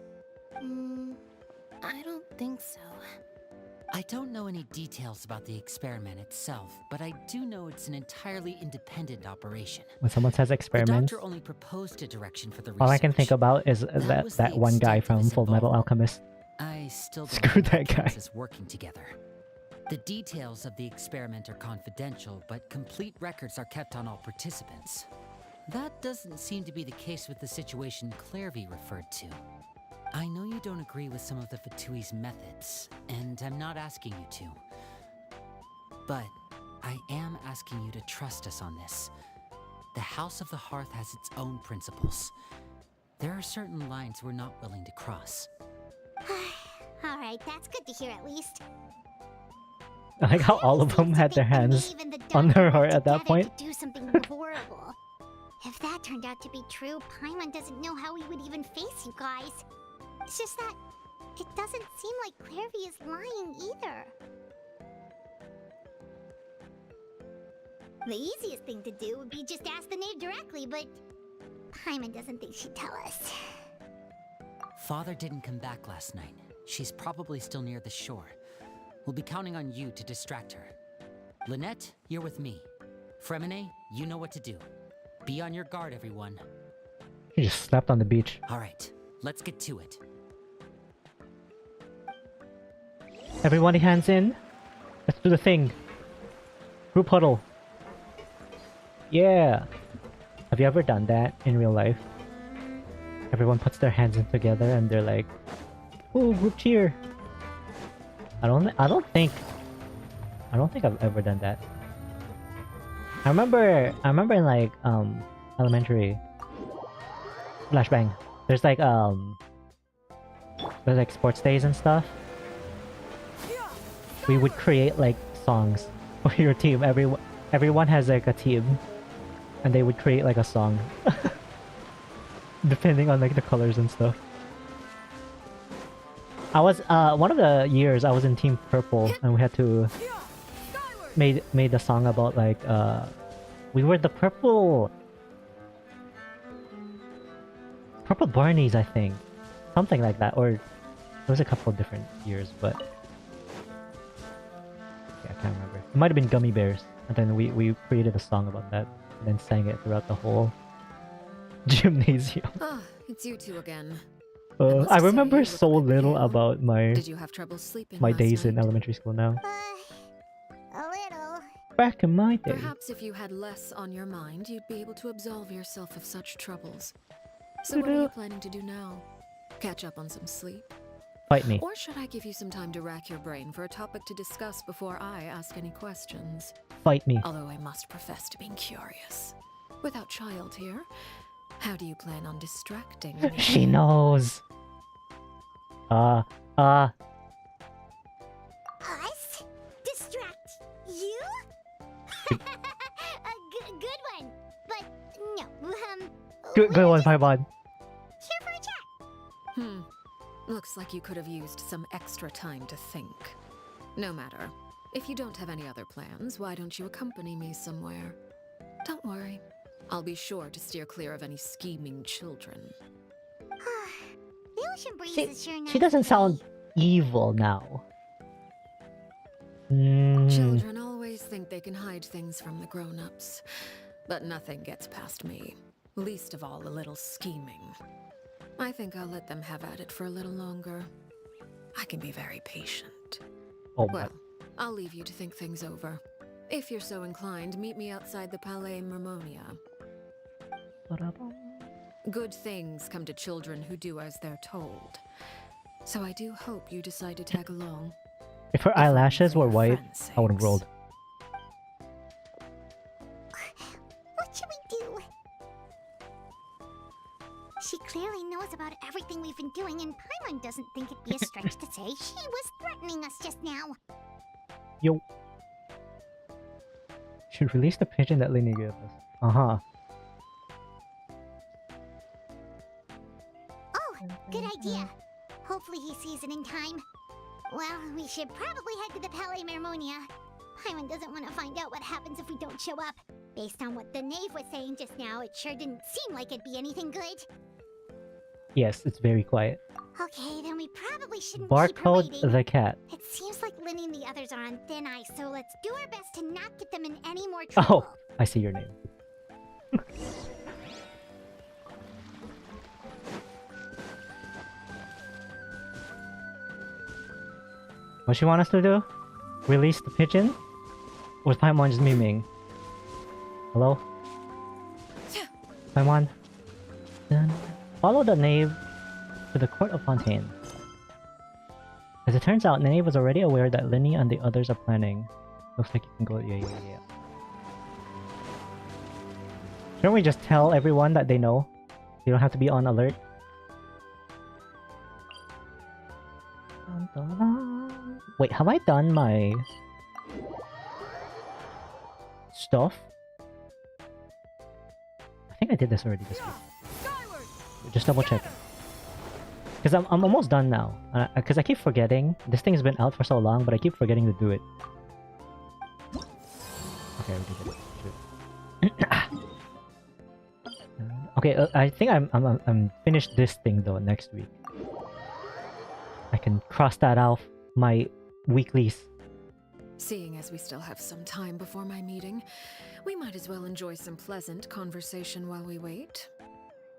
I don't think so. I don't know any details about the experiment itself, but I do know it's an entirely independent operation. When someone says The experiments, doctor only proposed a direction for the research. all I can think about is was that the one guy extent of from his Full Metal involvement. Alchemist. I still don't Screw think that guy. counts as working together. The details of the experiment are confidential, but complete records are kept on all participants. That doesn't seem to be the case with the situation Clairvy referred to. I know you don't agree with some of the Fatui's methods, and I'm not asking you to. But I am asking you to trust us on this. The House of the Hearth has its own principles. There are certain lines we're not willing to cross. Alright, that's good to hear at least. I like how all of them had their hands on their heart at that point. To do something horrible. If that turned out to be true, Paimon doesn't know how he would even face you guys. It's just that it doesn't seem like Clairvy is lying either. The easiest thing to do would be just ask the knave directly, but Paimon doesn't think she'd tell us. Father didn't come back last night. She's probably still near the shore. We'll be counting on you to distract her. Lynette, you're with me. Fremine, you know what to do. Be on your guard, everyone. He just slept on the beach. All right, let's get to it. Everybody hands in. Let's do the thing. Group huddle. Yeah. Have you ever done that in real life? Everyone puts their hands in together and they're like, "Ooh, group cheer." I don't think I've ever done that. I remember in like elementary flashbang. There's like sports days and stuff. We would create like songs for your team. Everyone has like a team, and they would create like a song, depending on like the colors and stuff. I was one of the years I was in Team Purple, and we had to made a song about like we were the purple Barneys, I think, something like that, or it was a couple of different years, but yeah, I can't remember. It might have been Gummy Bears, and then we created a song about that, and then sang it throughout the whole gymnasium. Ah, it's you two again. I remember so little about my Did you have trouble sleeping my last days in night? elementary school now. A little. Back in my day. Perhaps if you had less on your mind, you'd be able to absolve yourself of such troubles. So what are you planning to do now? Catch up on some sleep? Fight me. Or should I give you some time to rack your brain for a topic to discuss before I ask any questions? Fight me. Although I must profess to being curious. Without child here, how do you plan on distracting me? She knows. Us? Distract you? A good one. But no, Good one, Paimon. Here for a chat. Looks like you could have used some extra time to think. No matter. If you don't have any other plans, why don't you accompany me somewhere? Don't worry. I'll be sure to steer clear of any scheming children. ocean breeze She, is sure nice she doesn't today. sound evil now. Mm, Children always think they can hide things from the grown-ups, but nothing gets past me. Least of all a little scheming. I think I'll let them have at it for a little longer. I can be very patient. oh my. Well, I'll leave you to think things over. If you're so inclined, meet me outside the Palais Mermonia. Good things come to children who do as they're told. So I do hope you decide to tag along. If her If only eyelashes for were your white, friends' I would have sakes. rolled. What should we do? She clearly knows about everything we've been doing, and Paimon doesn't think it'd be a stretch to say she was threatening us just now. Yo. Should release the pigeon that Linny gave us. Uh-huh. Oh, good idea. Hopefully he sees it in time. Well, we should probably head to the Palais Mermonia. Paimon doesn't want to find out what happens if we don't show up. Based on what the knave was saying just now, it sure didn't seem like it'd be anything good. Yes, it's very quiet. Okay, then we probably shouldn't keep her Barcode waiting. the cat. It seems like Linny and the others are on thin ice, so let's do our best to not get them in any more trouble. Oh, I see your name. What she want us to do? Release the pigeon? Or is Paimon just memeing? Hello? Paimon? Dun. Follow the knave to the court of Fontaine. As it turns out, the knave was already aware that Linny and the others are planning. Looks like you can go. Yeah. Shouldn't we just tell everyone that they know? You don't have to be on alert. Dun, dun, dun. Wait, have I done my stuff? I think I did this already this week. Just double check. Because I'm almost done now. Because I keep forgetting. This thing's been out for so long, but I keep forgetting to do it. Okay, we did it. Okay, I think I'm finished this thing though next week. I can cross that off my weeklies. Seeing as we still have some time before my meeting, we might as well enjoy some pleasant conversation while we wait.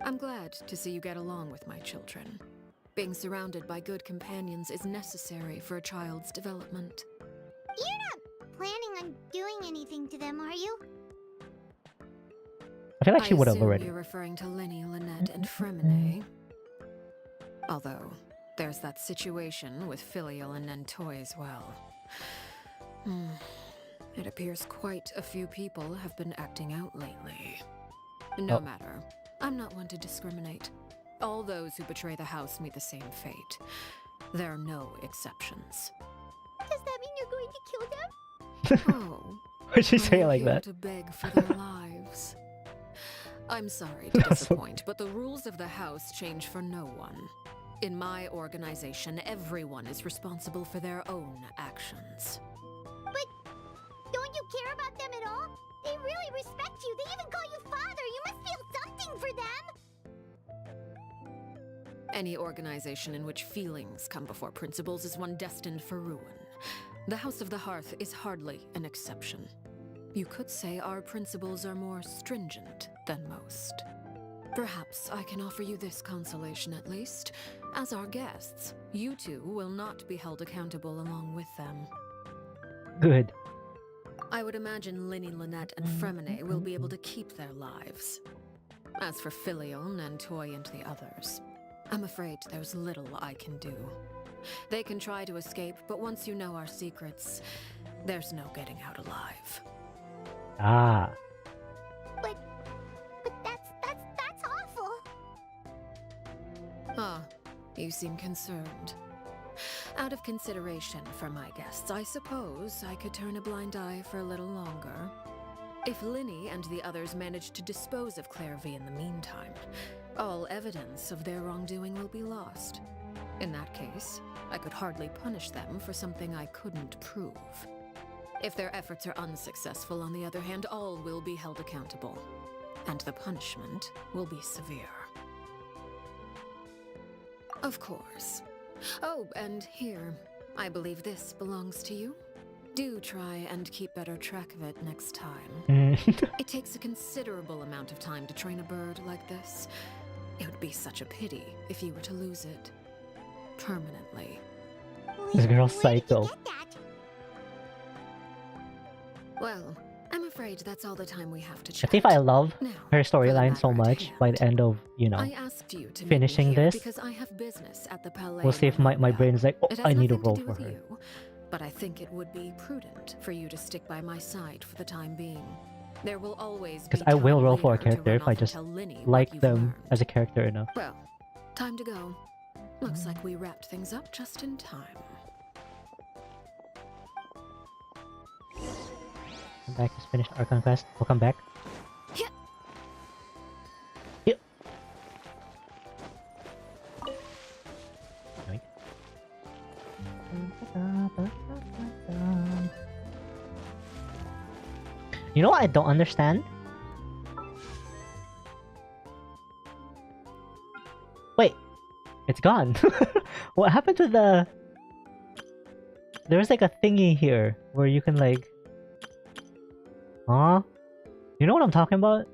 I'm glad to see you get along with my children. Being surrounded by good companions is necessary for a child's development. You're not planning on doing anything to them, are you? I feel like she would have assume already. You're referring to Linny, Lynette, and Fremine. Although, there's that situation with Filial and Nentoy as well. It appears quite a few people have been acting out lately. No matter. I'm not one to discriminate. All those who betray the house meet the same fate. There are no exceptions. Does that mean you're going to kill them? Oh. Why'd she I'm say it not like here that? to beg for their lives. I'm sorry to disappoint, but the rules of the house change for no one. In my organization, everyone is responsible for their own actions. But don't you care about them at all? They really respect you. They even call you father. You must feel something for them. Any organization in which feelings come before principles is one destined for ruin. The House of the Hearth is hardly an exception. You could say our principles are more stringent than most. Perhaps I can offer you this consolation at least. As our guests, you two will not be held accountable along with them. Good. I would imagine Linny, Lynette, and Fremine will be able to keep their lives. As for Filial, Nentoy, and the others, I'm afraid there's little I can do. They can try to escape, but once you know our secrets, there's no getting out alive. Ah. But that's awful. Ah, you seem concerned. Out of consideration for my guests, I suppose I could turn a blind eye for a little longer. If Linny and the others manage to dispose of Claire V in the meantime, all evidence of their wrongdoing will be lost. In that case, I could hardly punish them for something I couldn't prove. If their efforts are unsuccessful, on the other hand, all will be held accountable. And the punishment will be severe. Of course. Oh, and here. I believe this belongs to you. Do try and keep better track of it next time. It takes a considerable amount of time to train a bird like this. It would be such a pity if you were to lose it. Permanently. This girl's psycho. Well, I'm afraid that's all the time we have to I chat. think I love Now, her for the storyline so matter at much hand. by the end of, you know, I asked you to meet me finishing here this. because I have business at the Palais. We'll see if my brain is like, oh, It has I need a nothing to role do for with her. you, but I think it would be prudent for you to stick by my side for the time being. There will always be Because I will time roll for a later to character run if I off and just tell Linny what like you've them learned. as a character enough. Well, time to go. Looks like we wrapped things up just in time. Come back, just finished Archon Quest. We'll come back. Yeah. Yep. Yoink. You know what I don't understand? Wait, it's gone. What happened to the... There's like a thingy here where you can like... Huh? You know what I'm talking about?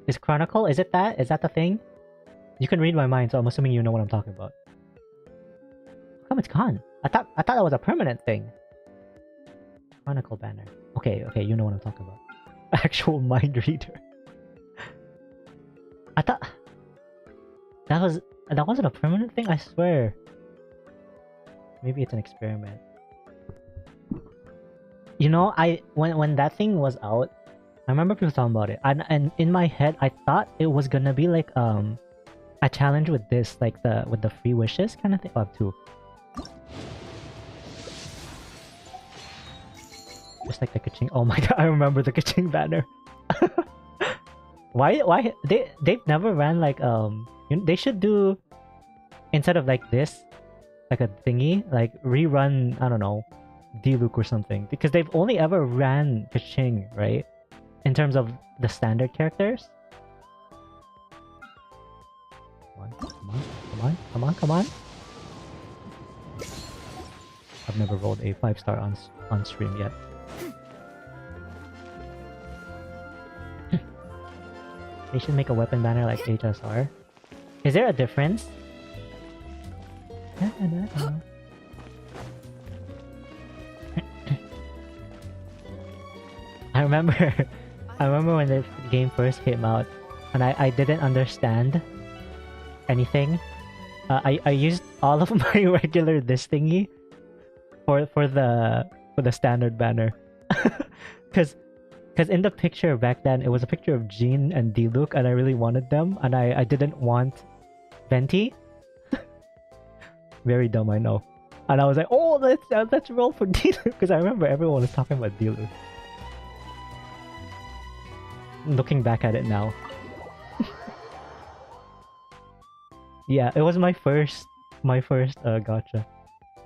Is Chronicle? Is it that? Is that the thing? You can read my mind, so I'm assuming you know what I'm talking about. How come it's gone? I thought that was a permanent thing. Chronicle banner. Okay, you know what I'm talking about. Actual mind reader. I thought that wasn't a permanent thing, I swear. Maybe it's an experiment. You know, when that thing was out, I remember people talking about it, and in my head I thought it was gonna be like a challenge with this, like with the free wishes kind of thing. Oh, I have two. Just like the Kaching. Oh my god, I remember the Kaching banner. Why they've never ran like they should do, instead of like this, like a thingy, like rerun, I don't know, Diluc or something, because they've only ever ran Kaching, right? In terms of the standard characters. Come on. I've never rolled a 5-star on stream yet. They should make a weapon banner like HSR. Is there a difference? I remember when the game first came out, and I didn't understand anything. I used all of my regular this thingy for the standard banner, because in the picture back then it was a picture of Jean and Diluc, and I really wanted them, and I didn't want Venti. Very dumb, I know. And I was like, oh, let's roll for Diluc, because I remember everyone was talking about Diluc. Looking back at it now. Yeah, it was my first gacha.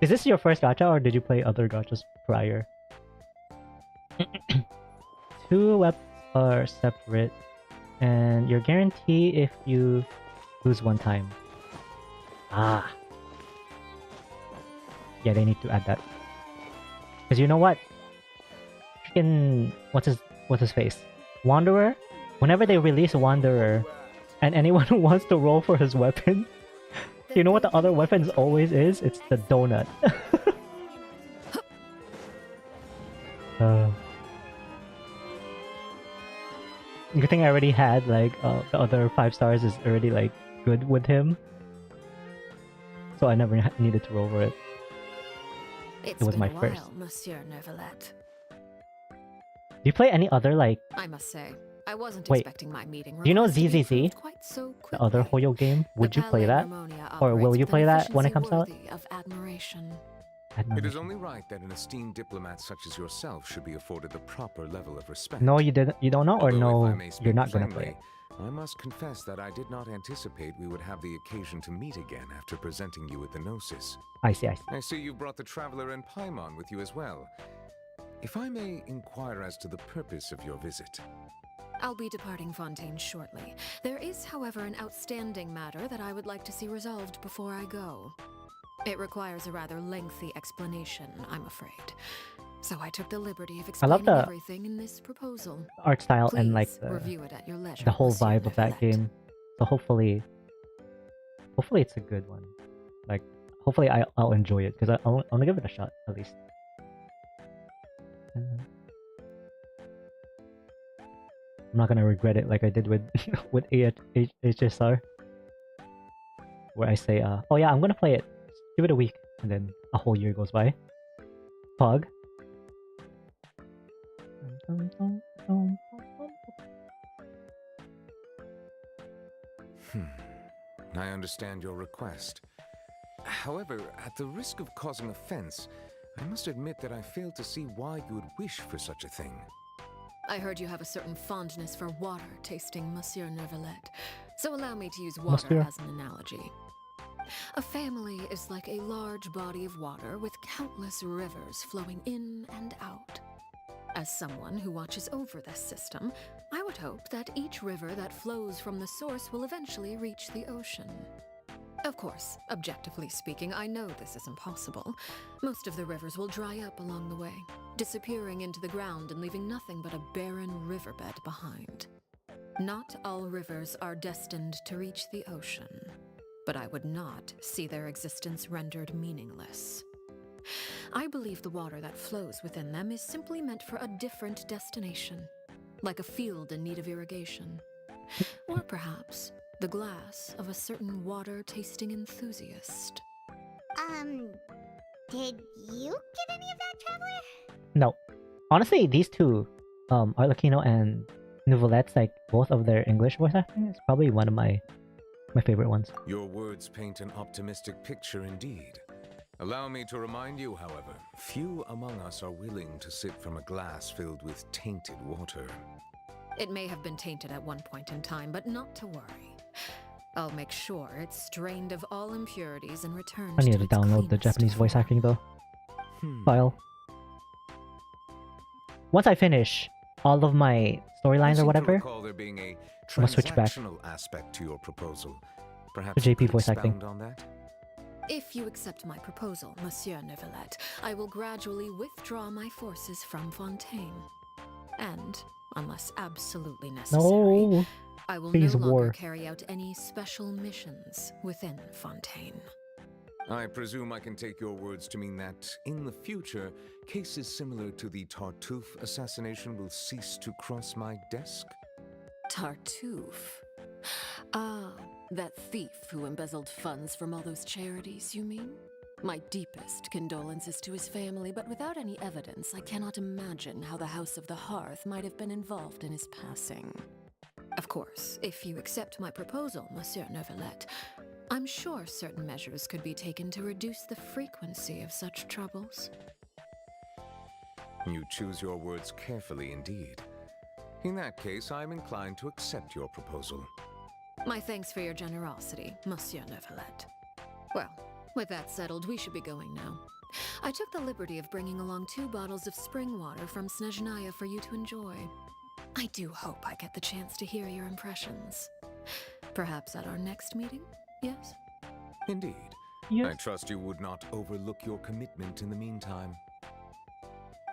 Is this your first gacha, or did you play other gachas prior? 2 weapons are separate, and you're guaranteed if you lose one time. Ah. Yeah, they need to add that. Because you know what? Freaking what's his face? Wanderer? Whenever they release Wanderer, and anyone who wants to roll for his weapon, you know what the other weapons always is? It's the donut. Good thing I already had like the other 5 stars is already like good with him, so I never needed to roll for it. It's It was been my a while, first. Monsieur Neuvillette. Do you play any other like I must say, I wasn't Wait, expecting my meeting. do you know request to be ZZZ? approved quite so the other quickly. Hoyo game? Would The you play Palais that? Ramonia Or will operates you with play an that when it comes out? efficiency worthy of admiration. It is only right that an esteemed diplomat such as yourself should be afforded the proper level of respect. No, you didn't. You don't know, or Although, if I no, may you're speak not gonna play plainly, it. I must confess that I did not anticipate we would have the occasion to meet again after presenting you with the Gnosis. I see. I see you've brought the Traveler and Paimon with you as well. If I may inquire as to the purpose of your visit. I'll be departing Fontaine shortly. There is, however, an outstanding matter that I would like to see resolved before I go. It requires a rather lengthy explanation, I'm afraid. So I took the liberty of I love explaining the everything in this proposal. art style and like Please review it at your leisure, the whole Monsieur vibe of that Neuvillette. game. So hopefully it's a good one. Like hopefully I'll enjoy it because I want to give it a shot at least. I'm not gonna regret it like I did with with HSR, where I say, oh yeah, I'm gonna play it. Just give it a week, and then a whole year goes by. Pog. I understand your request. However, at the risk of causing offense, I must admit that I fail to see why you would wish for such a thing. I heard you have a certain fondness for water tasting, Monsieur Neuvillette. So allow me to use water as an analogy. A family is like a large body of water with countless rivers flowing in and out. As someone who watches over this system, I would hope that each river that flows from the source will eventually reach the ocean. Of course, objectively speaking, I know this is impossible. Most of the rivers will dry up along the way, disappearing into the ground and leaving nothing but a barren riverbed behind. Not all rivers are destined to reach the ocean, but I would not see their existence rendered meaningless. I believe the water that flows within them is simply meant for a different destination, like a field in need of irrigation. Or perhaps the glass of a certain water-tasting enthusiast. Did you get any of that, Traveler? No. Honestly, these two, Arlecchino and Nouvelette's, like, both of their English voice acting is probably one of my favorite ones. Your words paint an optimistic picture indeed. Allow me to remind you, however, few among us are willing to sip from a glass filled with tainted water. It may have been tainted at one point in time, but not to worry. I'll make sure it's drained of all impurities and returned I need to its download the cleanest Japanese voice form. acting though. File. Once I finish all of my storylines or whatever, Recall there being a I'm gonna switch back transactional aspect to your proposal. to Perhaps you JP could voice acting. expound on that? If you accept my proposal, Monsieur Neuvillette, I will gradually withdraw my forces from Fontaine. And, unless absolutely necessary, No, I will please, no longer war. carry out any special missions within Fontaine. I presume I can take your words to mean that, in the future, cases similar to the Tartuffe assassination will cease to cross my desk? Tartuffe? Ah, that thief who embezzled funds from all those charities, you mean? My deepest condolences to his family, but without any evidence, I cannot imagine how the House of the Hearth might have been involved in his passing. Of course, if you accept my proposal, Monsieur Neuvillette, I'm sure certain measures could be taken to reduce the frequency of such troubles. You choose your words carefully indeed. In that case, I am inclined to accept your proposal. My thanks for your generosity, Monsieur Neuvillette. Well, with that settled, we should be going now. I took the liberty of bringing along 2 bottles of spring water from Snezhnaya for you to enjoy. I do hope I get the chance to hear your impressions. Perhaps at our next meeting, yes? Indeed. Yes. I trust you would not overlook your commitment in the meantime.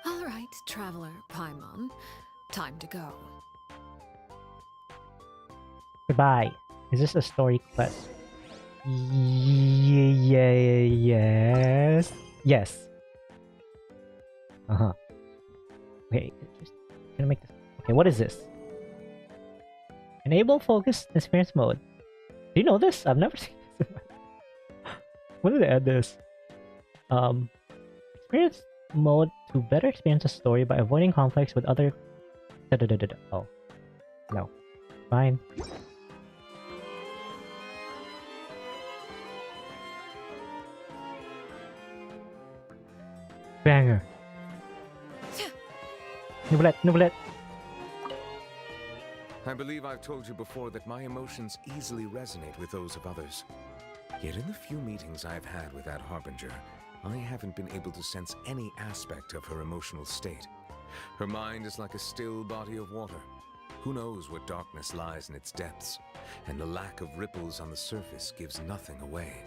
All right, Traveler Paimon. Time to go. Goodbye. Is this a story quest? Yes. Yes. Okay, just gonna make this. Okay, what is this? Enable focus experience mode. Do you know this? I've never seen this. When did they add this? Experience mode to better experience a story by avoiding conflicts with other. Oh, no. Fine. Banger. Nouvellette. I believe I've told you before that my emotions easily resonate with those of others. Yet in the few meetings I've had with that Harbinger, I haven't been able to sense any aspect of her emotional state. Her mind is like a still body of water, Who knows what darkness lies in its depths, and the lack of ripples on the surface gives nothing away.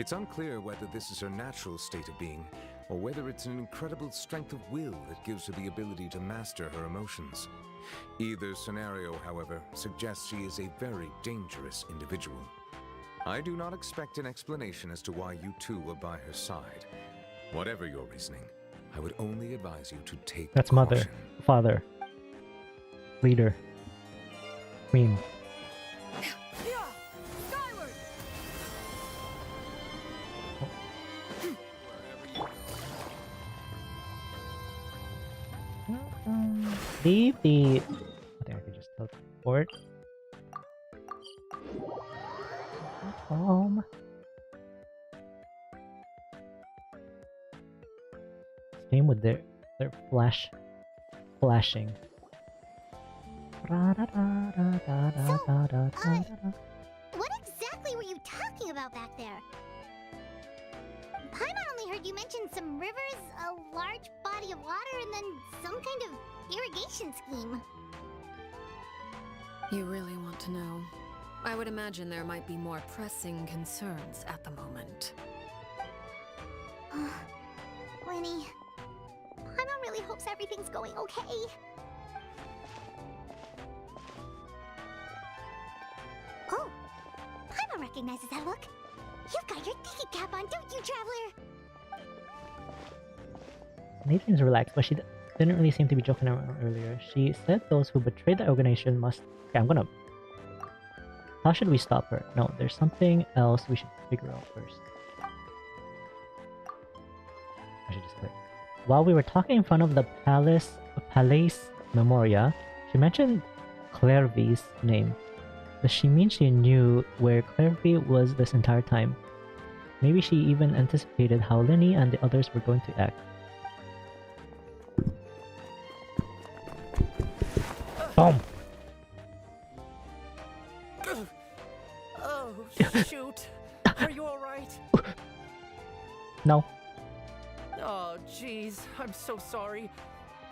It's unclear whether this is her natural state of being, or whether it's an incredible strength of will that gives her the ability to master her emotions. Either scenario, however, suggests she is a very dangerous individual. I do not expect an explanation as to why you two were by her side. Whatever your reasoning, I would only advise you to take That's caution. mother, father, leader, queen. Skyward! Leave the. I think I could just teleport. Home. This game with their flashing. What exactly were you talking about back there? Paimon only heard you mention some rivers, a large body of water, and then some kind of irrigation scheme. You really want to know? I would imagine there might be more pressing concerns at the moment. Lenny, Paimon really hopes everything's going okay. Oh, Paimon recognizes that look. You've got your ticket cap on, don't you, Traveler? Nadrian's relaxed, but she didn't really seem to be joking around earlier. She said those who betrayed the organization must... Okay, I'm gonna... How should we stop her? No, there's something else we should figure out first. I should just click. While we were talking in front of the Palace Memoria, she mentioned Clairvy's name. Does she mean she knew where Clairvy was this entire time? Maybe she even anticipated how Linny and the others were going to act. Boom! Oh, shoot. Are you alright? No. Oh, jeez. I'm so sorry.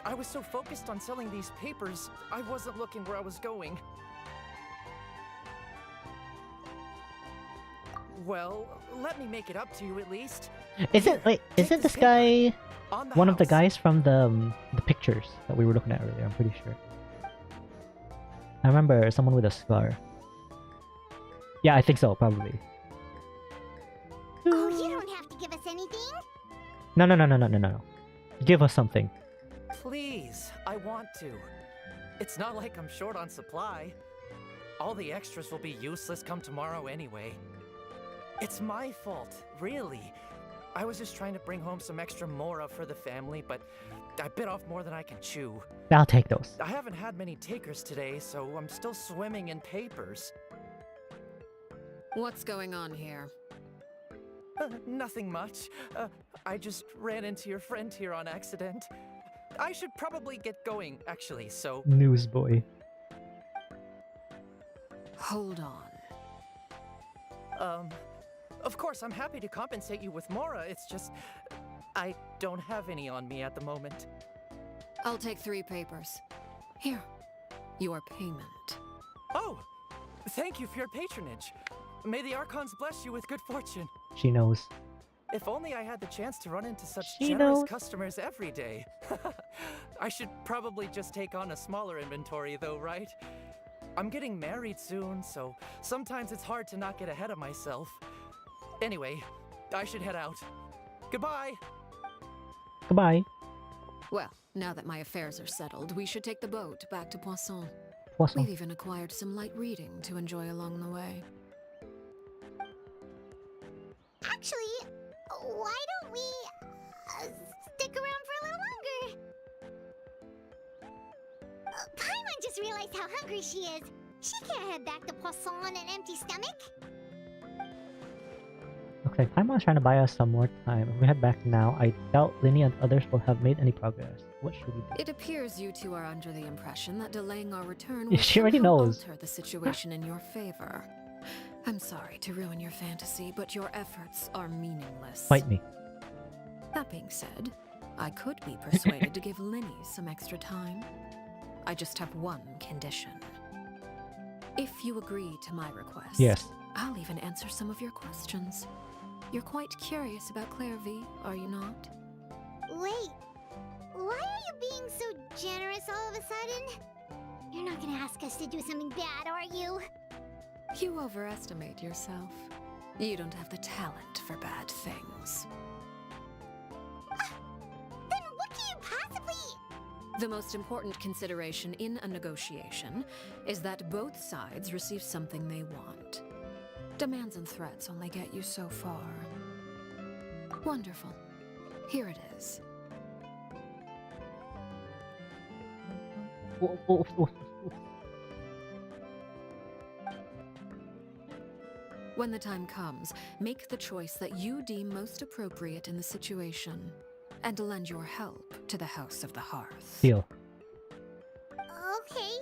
I was so focused on selling these papers, I wasn't looking where I was going. Well, let me make it up to you at least. Isn't this guy one of the guys from the pictures that we were looking at earlier? I'm pretty sure. I remember someone with a scar. Yeah, I think so, probably. Oh, you don't have to give us anything. No. Give us something. Please, I want to. It's not like I'm short on supply. All the extras will be useless come tomorrow anyway. It's my fault, really. I was just trying to bring home some extra mora for the family, but I bit off more than I can chew. I'll take those. I haven't had many takers today, so I'm still swimming in papers. What's going on here? Nothing much. I just ran into your friend here on accident. I should probably get going, actually, so... Newsboy. Hold on. Of course, I'm happy to compensate you with mora, it's just... I don't have any on me at the moment. I'll take 3 papers. Here, your payment. Oh! Thank you for your patronage. May the Archons bless you with good fortune. She knows. If only I had the chance to run into such She generous knows. customers every day. I should probably just take on a smaller inventory though, right? I'm getting married soon, so sometimes it's hard to not get ahead of myself. Anyway, I should head out. Goodbye! Goodbye. Well, now that my affairs are settled, we should take the boat back to Poisson. Poisson. We've even acquired some light reading to enjoy along the way. Actually, why don't we stick around for a little longer? Paimon just realized how hungry she is. She can't head back to Poisson on an empty stomach. Looks like Paimon's trying to buy us some more time. If we head back now, I doubt Linny and others will have made any progress. What should we do? It appears you two are under the impression that delaying our return Yeah, will she already somehow knows. alter the situation in your favor. I'm sorry to ruin your fantasy, but your efforts are meaningless. Fight me. That being said, I could be persuaded to give Linny some extra time. I just have one condition. If you agree to my request, Yes. I'll even answer some of your questions. You're quite curious about Clairvy, are you not? Wait, why are you being so generous all of a sudden? You're not gonna ask us to do something bad, are you? You overestimate yourself. You don't have the talent for bad things. Then what can you possibly... The most important consideration in a negotiation is that both sides receive something they want. Demands and threats only get you so far. Wonderful. Here it is. When the time comes, make the choice that you deem most appropriate in the situation, and lend your help to the House of the Hearth. Deal. Okay,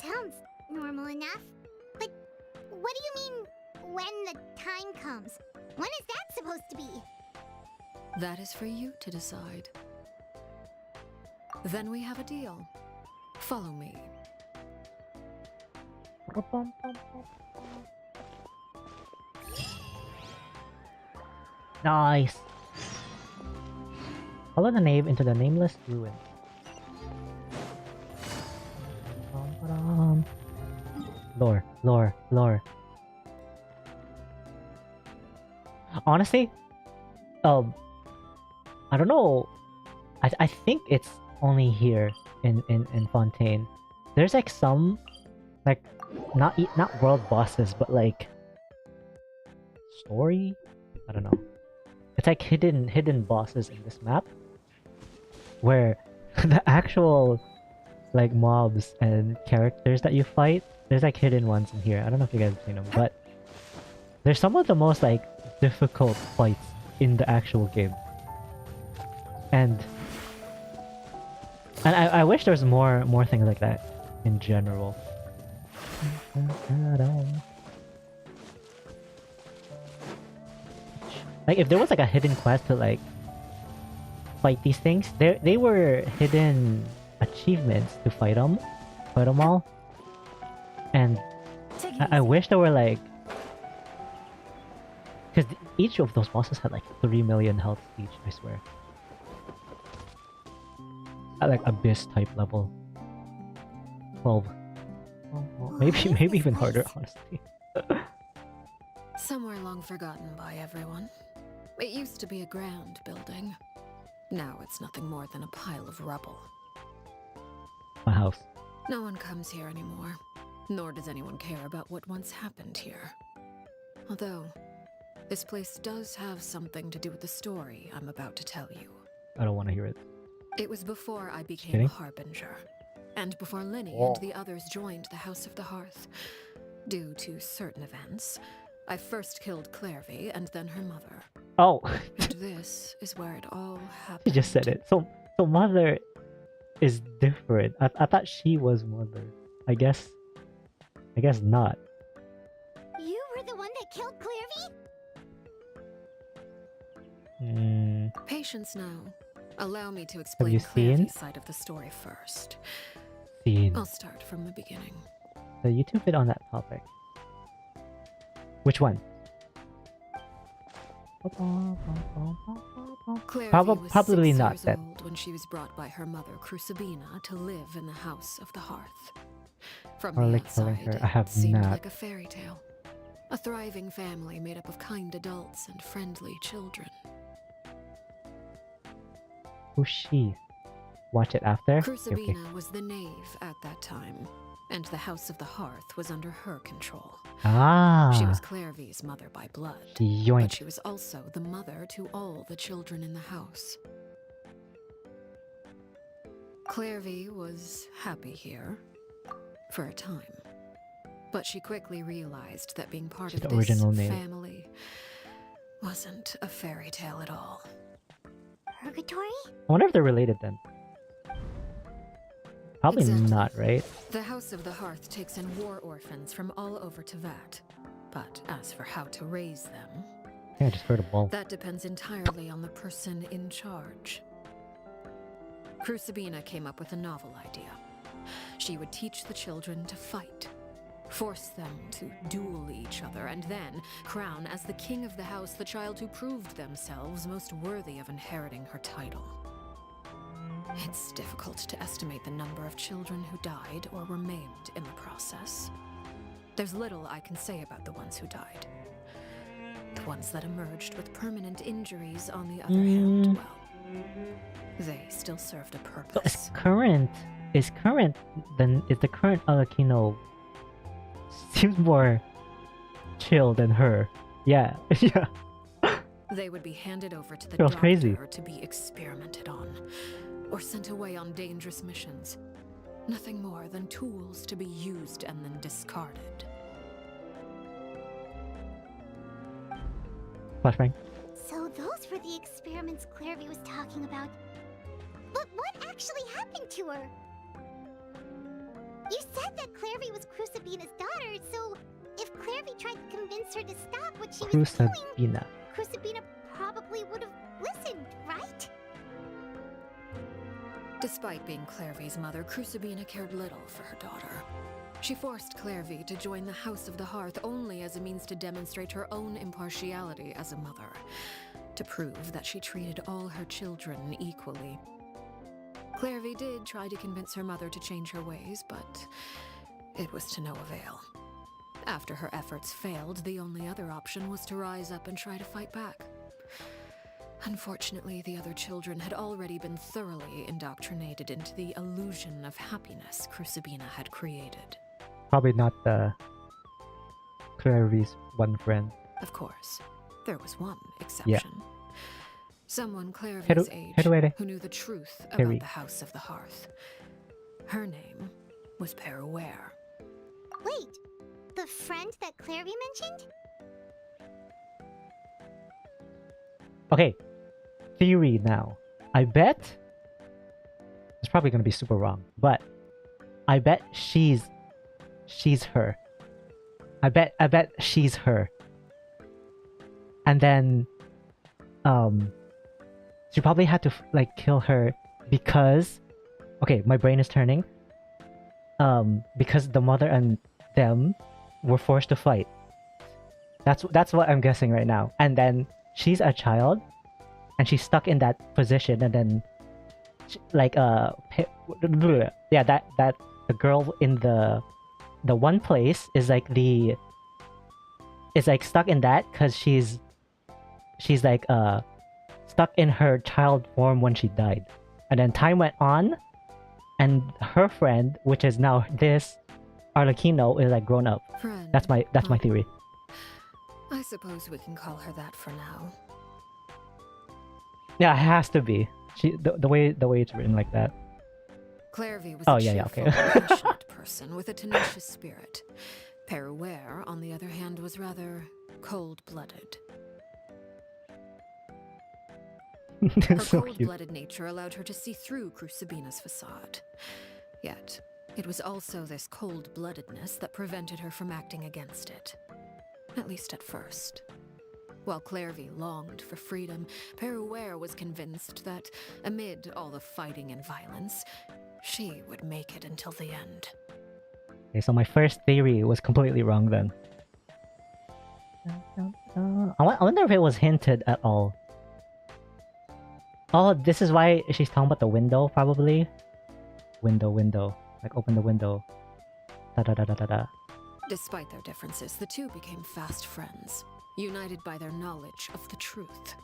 sounds normal enough. But what do you mean, when the time comes? When is that supposed to be? That is for you to decide. Then we have a deal. Follow me. Nice. Follow the nave into the nameless ruins. Lore, lore, lore. Honestly, I don't know. I think it's only here in Fontaine. There's like some, like, not world bosses, but like story. I don't know. It's like hidden bosses in this map, where the actual like mobs and characters that you fight, there's like hidden ones in here. I don't know if you guys have seen them, but there's some of the most like difficult fights in the actual game. And I wish there's more things like that in general. Like if there was like a hidden quest to like fight these things, they were hidden achievements to fight them all. And I wish there were like, because each of those bosses had like 3 million health each, I swear. At like Abyss type level. 12. Maybe even harder, honestly. Somewhere long forgotten by everyone. It used to be a grand building. Now it's nothing more than a pile of rubble. My house. No one comes here anymore, nor does anyone care about what once happened here. Although, this place does have something to do with the story I'm about to tell you. I don't want to hear it. It was before I became a Harbinger, and before Linny and the others joined the House of the Hearth. Due to certain events, I first killed Clairvy and then her mother. Oh. And this is where it all happened. You just said it. So mother is different. I thought she was mother. I guess not. You were the one that killed Clairvy? Patience now. Allow me to explain you seen? Clairvy's side of the story first. Seen. I'll start from the beginning. The YouTube vid on that topic. Which one? Clairvy was Probably 6 not years that. old when she was brought by her mother, Crucibina, to live in the House of the Hearth. From Or the like telling outside, her, I have it seemed not. like a fairy tale. A thriving family made up of kind adults and friendly children. Who's she? Watch it after? Crucibina Okay. was the knave at that time, and the House of the Hearth was under her control. Ah. She was Clairvy's mother by blood, Yoink. but she was also the mother to all the children in the house. Clairvy was happy here, for a time. But she quickly realized that being part She's of the this original name. family wasn't a fairy tale at all. Purgatory? I wonder if they're related then. Probably Exactly. not, right? The House of the Hearth takes in war orphans from all over Tevat. But as for how to raise them, I think I just heard a ball. that depends entirely on the person in charge. Crucibina came up with a novel idea. She would teach the children to fight, force them to duel each other, and then crown as the king of the house the child who proved themselves most worthy of inheriting her title. It's difficult to estimate the number of children who died or were maimed in the process. There's little I can say about the ones who died. The ones that emerged with permanent injuries, on the other hand, well, they still served a purpose. Is the current Alakino seems more chill than her. Yeah, yeah. They would be handed over to the Feels doctor crazy. to be experimented on, or sent away on dangerous missions. Nothing more than tools to be used and then discarded. Flashbang. So those were the experiments Clairvy was talking about. But what actually happened to her? You said that Clairvy was Crucibina's daughter, so if Clairvy tried to convince her to stop what she was doing, Crucibina. Crucibina probably would have listened, right? Despite being Clairvy's mother, Crucibina cared little for her daughter. She forced Clairvy to join the House of the Hearth only as a means to demonstrate her own impartiality as a mother, to prove that she treated all her children equally. Clairvy did try to convince her mother to change her ways, but it was to no avail. After her efforts failed, the only other option was to rise up and try to fight back. Unfortunately, the other children had already been thoroughly indoctrinated into the illusion of happiness Crucibina had created. Probably not the Clairvy's one friend. Of course, there was one exception. Someone Clairvy's Heru- age who knew the truth about the House of the Hearth. Her name was Peruware. Wait, the friend that Clairvy mentioned? Okay, theory now. I bet it's probably gonna be super wrong, but I bet she's her. I bet she's her. And then she probably had to like kill her because, okay, my brain is turning. Because the mother and them were forced to fight. That's what I'm guessing right now. And then she's a child, and she's stuck in that position, and then like that the girl in the one place is like stuck in that because she's like stuck in her child form when she died, and then time went on, and her friend, which is now this Arlecchino, is like grown up. Friend. That's my theory. I suppose we can call her that for now. Yeah, it has to be. The way it's written like that. Clairvy was Oh, a yeah, cheerful, okay. passionate person with a tenacious spirit. Peruware, on the other hand, was rather cold-blooded. Her So cute. cold-blooded nature allowed her to see through Crucibina's facade. Yet, it was also this cold-bloodedness that prevented her from acting against it. At least at first. While Clairvy longed for freedom, Peruware was convinced that, amid all the fighting and violence, she would make it until the end. Okay, so my first theory was completely wrong then. I wonder if it was hinted at all. Oh, this is why she's talking about the window, probably. Window. Like, open the window. Da-da-da-da-da-da. Despite their differences, the two became fast friends, united by their knowledge of the truth.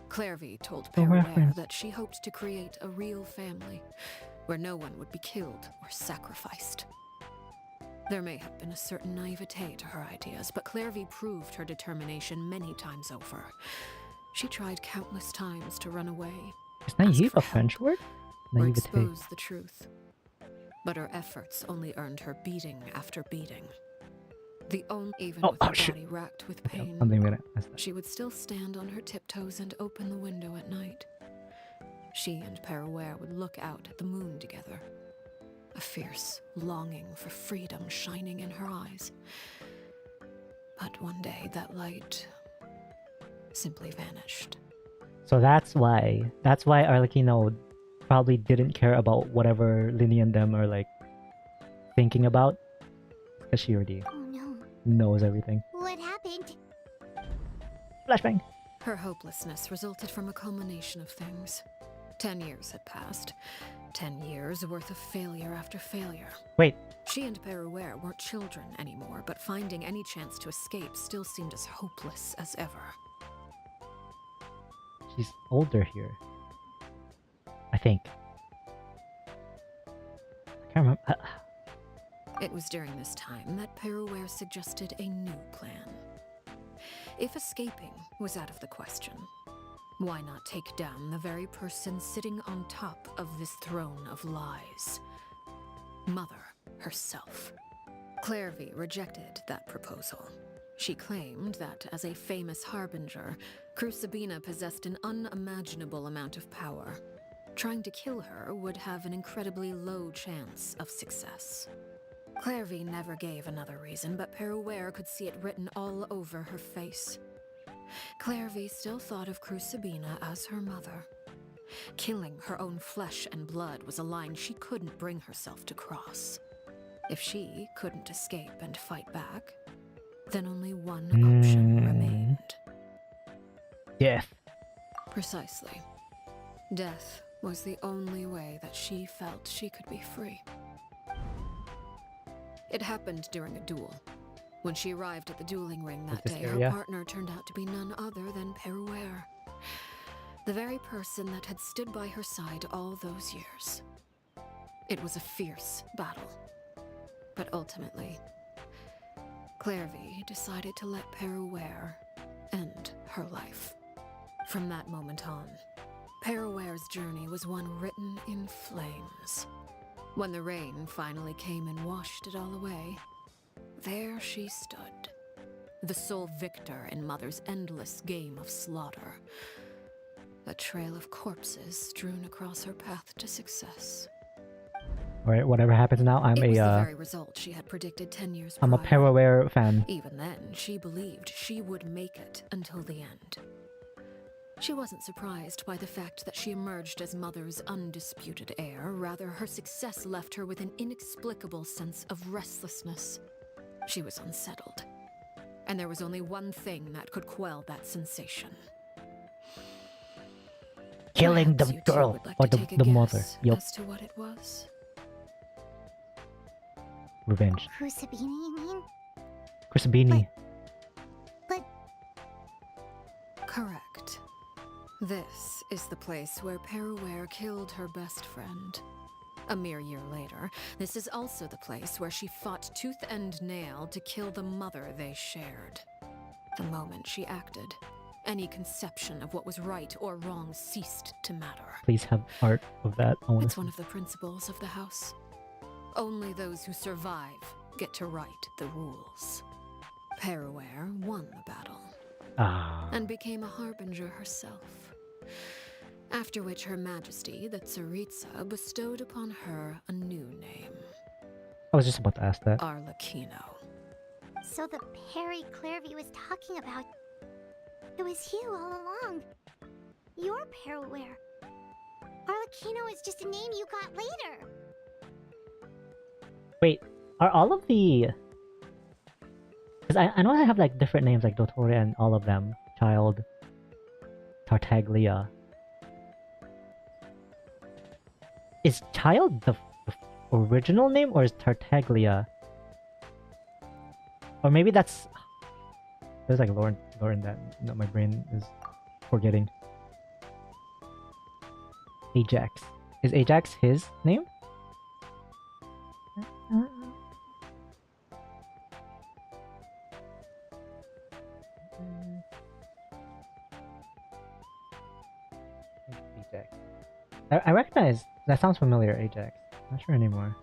Clairvy told The Peruware reference. that she hoped to create a real family, where no one would be killed or sacrificed. There may have been a certain naivete to her ideas, but Clairvy proved her determination many times over. She tried countless times to run away, Is naive for a French word? or Naivete. expose the truth. But her efforts only earned her beating after beating. The only, even with her shit. body racked with Okay, pain, I'm not even gonna ask that. she would still stand on her tiptoes and open the window at night. She and Peruware would look out at the moon together, a fierce longing for freedom shining in her eyes. But one day that light simply vanished. So that's why Arlecchino probably didn't care about whatever Linny and them are like thinking about, because she already Oh no. knows everything. What happened? Flashbang. Her hopelessness resulted from a culmination of things. 10 years had passed. 10 years worth of failure after failure. Wait, She and Peruere weren't children anymore, but finding any chance to escape still seemed as hopeless as ever. she's older here. I think. I can't remember. It was during this time that Peruere suggested a new plan. If escaping was out of the question, why not take down the very person sitting on top of this throne of lies? Mother herself. Clairvy rejected that proposal. She claimed that, as a famous harbinger, Crucibina possessed an unimaginable amount of power. Trying to kill her would have an incredibly low chance of success. Clairvy never gave another reason, but Peruere could see it written all over her face. Clairvy still thought of Crucibina as her mother. Killing her own flesh and blood was a line she couldn't bring herself to cross. If she couldn't escape and fight back, then only one option remained. Death. Precisely. Death was the only way that she felt she could be free. It happened during a duel. When she arrived at the dueling ring that This day, area? her partner turned out to be none other than Peruere. The very person that had stood by her side all those years. It was a fierce battle. But ultimately, Clairvy decided to let Peruere end her life. From that moment on, Peruere's journey was one written in flames. When the rain finally came and washed it all away, there she stood, the sole victor in Mother's endless game of slaughter. A trail of corpses strewn across her path to success. Alright, whatever happens now, I'm It was the a very result she had predicted 10 years I'm a prior. Peruere fan. Even then, she believed she would make it until the end. She wasn't surprised by the fact that she emerged as Mother's undisputed heir. Rather, her success left her with an inexplicable sense of restlessness. She was unsettled. And there was only one thing that could quell that sensation. Killing the Perhaps you two girl would like or to the, take a the guess mother. Yup. as to what it was. Revenge. Crucibina, you mean? Crucibini. But Correct. This is the place where Peruere killed her best friend. A mere year later, this is also the place where she fought tooth and nail to kill the mother they shared. The moment she acted, any conception of what was right or wrong ceased to matter. Please have art of that. I want It's to one of the principles of the house. Only those who survive get to write the rules. Peruere won the battle and became a harbinger herself. After which Her Majesty, the Tsaritsa, bestowed upon her a new name. I was just about to ask that. Arlecchino. so the Perry Clairvy was talking about, it was you all along. You're Peruere. Arlecchino is just a name you got later. Wait, are all of the... Because I know I have like different names like Dottore and all of them. Child, Tartaglia. Is Child the original name or is Tartaglia? Or maybe that's... There's like Lauren that no, my brain is forgetting. Ajax. Is Ajax his name? Ajax. I recognize that sounds familiar. Ajax. Not sure anymore.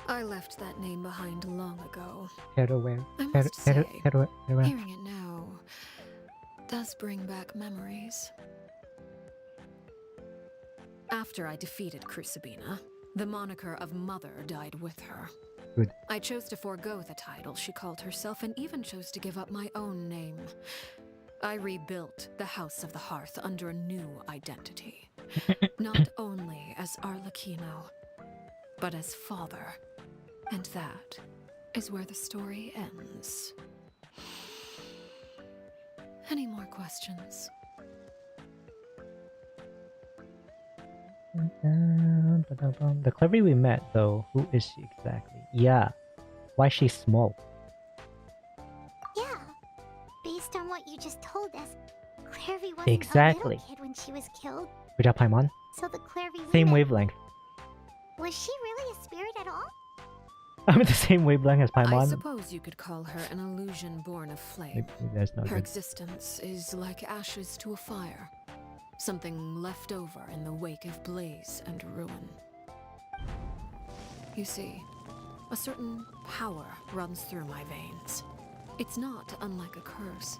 I left that name behind long ago. Peruere. I must say, Peruere. hearing it now does bring back memories. After I defeated Crucibina, the moniker of Mother died with her. Good. I chose to forego the title she called herself and even chose to give up my own name. I rebuilt the House of the Hearth under a new identity. Not only as Arlecchino, but as father And that is where the story ends. Any more questions? The Clevery we met, though, who is she exactly? Yeah. Why is she small? Yeah. Based on what you just told us, Clairvy wasn't Exactly. a little kid when she was killed. Good job, Paimon. So the Clairvy Same we met, wavelength. was she really a spirit at all? I'm at the same wavelength as I Paimon. suppose you could call her an illusion born of flame. Maybe there's no Her good. existence is like ashes to a fire. Something left over in the wake of blaze and ruin. You see, a certain power runs through my veins. It's not unlike a curse.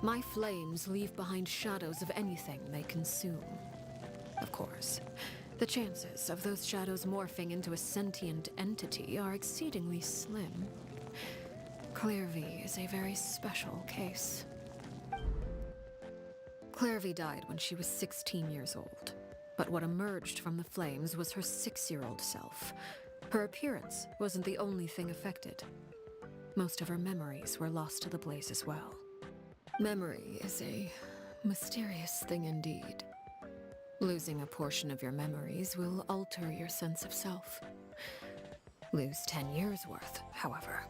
My flames leave behind shadows of anything they consume. Of course, the chances of those shadows morphing into a sentient entity are exceedingly slim. Clairvy is a very special case. Clairvy died when she was 16 years old, but what emerged from the flames was her 6-year-old self. Her appearance wasn't the only thing affected. Most of her memories were lost to the blaze as well. Memory is a mysterious thing indeed. Losing a portion of your memories will alter your sense of self. Lose 10 years' worth, however,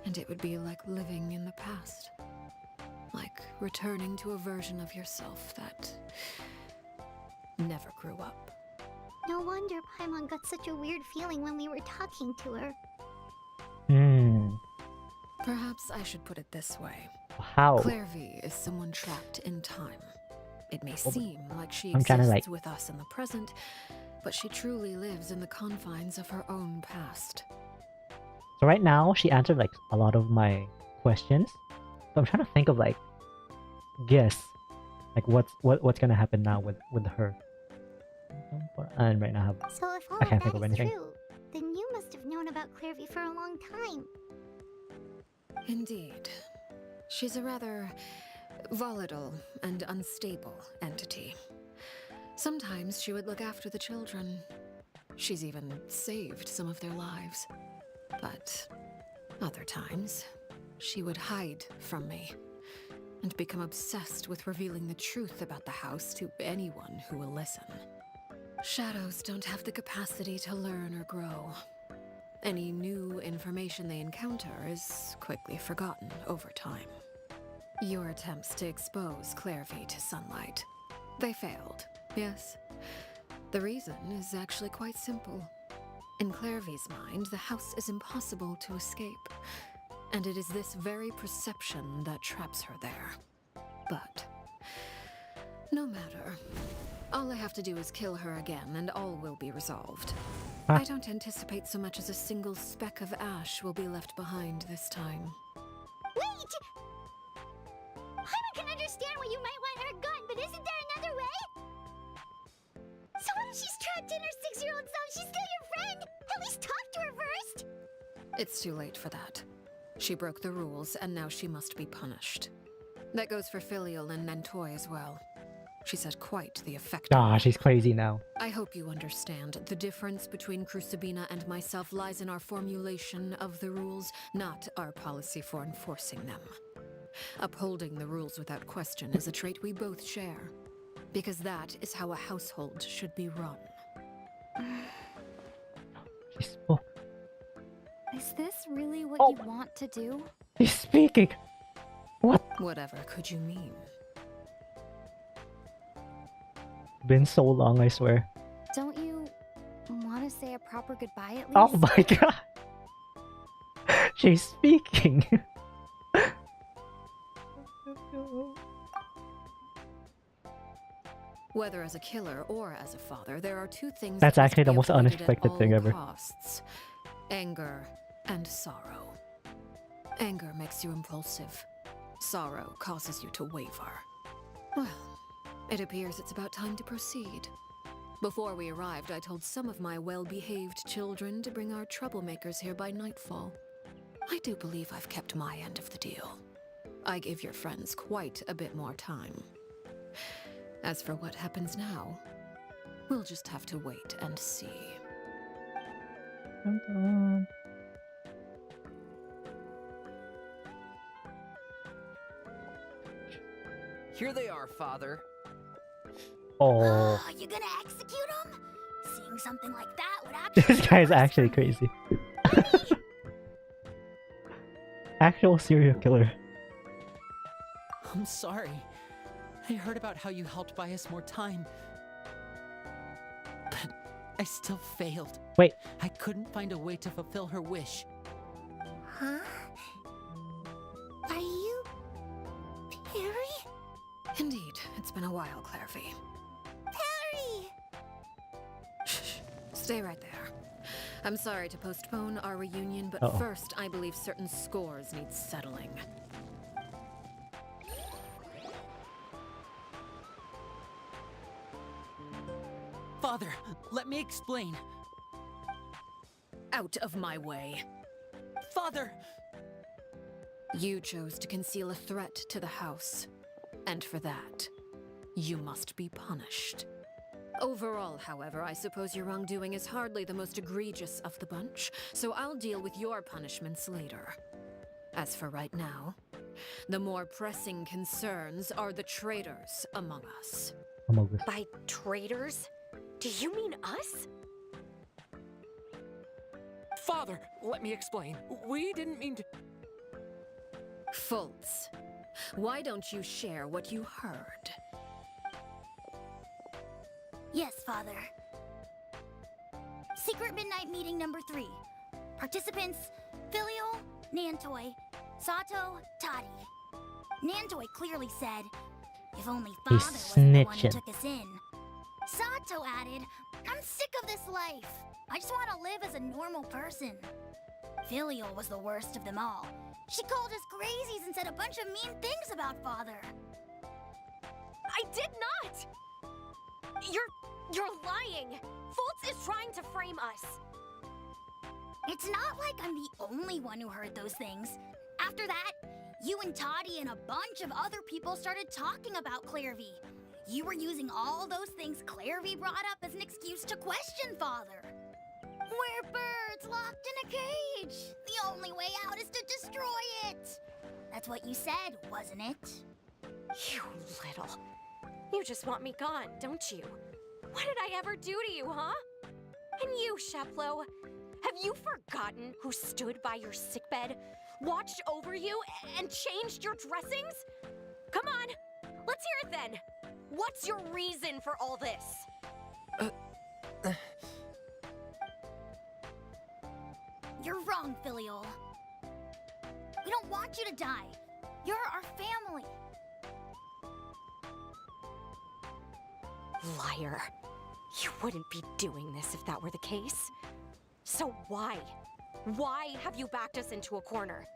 and it would be like living in the past. Like returning to a version of yourself that never grew up. No wonder Paimon got such a weird feeling when we were talking to her. Perhaps I should put it this way. How? Clairvy is someone trapped in time. It may seem like she I'm trying exists to, with us in the present, but she truly lives in the confines of her own past. So right now, she answered like a lot of my questions. So I'm trying to think of like, guess, like what's gonna happen now with her. And right now, I have So if all I of can't that think of is anything. true, then you must have known about Clairvy for a long time. Indeed. She's a rather volatile and unstable entity. Sometimes she would look after the children. She's even saved some of their lives. But other times, she would hide from me and become obsessed with revealing the truth about the house to anyone who will listen. Shadows don't have the capacity to learn or grow. Any new information they encounter is quickly forgotten over time. Your attempts to expose Clairvy to sunlight, they failed, yes? The reason is actually quite simple. In Clairvy's mind, the house is impossible to escape, and it is this very perception that traps her there. But no matter. All I have to do is kill her again, and all will be resolved. Huh? I don't anticipate so much as a single speck of ash will be left behind this time. Wait! Paimon can understand why you might want her gone, but isn't there another way? So what if she's trapped in her 6-year-old self? She's still your friend! At least talk to her first! It's too late for that. She broke the rules, and now she must be punished. That goes for Filial and Nantoy as well. She's had quite the effect. Ah, she's crazy now. I hope you understand. The difference between Crucibina and myself lies in our formulation of the rules, not our policy for enforcing them. Upholding the rules without question is a trait we both share, because that is how a household should be run. She spoke. Is this really what Oh. you want to do? She's speaking. What? Whatever could you mean? Been so long, I swear. Don't you want to say a proper goodbye at least? Oh my god. She's speaking. Whether as a killer or as a father, there are two things That's that must actually the be most avoided unexpected at thing all ever. costs. Anger and sorrow. Anger makes you impulsive. Sorrow causes you to waver. Well, it appears it's about time to proceed. Before we arrived, I told some of my well-behaved children to bring our troublemakers here by nightfall. I do believe I've kept my end of the deal. I gave your friends quite a bit more time. As for what happens now, we'll just have to wait and see. Dun, dun. Here they are, Father. Oh, You gonna execute him? Seeing something like that would actually. this guy's actually crazy. Actual serial killer. I'm sorry. I heard about how you helped buy us more time. But I still failed. Wait. I couldn't find a way to fulfill her wish. Huh? Are you... Perry? Indeed, it's been a while, Clairvy. Perry! Shh, stay right there. I'm sorry to postpone our reunion, but Uh-oh. first, I believe certain scores need settling. Father, let me explain. Out of my way. Father! You chose to conceal a threat to the house, and for that, you must be punished. Overall, however, I suppose your wrongdoing is hardly the most egregious of the bunch, so I'll deal with your punishments later. As for right now, the more pressing concerns are the traitors among us. Among Us. By traitors? Do you mean us? Father, let me explain. We didn't mean to. Fultz, why don't you share what you heard? Yes, Father. Secret midnight meeting number 3. Participants: Filial, Nantoy, Sato, Toddy. Nantoy clearly said, "If only Father wasn't the one who snitching. took us in." Sato added, "I'm sick of this life. I just want to live as a normal person." Filial was the worst of them all. She called us crazies and said a bunch of mean things about Father. I did not! You're lying! Fultz is trying to frame us. It's not like I'm the only one who heard those things. After that, you and Toddy and a bunch of other people started talking about Clairvy. You were using all those things Clairvy brought up as an excuse to question Father. We're birds locked in a cage. The only way out is to destroy it. That's what you said, wasn't it? You little. You just want me gone, don't you? What did I ever do to you, huh? And you, Sheplo, have you forgotten who stood by your sickbed, watched over you, and changed your dressings? Come on, let's hear it then. What's your reason for all this? You're wrong, Filial. We don't want you to die. You're our family. Liar. You wouldn't be doing this if that were the case. So why? Why have you backed us into a corner?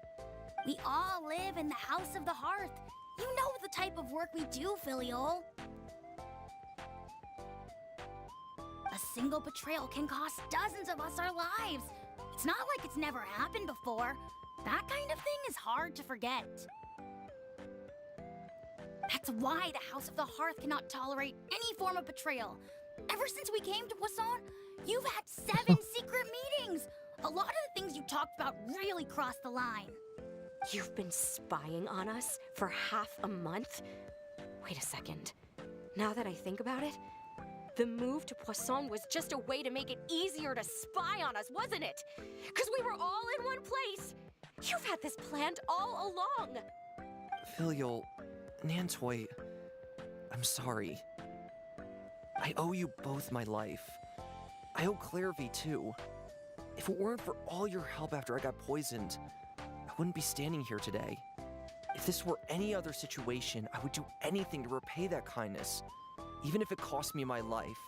We all live in the House of the Hearth. You know the type of work we do, Filial. A single betrayal can cost dozens of us our lives. It's not like it's never happened before. That kind of thing is hard to forget. That's why the House of the Hearth cannot tolerate any form of betrayal. Ever since we came to Poisson, you've had 7 secret meetings. A lot of the things you talked about really crossed the line. You've been spying on us for half a month? Wait a second. Now that I think about it, the move to Poisson was just a way to make it easier to spy on us, wasn't it? Because we were all in one place. You've had this planned all along. Filial, Nantoy, I'm sorry. I owe you both my life. I owe Clairvy too. If it weren't for all your help after I got poisoned, I wouldn't be standing here today. If this were any other situation, I would do anything to repay that kindness, even if it cost me my life.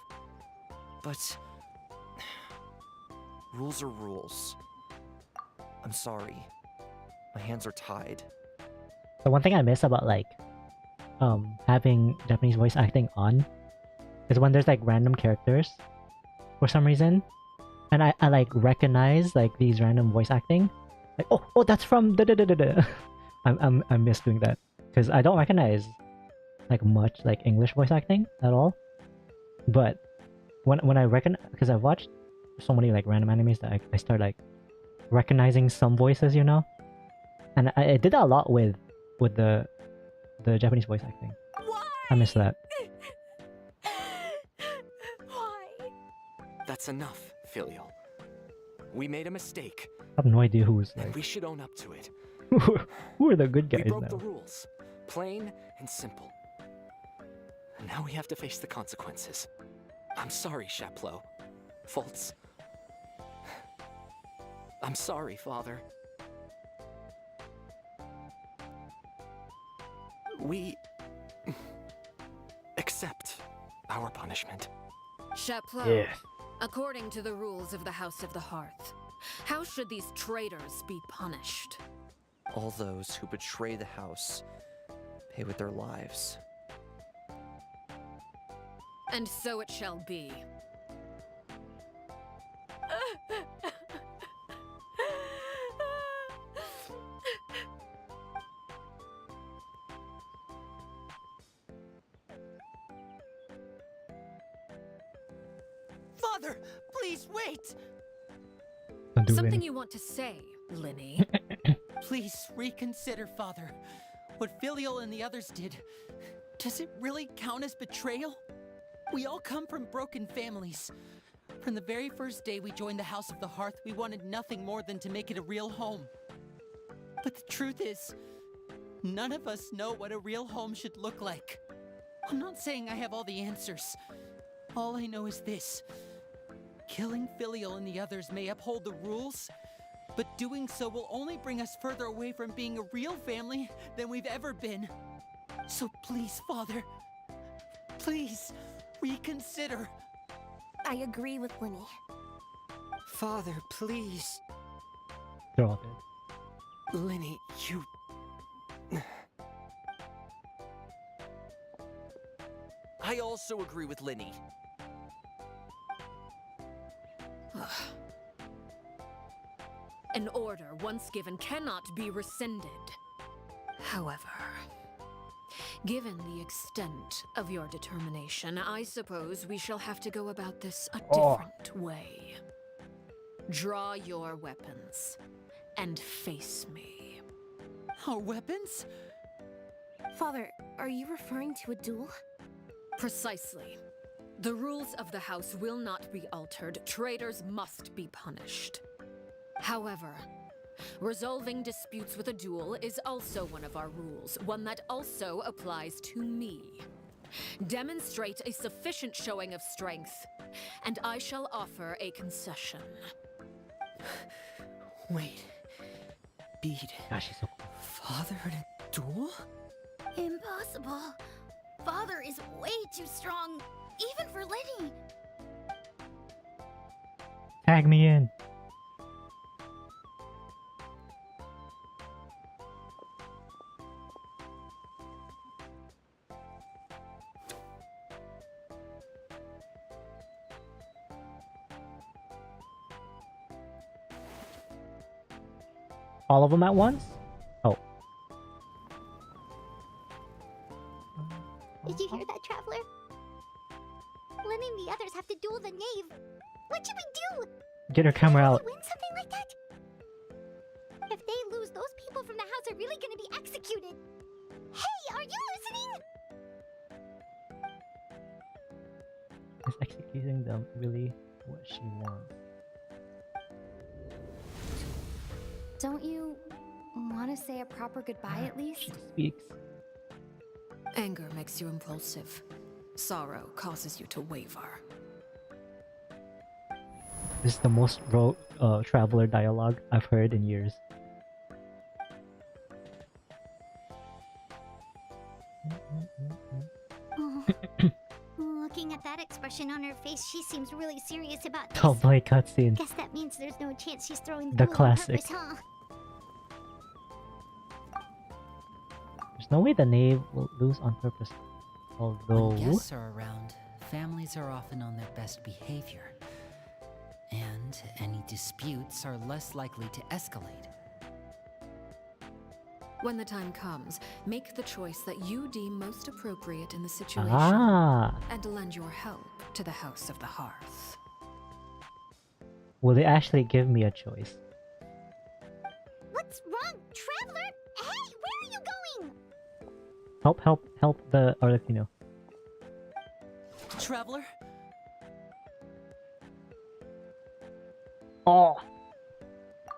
But rules are rules. I'm sorry. My hands are tied. The one thing I miss about like having Japanese voice acting on is when there's like random characters for some reason, and I like recognize like these random voice acting, like oh that's from da da da da da. I miss doing that because I don't recognize like much like English voice acting at all. But when I recognize, because I've watched so many like random enemies that I start like recognizing some voices, you know. And I did that a lot with the Japanese voice acting. Why? I miss that. Why? That's enough, Filial. We made a mistake, I have no idea who's and like we should own up to it. who are the good guys We broke now. the rules. Plain and simple. And now we have to face the consequences. I'm sorry, Chapleau. Faults. I'm sorry, Father. We accept our punishment. Chapleau, Yeah. according to the rules of the House of the Hearth, how should these traitors be punished? All those who betray the house pay with their lives. And so it shall be. Father, please wait! Don't do Something any. you want to say, Linny? Please reconsider, Father. What Filial and the others did, does it really count as betrayal? We all come from broken families. From the very first day we joined the House of the Hearth, we wanted nothing more than to make it a real home. But the truth is, none of us know what a real home should look like. I'm not saying I have all the answers. All I know is this. Killing Filial and the others may uphold the rules, but doing so will only bring us further away from being a real family than we've ever been. So please, Father, please reconsider. I agree with Linny. Father, please. They're all dead. Linny, you... I also agree with Linny. An order once given cannot be rescinded. However, given the extent of your determination, I suppose we shall have to go about this a different way. Draw your weapons and face me. Our weapons? Father, are you referring to a duel? Precisely. The rules of the house will not be altered. Traitors must be punished. However, resolving disputes with a duel is also one of our rules, one that also applies to me. Demonstrate a sufficient showing of strength, and I shall offer a concession. Wait. Beat. Gosh, she's so cool. Father in a duel? Impossible. Father is way too strong, even for Lenny. Tag me in. All of them at once? Oh. Did you hear that, Traveler? Lenny and the others have to duel the knave. What should we do? Get her camera Can out. we win something like that? If they lose, those people from the house are really gonna be executed. Hey, are you listening? Is executing them really what she wants? Don't you want to say a proper goodbye at least? She speaks. Anger makes you impulsive. Sorrow causes you to waver. This is the most Traveler dialogue I've heard in years. Oh. Looking at that expression on her face, she seems really serious about this. Oh boy, cutscene. Guess that means there's no chance she's throwing The duel on classic. purpose, huh? There's no way the knave will lose on purpose. Although... When guests are around, families are often on their best behavior. And any disputes are less likely to escalate. When the time comes, make the choice that you deem most appropriate in the situation, Ah! and lend your help to the House of the Hearth. Will they actually give me a choice? What's wrong, Traveler? Hey, where are you going? Help the Arlecchino. Traveler? Oh,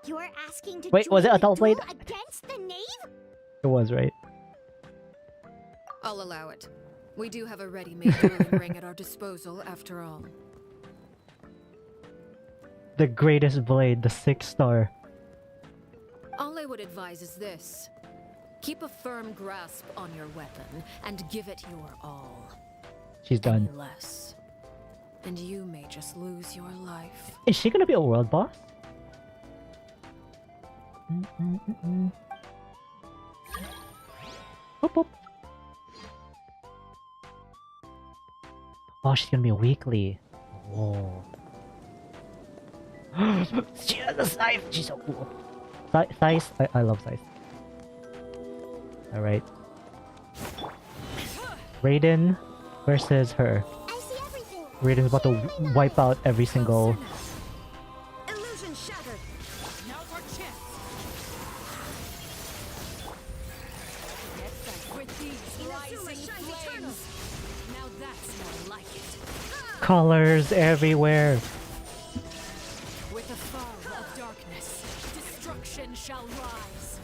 You're asking to wait, was it join Adult the duel Blade? against the knave? It was, right? I'll allow it. We do have a ready-made dueling ring at our disposal, after all. The greatest blade, the 6-star. All I would advise is this. Keep a firm grasp on your weapon, and give it your all. She's done. Any less, and you may just lose your life. Is she gonna be a world boss? Boop, boop. Oh, she's gonna be a weekly. Whoa. She has a scythe! She's so cool. Scythe? I love scythe. Alright. Raiden versus her. I see everything. Raiden's about to wipe out every single... Illusion shattered. Now's our chance. With these rising flames. Now that's more like it. colors everywhere! With the fall of darkness, destruction shall rise.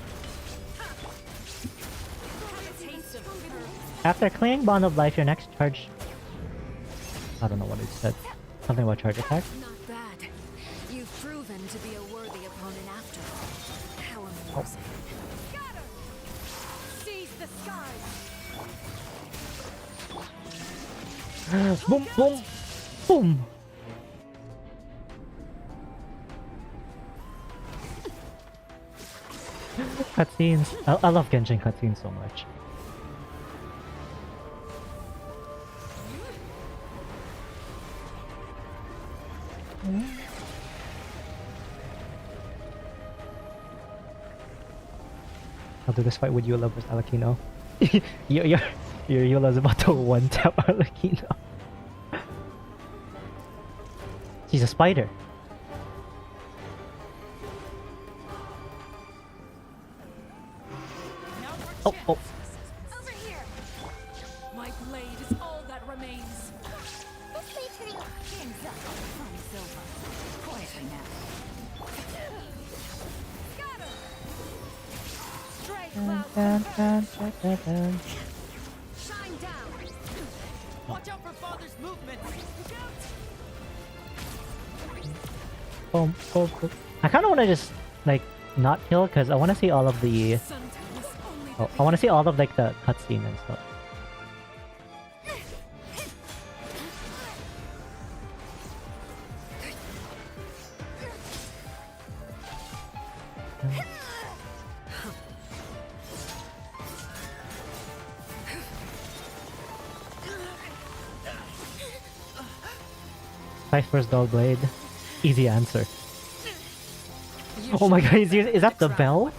Have a taste of fury. After clearing Bond of Life, your next charge... I don't know what it said. Something about charge attack? Not bad. You've proven to be a worthy opponent after all. How amusing. Scatter! Seize the skies! Boom, boom, boom! Cutscenes. I love Genshin cutscenes so much. I'll do this fight with Eula versus Arlecchino. your Eula's about to one-tap Arlecchino. She's a spider. Oh, oh. Over here! My blade is all that remains. This way, turning. Hands up, fun silver. Quietly now. Scatter! Stray cloud. Shine down! Watch out for father's movement. Boom, boom, boom. I kind of want to just like not kill because I want to see all of the. Sometimes only Oh, I want to see all of like the cutscene and stuff. Scythe first Dull Blade. Easy answer. Oh my god, is that the bell?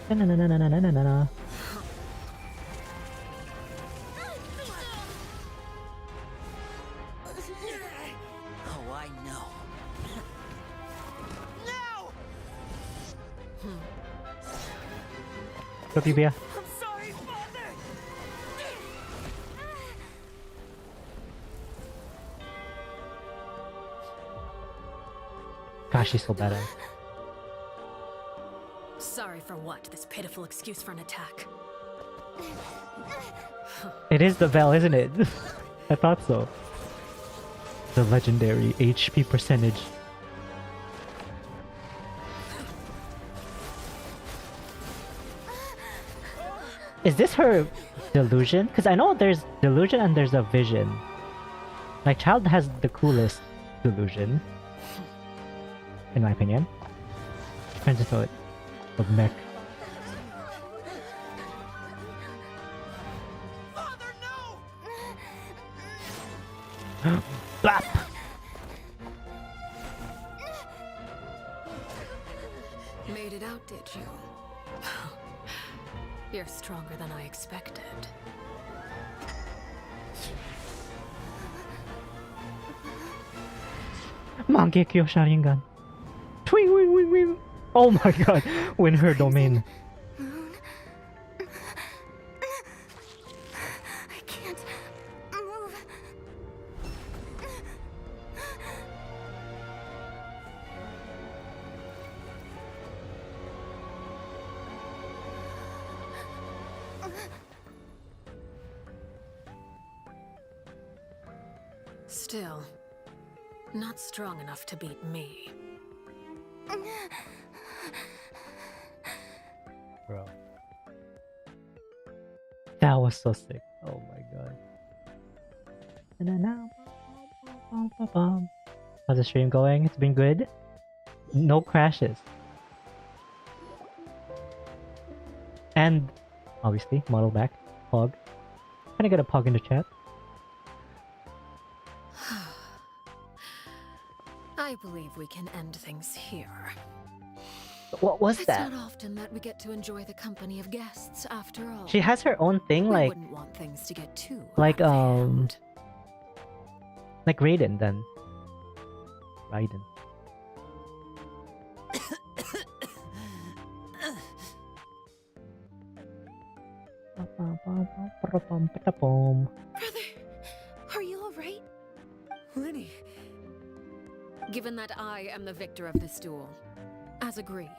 Na na na na na na na na. Oh, I know. Go Tibia. I'm sorry, father. Gosh, she's so badass. Sorry for what? This pitiful excuse for an attack. It is the bell, isn't it? I thought so. The legendary HP percentage. Is this her delusion? Because I know there's delusion and there's a vision. Like, Child has the coolest delusion. In my opinion. Turns into a mech. Father, no! Blap! Made it out, did you? You're stronger than I expected. Mangekyo Sharingan. Twing, wing, wing, wing. Oh my god. Win her domain. Moon. I can't move. Still, not strong enough to beat me. Bro. That was so sick. Oh my god. How's the stream going? It's been good. No crashes. And obviously, model back. Pog. Can I get a pog in the chat? I believe we can end things here. What was It's that? not often that we get to enjoy the company of guests, after all. She has her own thing, We like wouldn't want things to get too like out of hand. like Raiden then. Raiden. Brother, are you alright? Linny. Given that I am the victor of this duel, as agreed,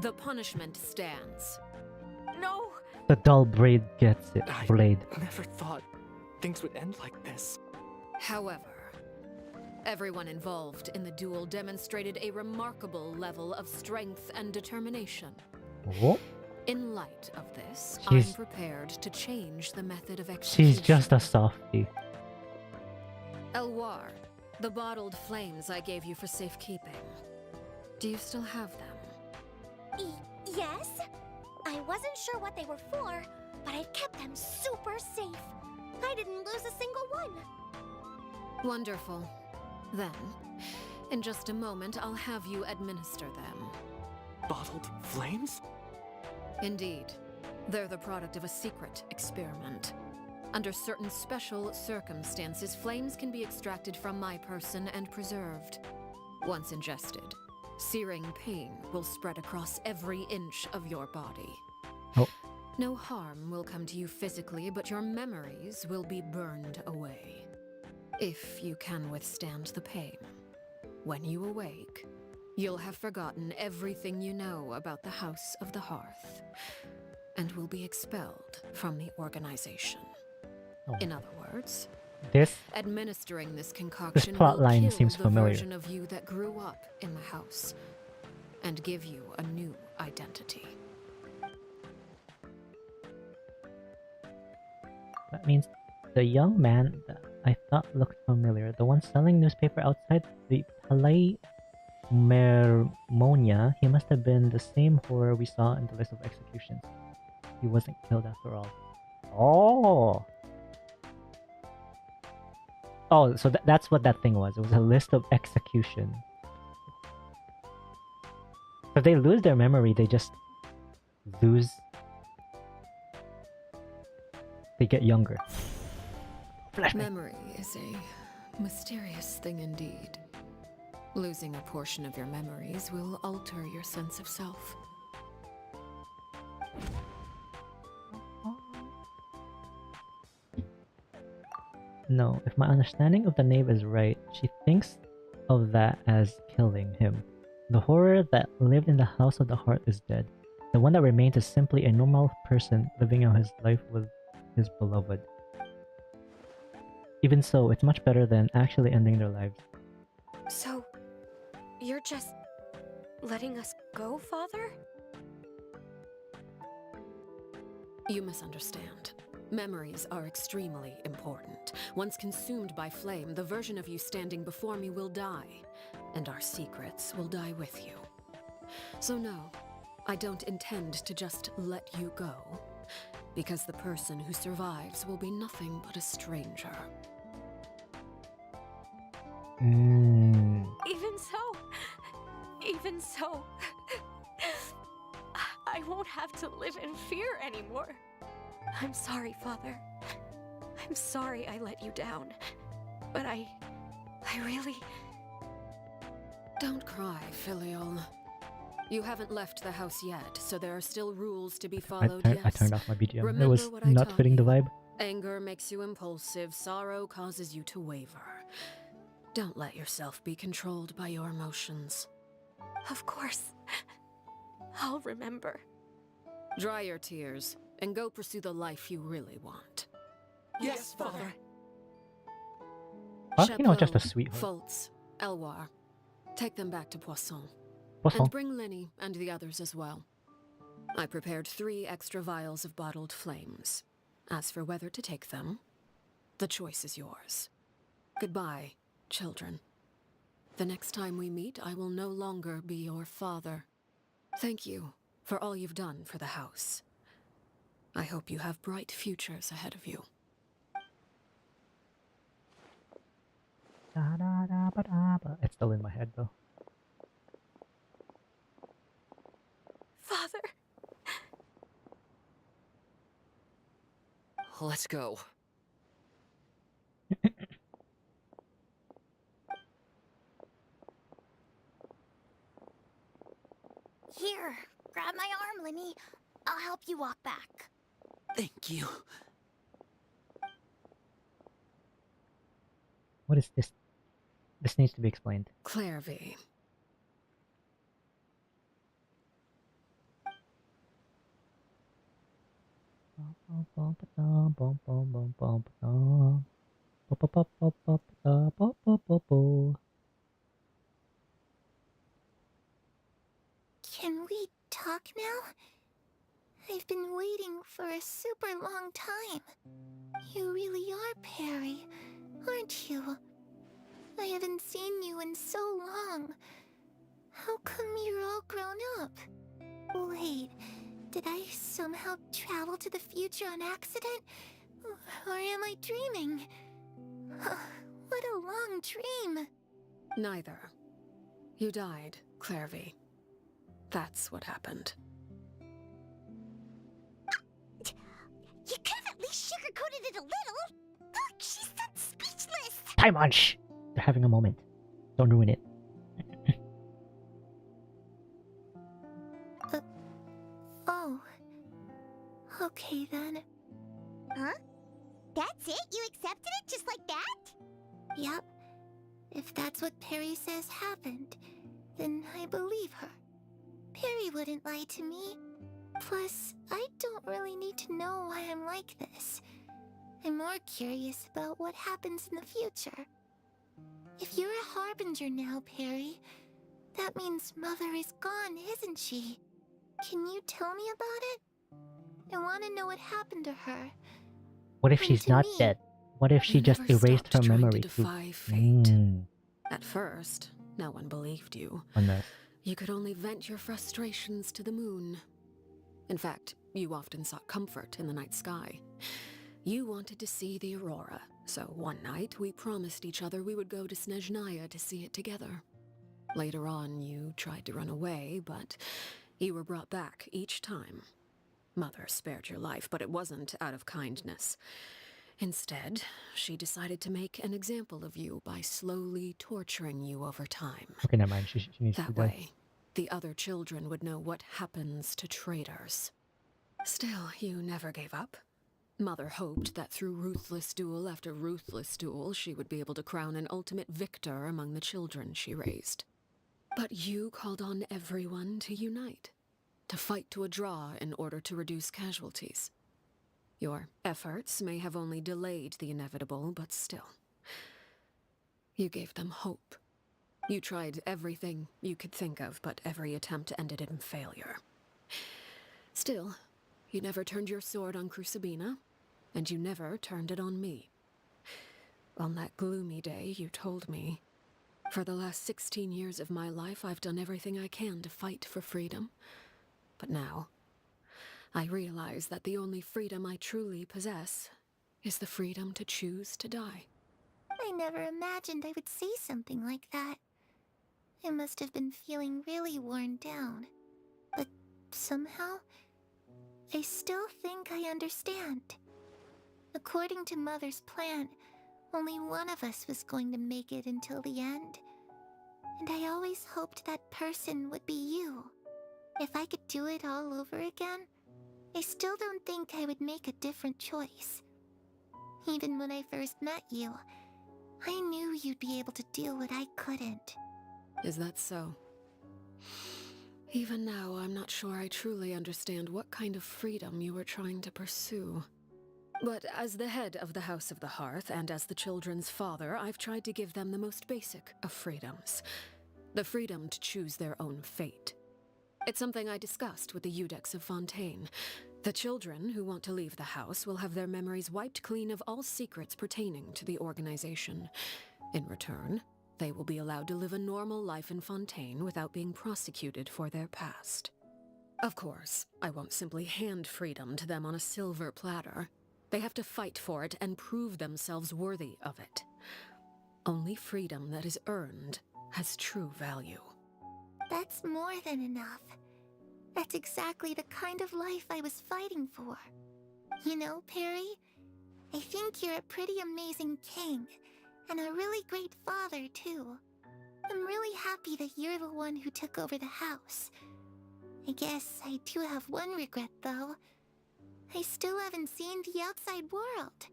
the punishment stands. No! The dull blade gets it. Blade. I never thought things would end like this. However, everyone involved in the duel demonstrated a remarkable level of strength and determination. Oh, In light of this, She's- I'm prepared to change the method of execution. she's just a softie. Elwar, the bottled flames I gave you for safekeeping. Do you still have them? Yes? I wasn't sure what they were for, but I've kept them super safe. I didn't lose a single one. Wonderful. Then, in just a moment, I'll have you administer them. Bottled flames? Indeed. They're the product of a secret experiment. Under certain special circumstances, flames can be extracted from my person and preserved. Once ingested, searing pain will spread across every inch of your body. Oh. No harm will come to you physically, but your memories will be burned away. If you can withstand the pain. When you awake, you'll have forgotten everything you know about the House of the Hearth, and will be expelled from the organization. Oh. In other words, This administering this concoction plot will line kill seems the familiar. version of you that grew up in the house, and give you a new identity. that means the young man that I thought looked familiar, the one selling newspaper outside the Palais Mermonia, he must have been the same horror we saw in the list of executions. He wasn't killed after all. Oh! Oh, so that's what that thing was. It was a list of execution. If they lose their memory, they just lose. They get younger. Flashback. Memory is a mysterious thing indeed. Losing a portion of your memories will alter your sense of self. No, if my understanding of the knave is right, she thinks of that as killing him. The horror that lived in the House of the Heart is dead. The one that remains is simply a normal person living out his life with his beloved. Even so, it's much better than actually ending their lives. So, you're just letting us go, Father? You misunderstand. Memories are extremely important. Once consumed by flame, the version of you standing before me will die, and our secrets will die with you. So no, I don't intend to just let you go, because the person who survives will be nothing but a stranger. Even so, I won't have to live in fear anymore. I'm sorry, Father. I'm sorry I let you down. But I Don't cry, Filial. You haven't left the house yet, so there are still rules to be followed, I yes. turned off my BGM. It Remember was what I not taught fitting the you. vibe. Anger makes you impulsive, sorrow causes you to waver. Don't let yourself be controlled by your emotions. Of course. I'll remember. Dry your tears, and go pursue the life you really want. Yes, Father. Just a Chapeau, sweetheart. Fultz, Elwar. Take them back to Poisson. Poisson. And bring Lenny and the others as well. I prepared 3 extra vials of bottled flames. As for whether to take them, the choice is yours. Goodbye, children. The next time we meet, I will no longer be your father. Thank you for all you've done for the house. I hope you have bright futures ahead of you. It's still in my head though. Father. Let's go. Here, grab my arm, Lenny. I'll help you walk back. Thank you. What is this? This needs to be explained. Clairvy. Can we talk now? I've been waiting for a super long time. You really are Perry, aren't you? I haven't seen you in so long. How come you're all grown up? Wait, did I somehow travel to the future on accident? Or am I dreaming? What a long dream. Neither. You died, Clairvy. That's what happened. You could have at least sugarcoated it a little. Look, she's so speechless. Time munch! They're having a moment. Don't ruin it. Oh. Okay then. Huh? That's it? You accepted it just like that? Yep. If that's what Perry says happened, then I believe her. Perry wouldn't lie to me. Plus, I don't really need to know why I'm like this. I'm more curious about what happens in the future. If you're a harbinger now, Perry, that means Mother is gone, isn't she? Can you tell me about it? I want to know what happened to her. What if And she's to not me, dead? What if she You just never erased her stopped trying memory to too? defy fate. Mm. At first, no one believed you. Unless. You could only vent your frustrations to the moon. In fact, you often sought comfort in the night sky. You wanted to see the aurora, so one night we promised each other we would go to Snezhnaya to see it together. Later on, you tried to run away, but you were brought back each time. Mother spared your life, but it wasn't out of kindness. Instead, she decided to make an example of you by slowly torturing you over time. Okay, never mind. She needs to That die. way, the other children would know what happens to traitors. Still, you never gave up. Mother hoped that through ruthless duel after ruthless duel, she would be able to crown an ultimate victor among the children she raised. But you called on everyone to unite, to fight to a draw in order to reduce casualties. Your efforts may have only delayed the inevitable, but still. You gave them hope. You tried everything you could think of, but every attempt ended in failure. Still, you never turned your sword on Crucibina, and you never turned it on me. On that gloomy day, you told me, "For the last 16 years of my life, I've done everything I can to fight for freedom. But now, I realize that the only freedom I truly possess is the freedom to choose to die." I never imagined I would say something like that. I must have been feeling really worn down. But somehow, I still think I understand. According to Mother's plan, only one of us was going to make it until the end. And I always hoped that person would be you. If I could do it all over again, I still don't think I would make a different choice. Even when I first met you, I knew you'd be able to do what I couldn't. Is that so? Even now, I'm not sure I truly understand what kind of freedom you were trying to pursue. But as the head of the House of the Hearth and as the children's father, I've tried to give them the most basic of freedoms. The freedom to choose their own fate. It's something I discussed with the Eudex of Fontaine. The children who want to leave the house will have their memories wiped clean of all secrets pertaining to the organization. In return, they will be allowed to live a normal life in Fontaine without being prosecuted for their past. Of course, I won't simply hand freedom to them on a silver platter. They have to fight for it and prove themselves worthy of it. Only freedom that is earned has true value. That's more than enough. That's exactly the kind of life I was fighting for. You know, Perry, I think you're a pretty amazing king, and a really great father, too. I'm really happy that you're the one who took over the house. I guess I do have one regret, though. I still haven't seen the outside world.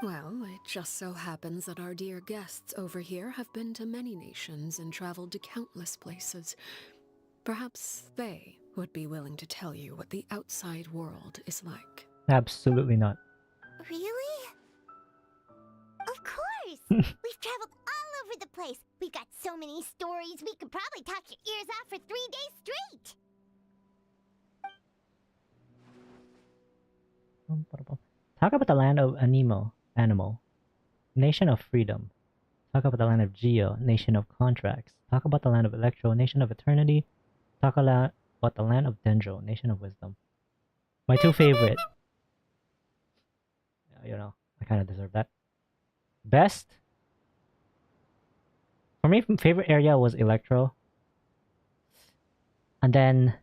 Well, it just so happens that our dear guests over here have been to many nations and traveled to countless places. Perhaps they would be willing to tell you what the outside world is like. Absolutely not. Really? Of course! We've traveled all over the place. We've got so many stories, we could probably talk your ears off for 3 days straight! Talk about the land of Animal, nation of freedom. Talk about the land of Geo, nation of contracts. Talk about the land of Electro, nation of eternity. Talk about the land of Dendro, nation of wisdom. My two favorite. You know, I kind of deserve that. Best? For me, favorite area was Electro. And then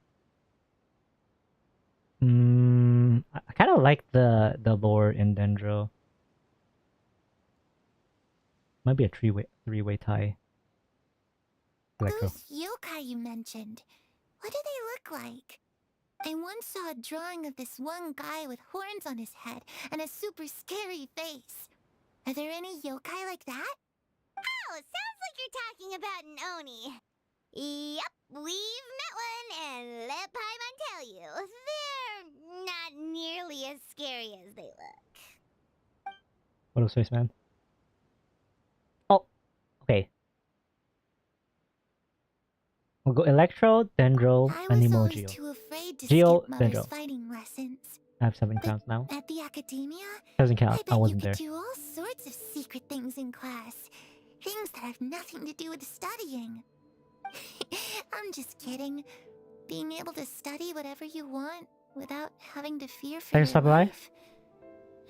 I kind of like the lore in Dendro. Might be a three-way tie. Electro. Those yokai you mentioned, what do they look like? I once saw a drawing of this one guy with horns on his head and a super scary face. Are there any yokai like that? Oh, sounds like you're talking about an Oni. Yep, we've met one, and let Paimon tell you, they're not nearly as scary as they look. What else, Spaceman? Oh, okay. We'll go Electro, Dendro, and Nemo Geo. Too afraid to Geo, skip Mother's Dendro. fighting lessons. I have 7 crowns now. At the academia, Doesn't count. I bet wasn't you there. could do all sorts of secret things in class. Things that have nothing to do with studying. I'm just kidding. Being able to study whatever you want without having to fear for Thanks, your Sakurai. life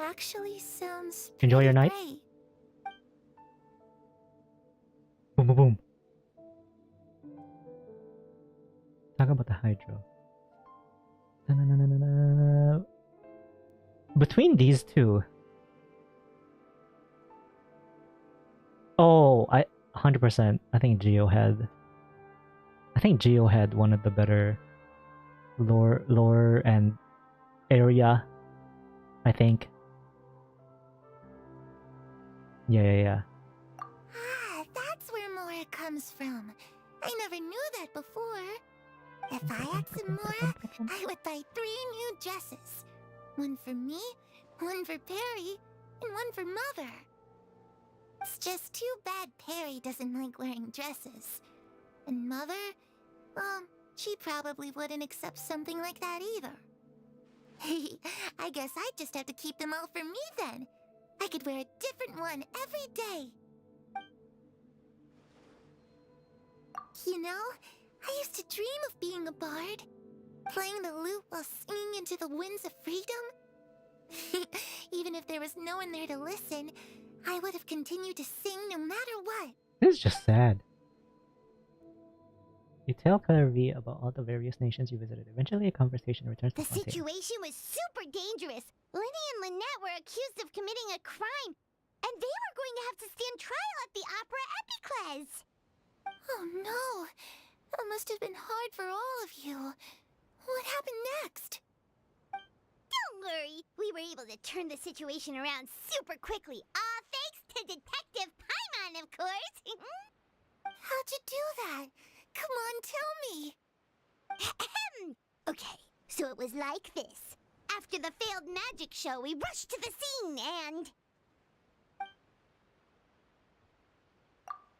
actually sounds Enjoy your night. great. Boom, boom, boom. Talk about the Hydro. Na-na-na-na-na. Between these two. Oh, 100%. I think Geo had one of the better lore and area. I think. Yeah. Ah, that's where Mora comes from. I never knew that before. If I had some Mora, I would buy 3 new dresses. One for me, one for Perry, and one for Mother. It's just too bad Perry doesn't like wearing dresses. And Mother, well, she probably wouldn't accept something like that either. I guess I'd just have to keep them all for me then. I could wear a different one every day. You know, I used to dream of being a bard. Playing the lute while singing into the winds of freedom. Even if there was no one there to listen, I would have continued to sing no matter what. This is just sad. You tell Color V about all the various nations you visited. Eventually, a conversation returns to The Fontaine. situation was super dangerous. Lenny and Lynette were accused of committing a crime. And they were going to have to stand trial at the Opera Epicles. Oh no! That must have been hard for all of you. What happened next? Don't worry, we were able to turn the situation around super quickly, all thanks to Detective Paimon, of course. How'd you do that? Come on, tell me! Okay, so it was like this. After the failed magic show, we rushed to the scene and...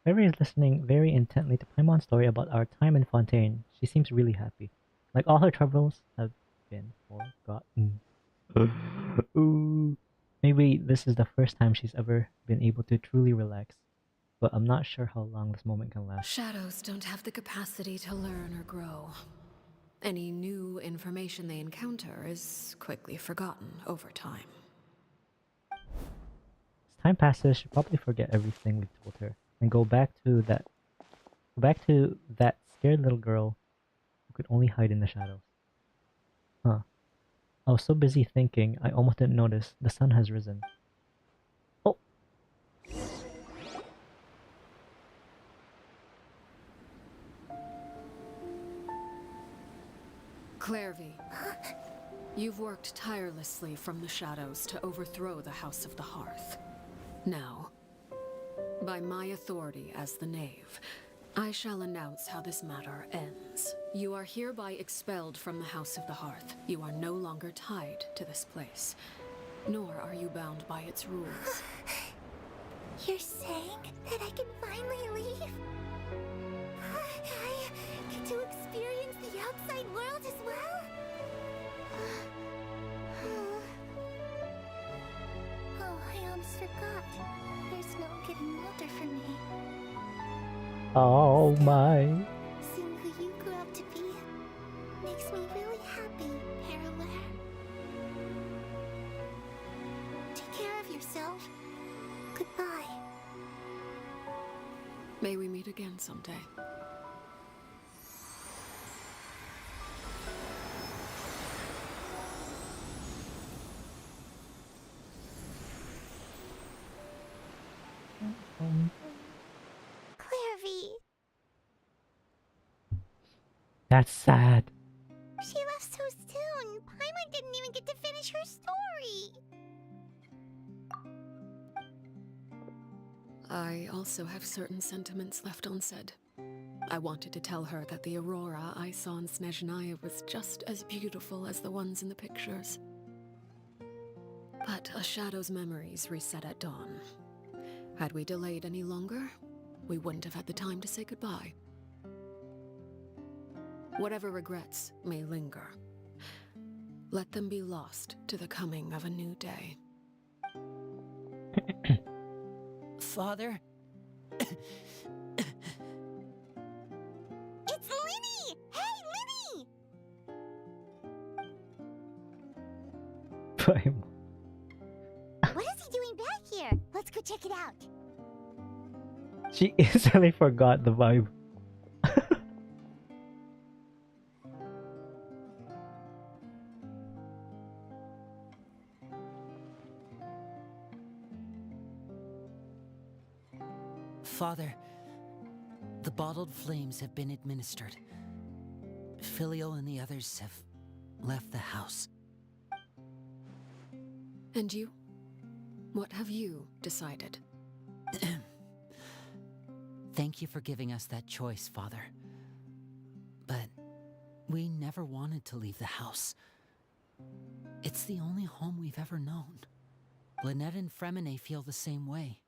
Fairy is listening very intently to Paimon's story about our time in Fontaine. She seems really happy. Like all her troubles have been forgotten. Ooh. Maybe this is the first time she's ever been able to truly relax. But I'm not sure how long this moment can last. Shadows don't have the capacity to learn or grow. Any new information they encounter is quickly forgotten over time. As time passes, she'll probably forget everything we've told her and go back to that scared little girl who could only hide in the shadows. Huh. I was so busy thinking, I almost didn't notice the sun has risen. Oh! Clairvy, you've worked tirelessly from the shadows to overthrow the House of the Hearth. Now, by my authority as the Knave, I shall announce how this matter ends. You are hereby expelled from the House of the Hearth. You are no longer tied to this place, nor are you bound by its rules. You're saying that I can finally leave? I get to experience the outside world as well? Oh, I almost forgot. There's no getting older for me. Oh my. Seeing who you grew up to be makes me really happy, Parallel. Take care of yourself. Goodbye. May we meet again someday. Clairvy, That's sad. she left so soon. Paimon didn't even get to finish her story. I also have certain sentiments left unsaid. I wanted to tell her that the aurora I saw in Snezhnaya was just as beautiful as the ones in the pictures. But a shadow's memories reset at dawn. Had we delayed any longer, we wouldn't have had the time to say goodbye. Whatever regrets may linger, let them be lost to the coming of a new day. Father? It's Linny! Hey, Linny! Paimon. What is he doing back here? Let's go check it out. She instantly forgot the vibe. Father, the bottled flames have been administered. Filio and the others have left the house. And you? What have you decided? Thank you for giving us that choice, Father. But we never wanted to leave the house. It's the only home we've ever known. Lynette and Fremine feel the same way.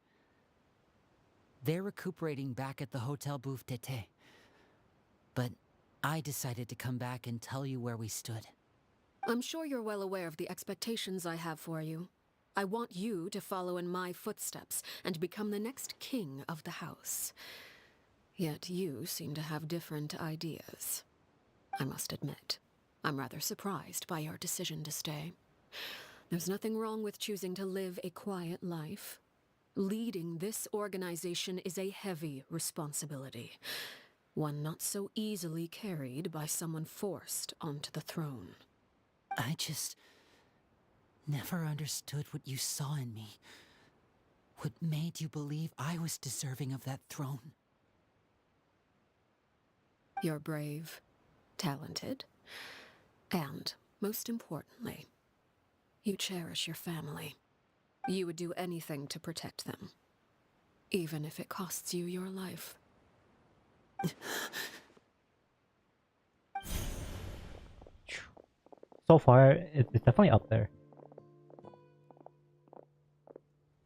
They're recuperating back at the Hotel Bouffe Tété. But I decided to come back and tell you where we stood. I'm sure you're well aware of the expectations I have for you. I want you to follow in my footsteps and become the next king of the house. Yet you seem to have different ideas. I must admit, I'm rather surprised by your decision to stay. There's nothing wrong with choosing to live a quiet life. Leading this organization is a heavy responsibility, one not so easily carried by someone forced onto the throne. I just never understood what you saw in me. What made you believe I was deserving of that throne? You're brave, talented, and, most importantly, you cherish your family. You would do anything to protect them, even if it costs you your life. So far, it's definitely up there.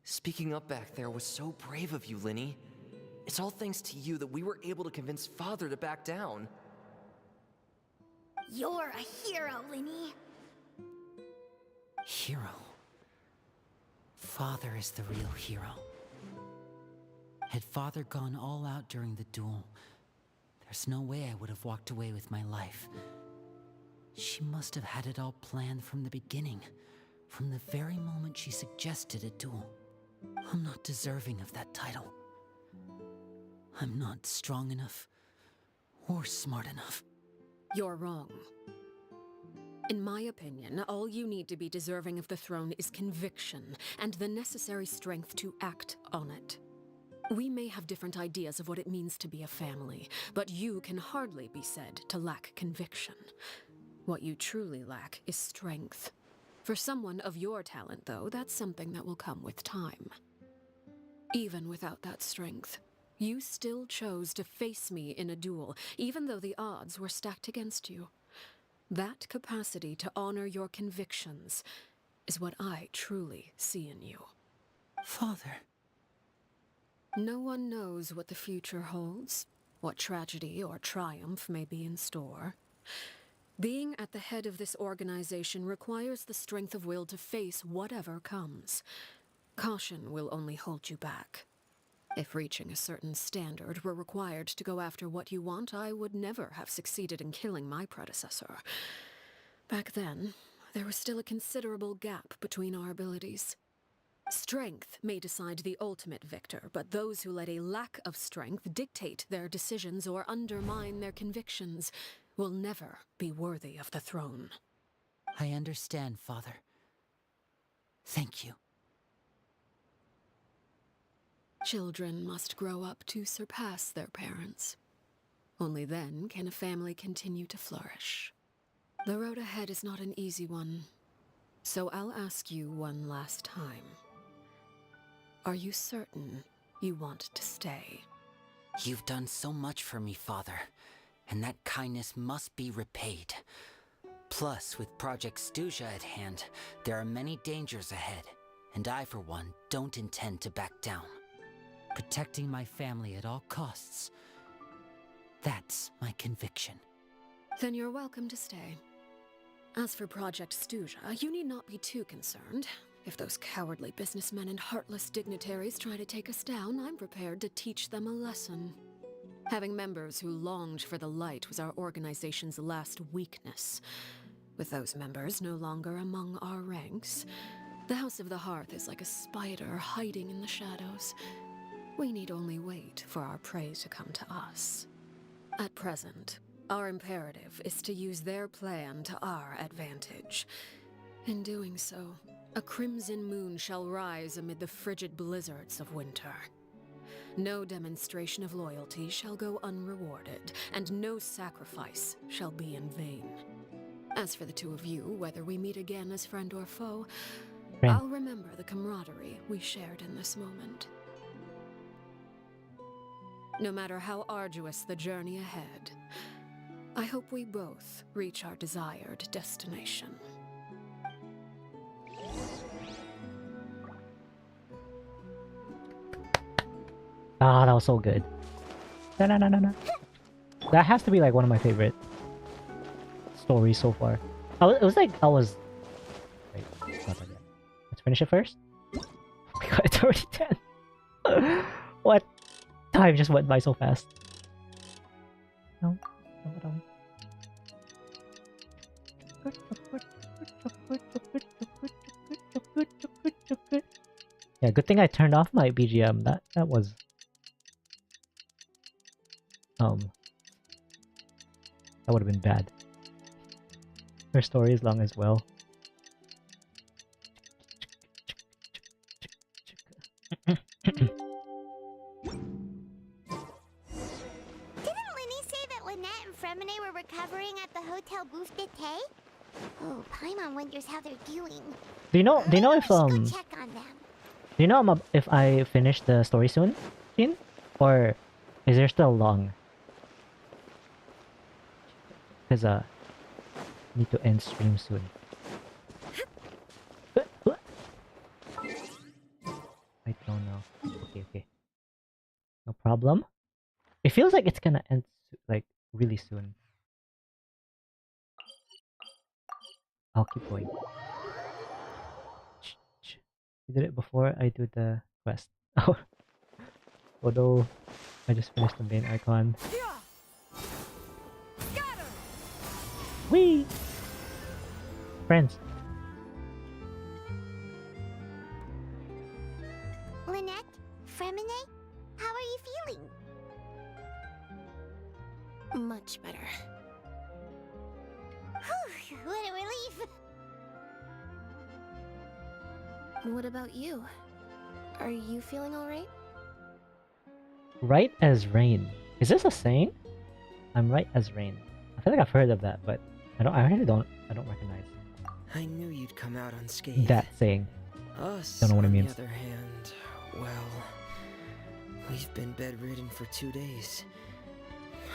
Speaking up back there was so brave of you, Linny. It's all thanks to you that we were able to convince Father to back down. You're a hero, Linny. Hero. Father is the real hero. Had Father gone all out during the duel, there's no way I would have walked away with my life. She must have had it all planned from the beginning, from the very moment she suggested a duel. I'm not deserving of that title. I'm not strong enough or smart enough. You're wrong. In my opinion, all you need to be deserving of the throne is conviction and the necessary strength to act on it. We may have different ideas of what it means to be a family, but you can hardly be said to lack conviction. What you truly lack is strength. For someone of your talent, though, that's something that will come with time. Even without that strength, you still chose to face me in a duel, even though the odds were stacked against you. That capacity to honor your convictions is what I truly see in you. Father. No one knows what the future holds, what tragedy or triumph may be in store. Being at the head of this organization requires the strength of will to face whatever comes. Caution will only hold you back. If reaching a certain standard were required to go after what you want, I would never have succeeded in killing my predecessor. Back then, there was still a considerable gap between our abilities. Strength may decide the ultimate victor, but those who let a lack of strength dictate their decisions or undermine their convictions will never be worthy of the throne. I understand, Father. Thank you. Children must grow up to surpass their parents. Only then can a family continue to flourish. The road ahead is not an easy one, so I'll ask you one last time. Are you certain you want to stay? You've done so much for me, Father, and that kindness must be repaid. Plus, with Project Stuja at hand, there are many dangers ahead, and I, for one, don't intend to back down. Protecting my family at all costs. That's my conviction. Then you're welcome to stay. As for Project Stuja, you need not be too concerned. If those cowardly businessmen and heartless dignitaries try to take us down, I'm prepared to teach them a lesson. Having members who longed for the light was our organization's last weakness. With those members no longer among our ranks, the House of the Hearth is like a spider hiding in the shadows. We need only wait for our prey to come to us. At present, our imperative is to use their plan to our advantage. In doing so, a crimson moon shall rise amid the frigid blizzards of winter. No demonstration of loyalty shall go unrewarded, and no sacrifice shall be in vain. As for the two of you, whether we meet again as friend or foe, I'll remember the camaraderie we shared in this moment. No matter how arduous the journey ahead, I hope we both reach our desired destination. Ah, that was so good. No. That has to be like one of my favorite stories so far. It was like I was. Wait, it's not done yet. Let's finish it first. Oh my god, it's already 10. What? Time just went by so fast. No. Yeah, good thing I turned off my BGM. That was that would have been bad. Her story is long as well. Paimon wonders how they're doing. Do you know if We should go check on them. do you know if I finish the story soon, Shin? Or is there still long? Cause need to end stream soon. I don't know. Okay. No problem. It feels like it's gonna end like really soon. I'll keep going. You did it before I do the quest. Oh, although I just finished the main icon. Whee! Friends. Lynette, Fremine, how are you feeling? Much better. Whew, what a relief. What about you? Are you feeling alright? Right as rain. Is this a saying? I'm right as rain. I feel like I've heard of that, but I really don't recognize I knew you'd come out unscathed. that saying. Us, Don't know what it on means. the other hand, well, we've been bedridden for 2 days.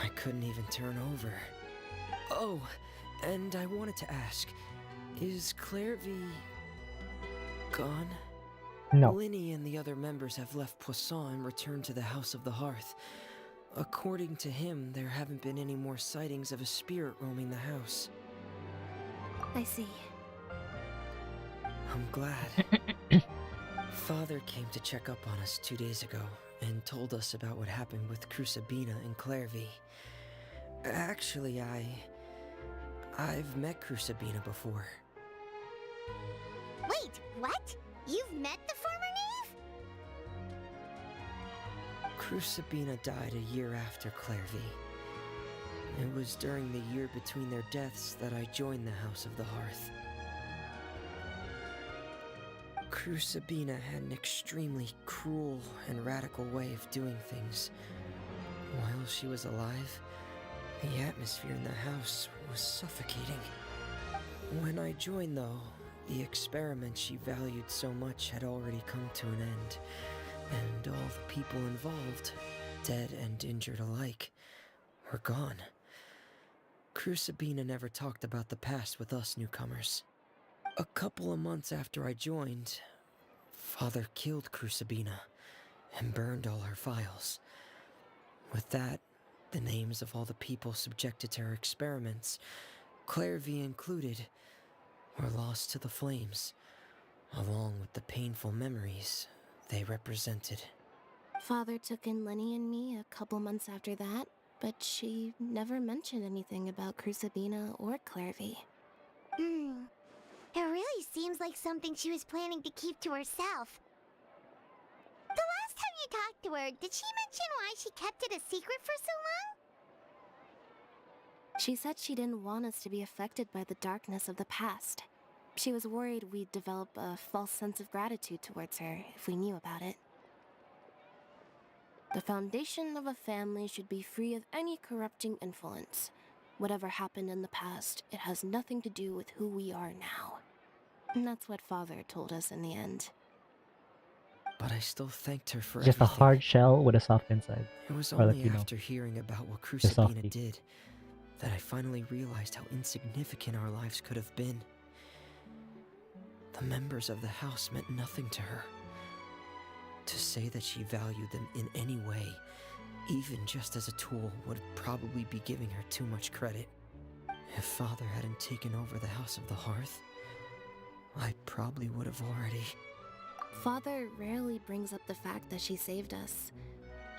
I couldn't even turn over. Oh, and I wanted to ask, is Clairvy gone? No. Linny and the other members have left Poisson and returned to the House of the Hearth. According to him, there haven't been any more sightings of a spirit roaming the house. I see. I'm glad. Father came to check up on us 2 days ago and told us about what happened with Crusabina and Clairvy. Actually, I've met Crusabina before. Wait, what? You've met the former knave? Crusabina died a year after Clairvy. It was during the year between their deaths that I joined the House of the Hearth. Crusabina had an extremely cruel and radical way of doing things. While she was alive, the atmosphere in the house was suffocating. When I joined, though, the experiment she valued so much had already come to an end, and all the people involved, dead and injured alike, were gone. Crusabina never talked about the past with us newcomers. A couple of months after I joined, Father killed Crusabina and burned all her files. With that, the names of all the people subjected to her experiments, Clairvy included, were lost to the flames, along with the painful memories they represented. Father took in Lenny and me a couple months after that, but she never mentioned anything about Crusabina or Clairvy. It really seems like something she was planning to keep to herself. The last time you talked to her, did she mention why she kept it a secret for so long? She said she didn't want us to be affected by the darkness of the past. She was worried we'd develop a false sense of gratitude towards her if we knew about it. The foundation of a family should be free of any corrupting influence. Whatever happened in the past, it has nothing to do with who we are now. And that's what Father told us in the end. But I still thanked her for Just a everything. hard shell with a soft inside. It was Or only Latino. after hearing about what softy. Crusabina did that I finally realized how insignificant our lives could have been. The members of the house meant nothing to her. To say that she valued them in any way, even just as a tool, would probably be giving her too much credit. If Father hadn't taken over the House of the Hearth, I probably would have already... Father rarely brings up the fact that she saved us.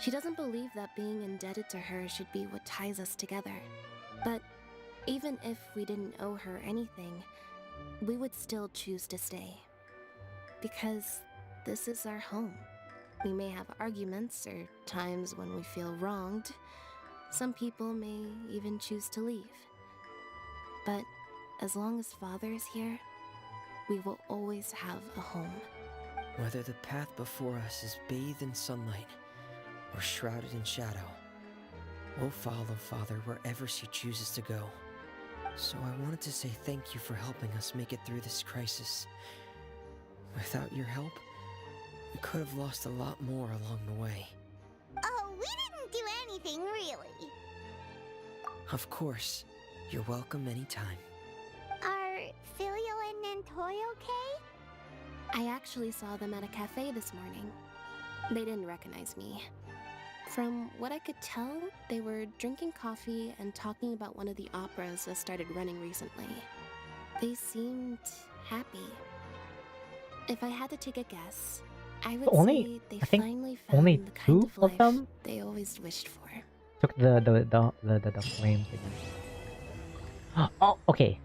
She doesn't believe that being indebted to her should be what ties us together. But even if we didn't owe her anything, we would still choose to stay. Because this is our home. We may have arguments or times when we feel wronged. Some people may even choose to leave. But as long as Father is here, we will always have a home. Whether the path before us is bathed in sunlight or shrouded in shadow, we'll follow Father wherever she chooses to go. So I wanted to say thank you for helping us make it through this crisis. Without your help, we could have lost a lot more along the way. Oh, we didn't do anything, really. Of course. You're welcome anytime. Are Filio and Nantoy okay? I actually saw them at a cafe this morning. They didn't recognize me. From what I could tell, they were drinking coffee and talking about one of the operas that started running recently. They seemed happy. If I had to take a guess, I would say they finally found only the kind two of of life them they always wished for. took the flames again. Oh, okay.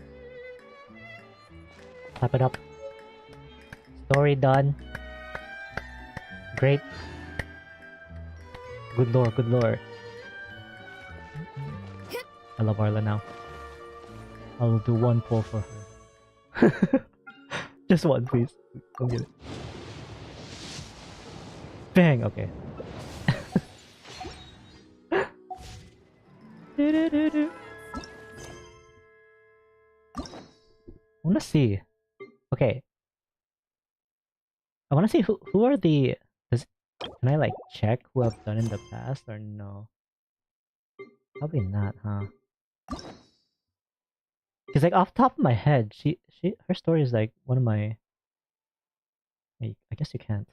Clap it up. Story done. Great. Good lore, good lore. I love Arla now. I'll do one pull for her. Just one, please. Don't get it. Bang! Okay. I wanna see. Okay. I wanna see who are the... Can I like check who I've done in the past or no? Probably not, huh? Cause like off the top of my head, her story is like one of my... Hey, I guess you can't.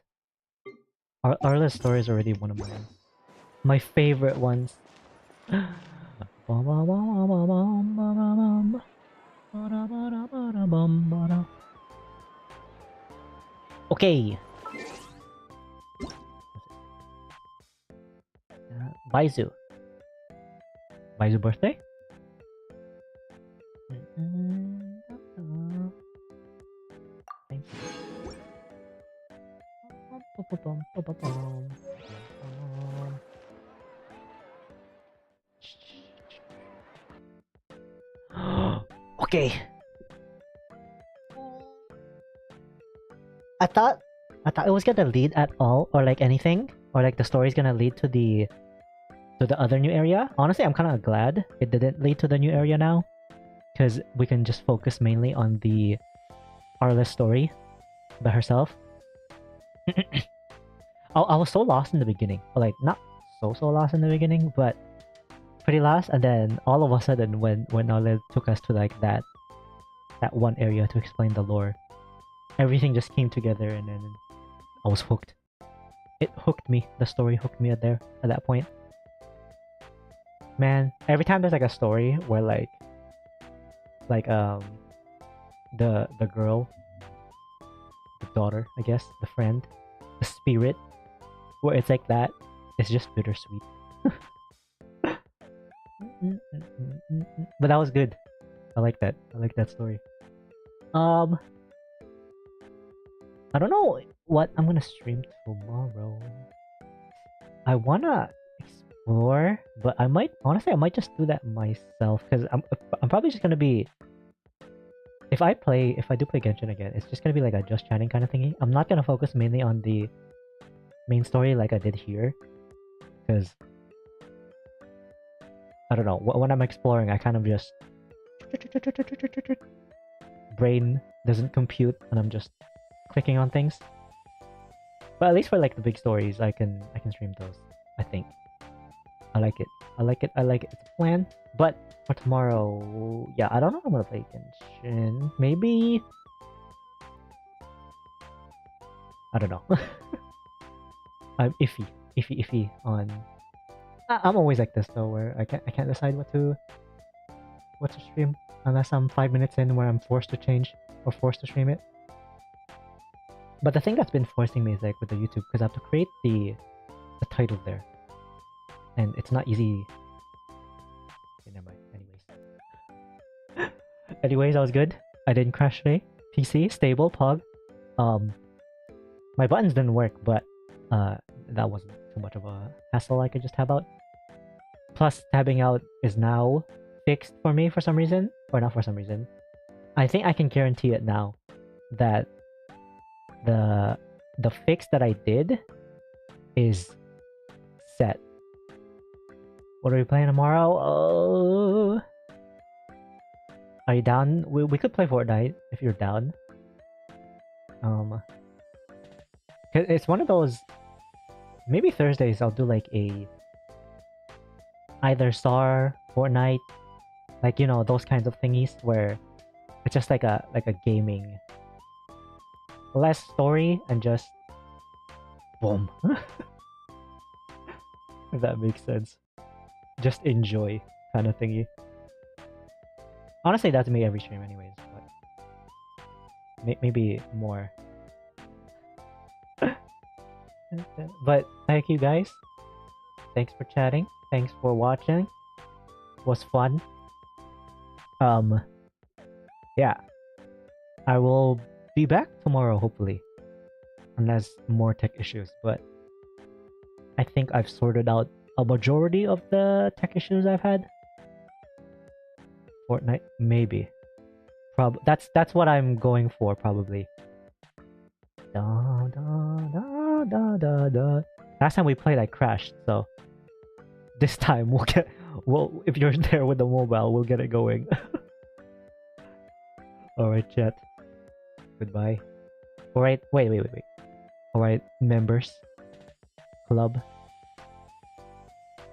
Arla's story is already one of my favorite ones. Okay. Baizu. Baizu birthday? Thank you. Okay. I thought it was gonna lead at all, or like anything, or like the story's gonna lead to the other new area. Honestly, I'm kind of glad it didn't lead to the new area now, because we can just focus mainly on the Arla story by herself. I was so lost in the beginning, like not so lost in the beginning, but pretty lost. And then all of a sudden, when Arla took us to like that one area to explain the lore, everything just came together, and then I was hooked. It hooked me. The story hooked me at that point. Man, every time there's like a story where like the girl, the daughter, I guess, the friend, the spirit, where it's like that, it's just bittersweet. But that was good. I like that. I like that story. I don't know what I'm gonna stream tomorrow. I wanna explore, but I might just do that myself, because I'm probably just gonna be, if I do play Genshin again, it's just gonna be like a just chatting kind of thingy. I'm not gonna focus mainly on the main story like I did here, because I don't know, when I'm exploring, I kind of just brain doesn't compute and I'm just clicking on things. But at least for like the big stories, I can stream those. I think I like it. It's a plan. But for tomorrow, yeah, I don't know if I'm gonna play Genshin. Maybe, I don't know. I'm iffy on. I'm always like this though, where I can't decide what to stream unless I'm 5 minutes in, where I'm forced to change or forced to stream it. But the thing that's been forcing me is like with the YouTube, because I have to create the title there, and it's not easy. Okay, never mind. Anyways, that was good. I didn't crash today. PC stable, pog. My buttons didn't work, but that wasn't too much of a hassle. I could just tab out. Plus, tabbing out is now fixed for me for some reason, or not for some reason. I think I can guarantee it now that the fix that I did is set. What are we playing tomorrow? Are you down? We could play Fortnite if you're down. 'Cause it's one of those. Maybe Thursdays I'll do like a either Star, Fortnite, like you know those kinds of thingies where it's just like a gaming, less story and just boom. If that makes sense. Just enjoy kind of thingy. Honestly, that's me every stream anyways, but maybe more. But thank you guys. Thanks for chatting. Thanks for watching. Was fun. Yeah. I will be back tomorrow, hopefully. Unless more tech issues, but I think I've sorted out a majority of the tech issues I've had. Fortnite, maybe. That's what I'm going for, probably. Da, da, da, da, da, da. Last time we played, I crashed, so this time if you're there with the mobile, we'll get it going. Alright, chat. Goodbye. Alright, wait. Alright, members. Club.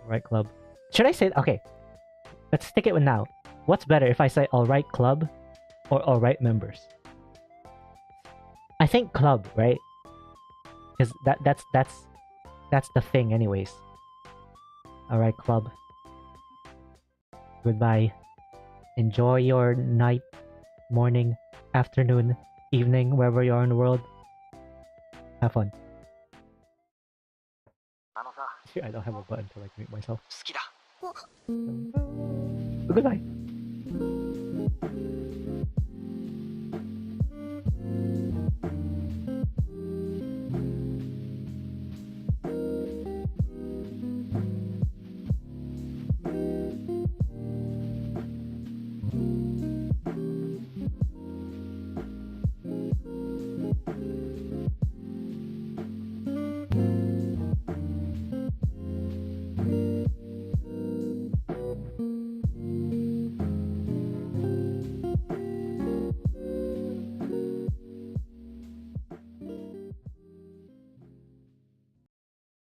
Alright, club. Should I say... Okay. Let's stick it with now. What's better if I say alright club or alright members? I think club, right? Because that's the thing anyways. Alright, club. Goodbye. Enjoy your night, morning, afternoon, evening, wherever you are in the world. Have fun. I don't have a button to like mute myself. Goodbye.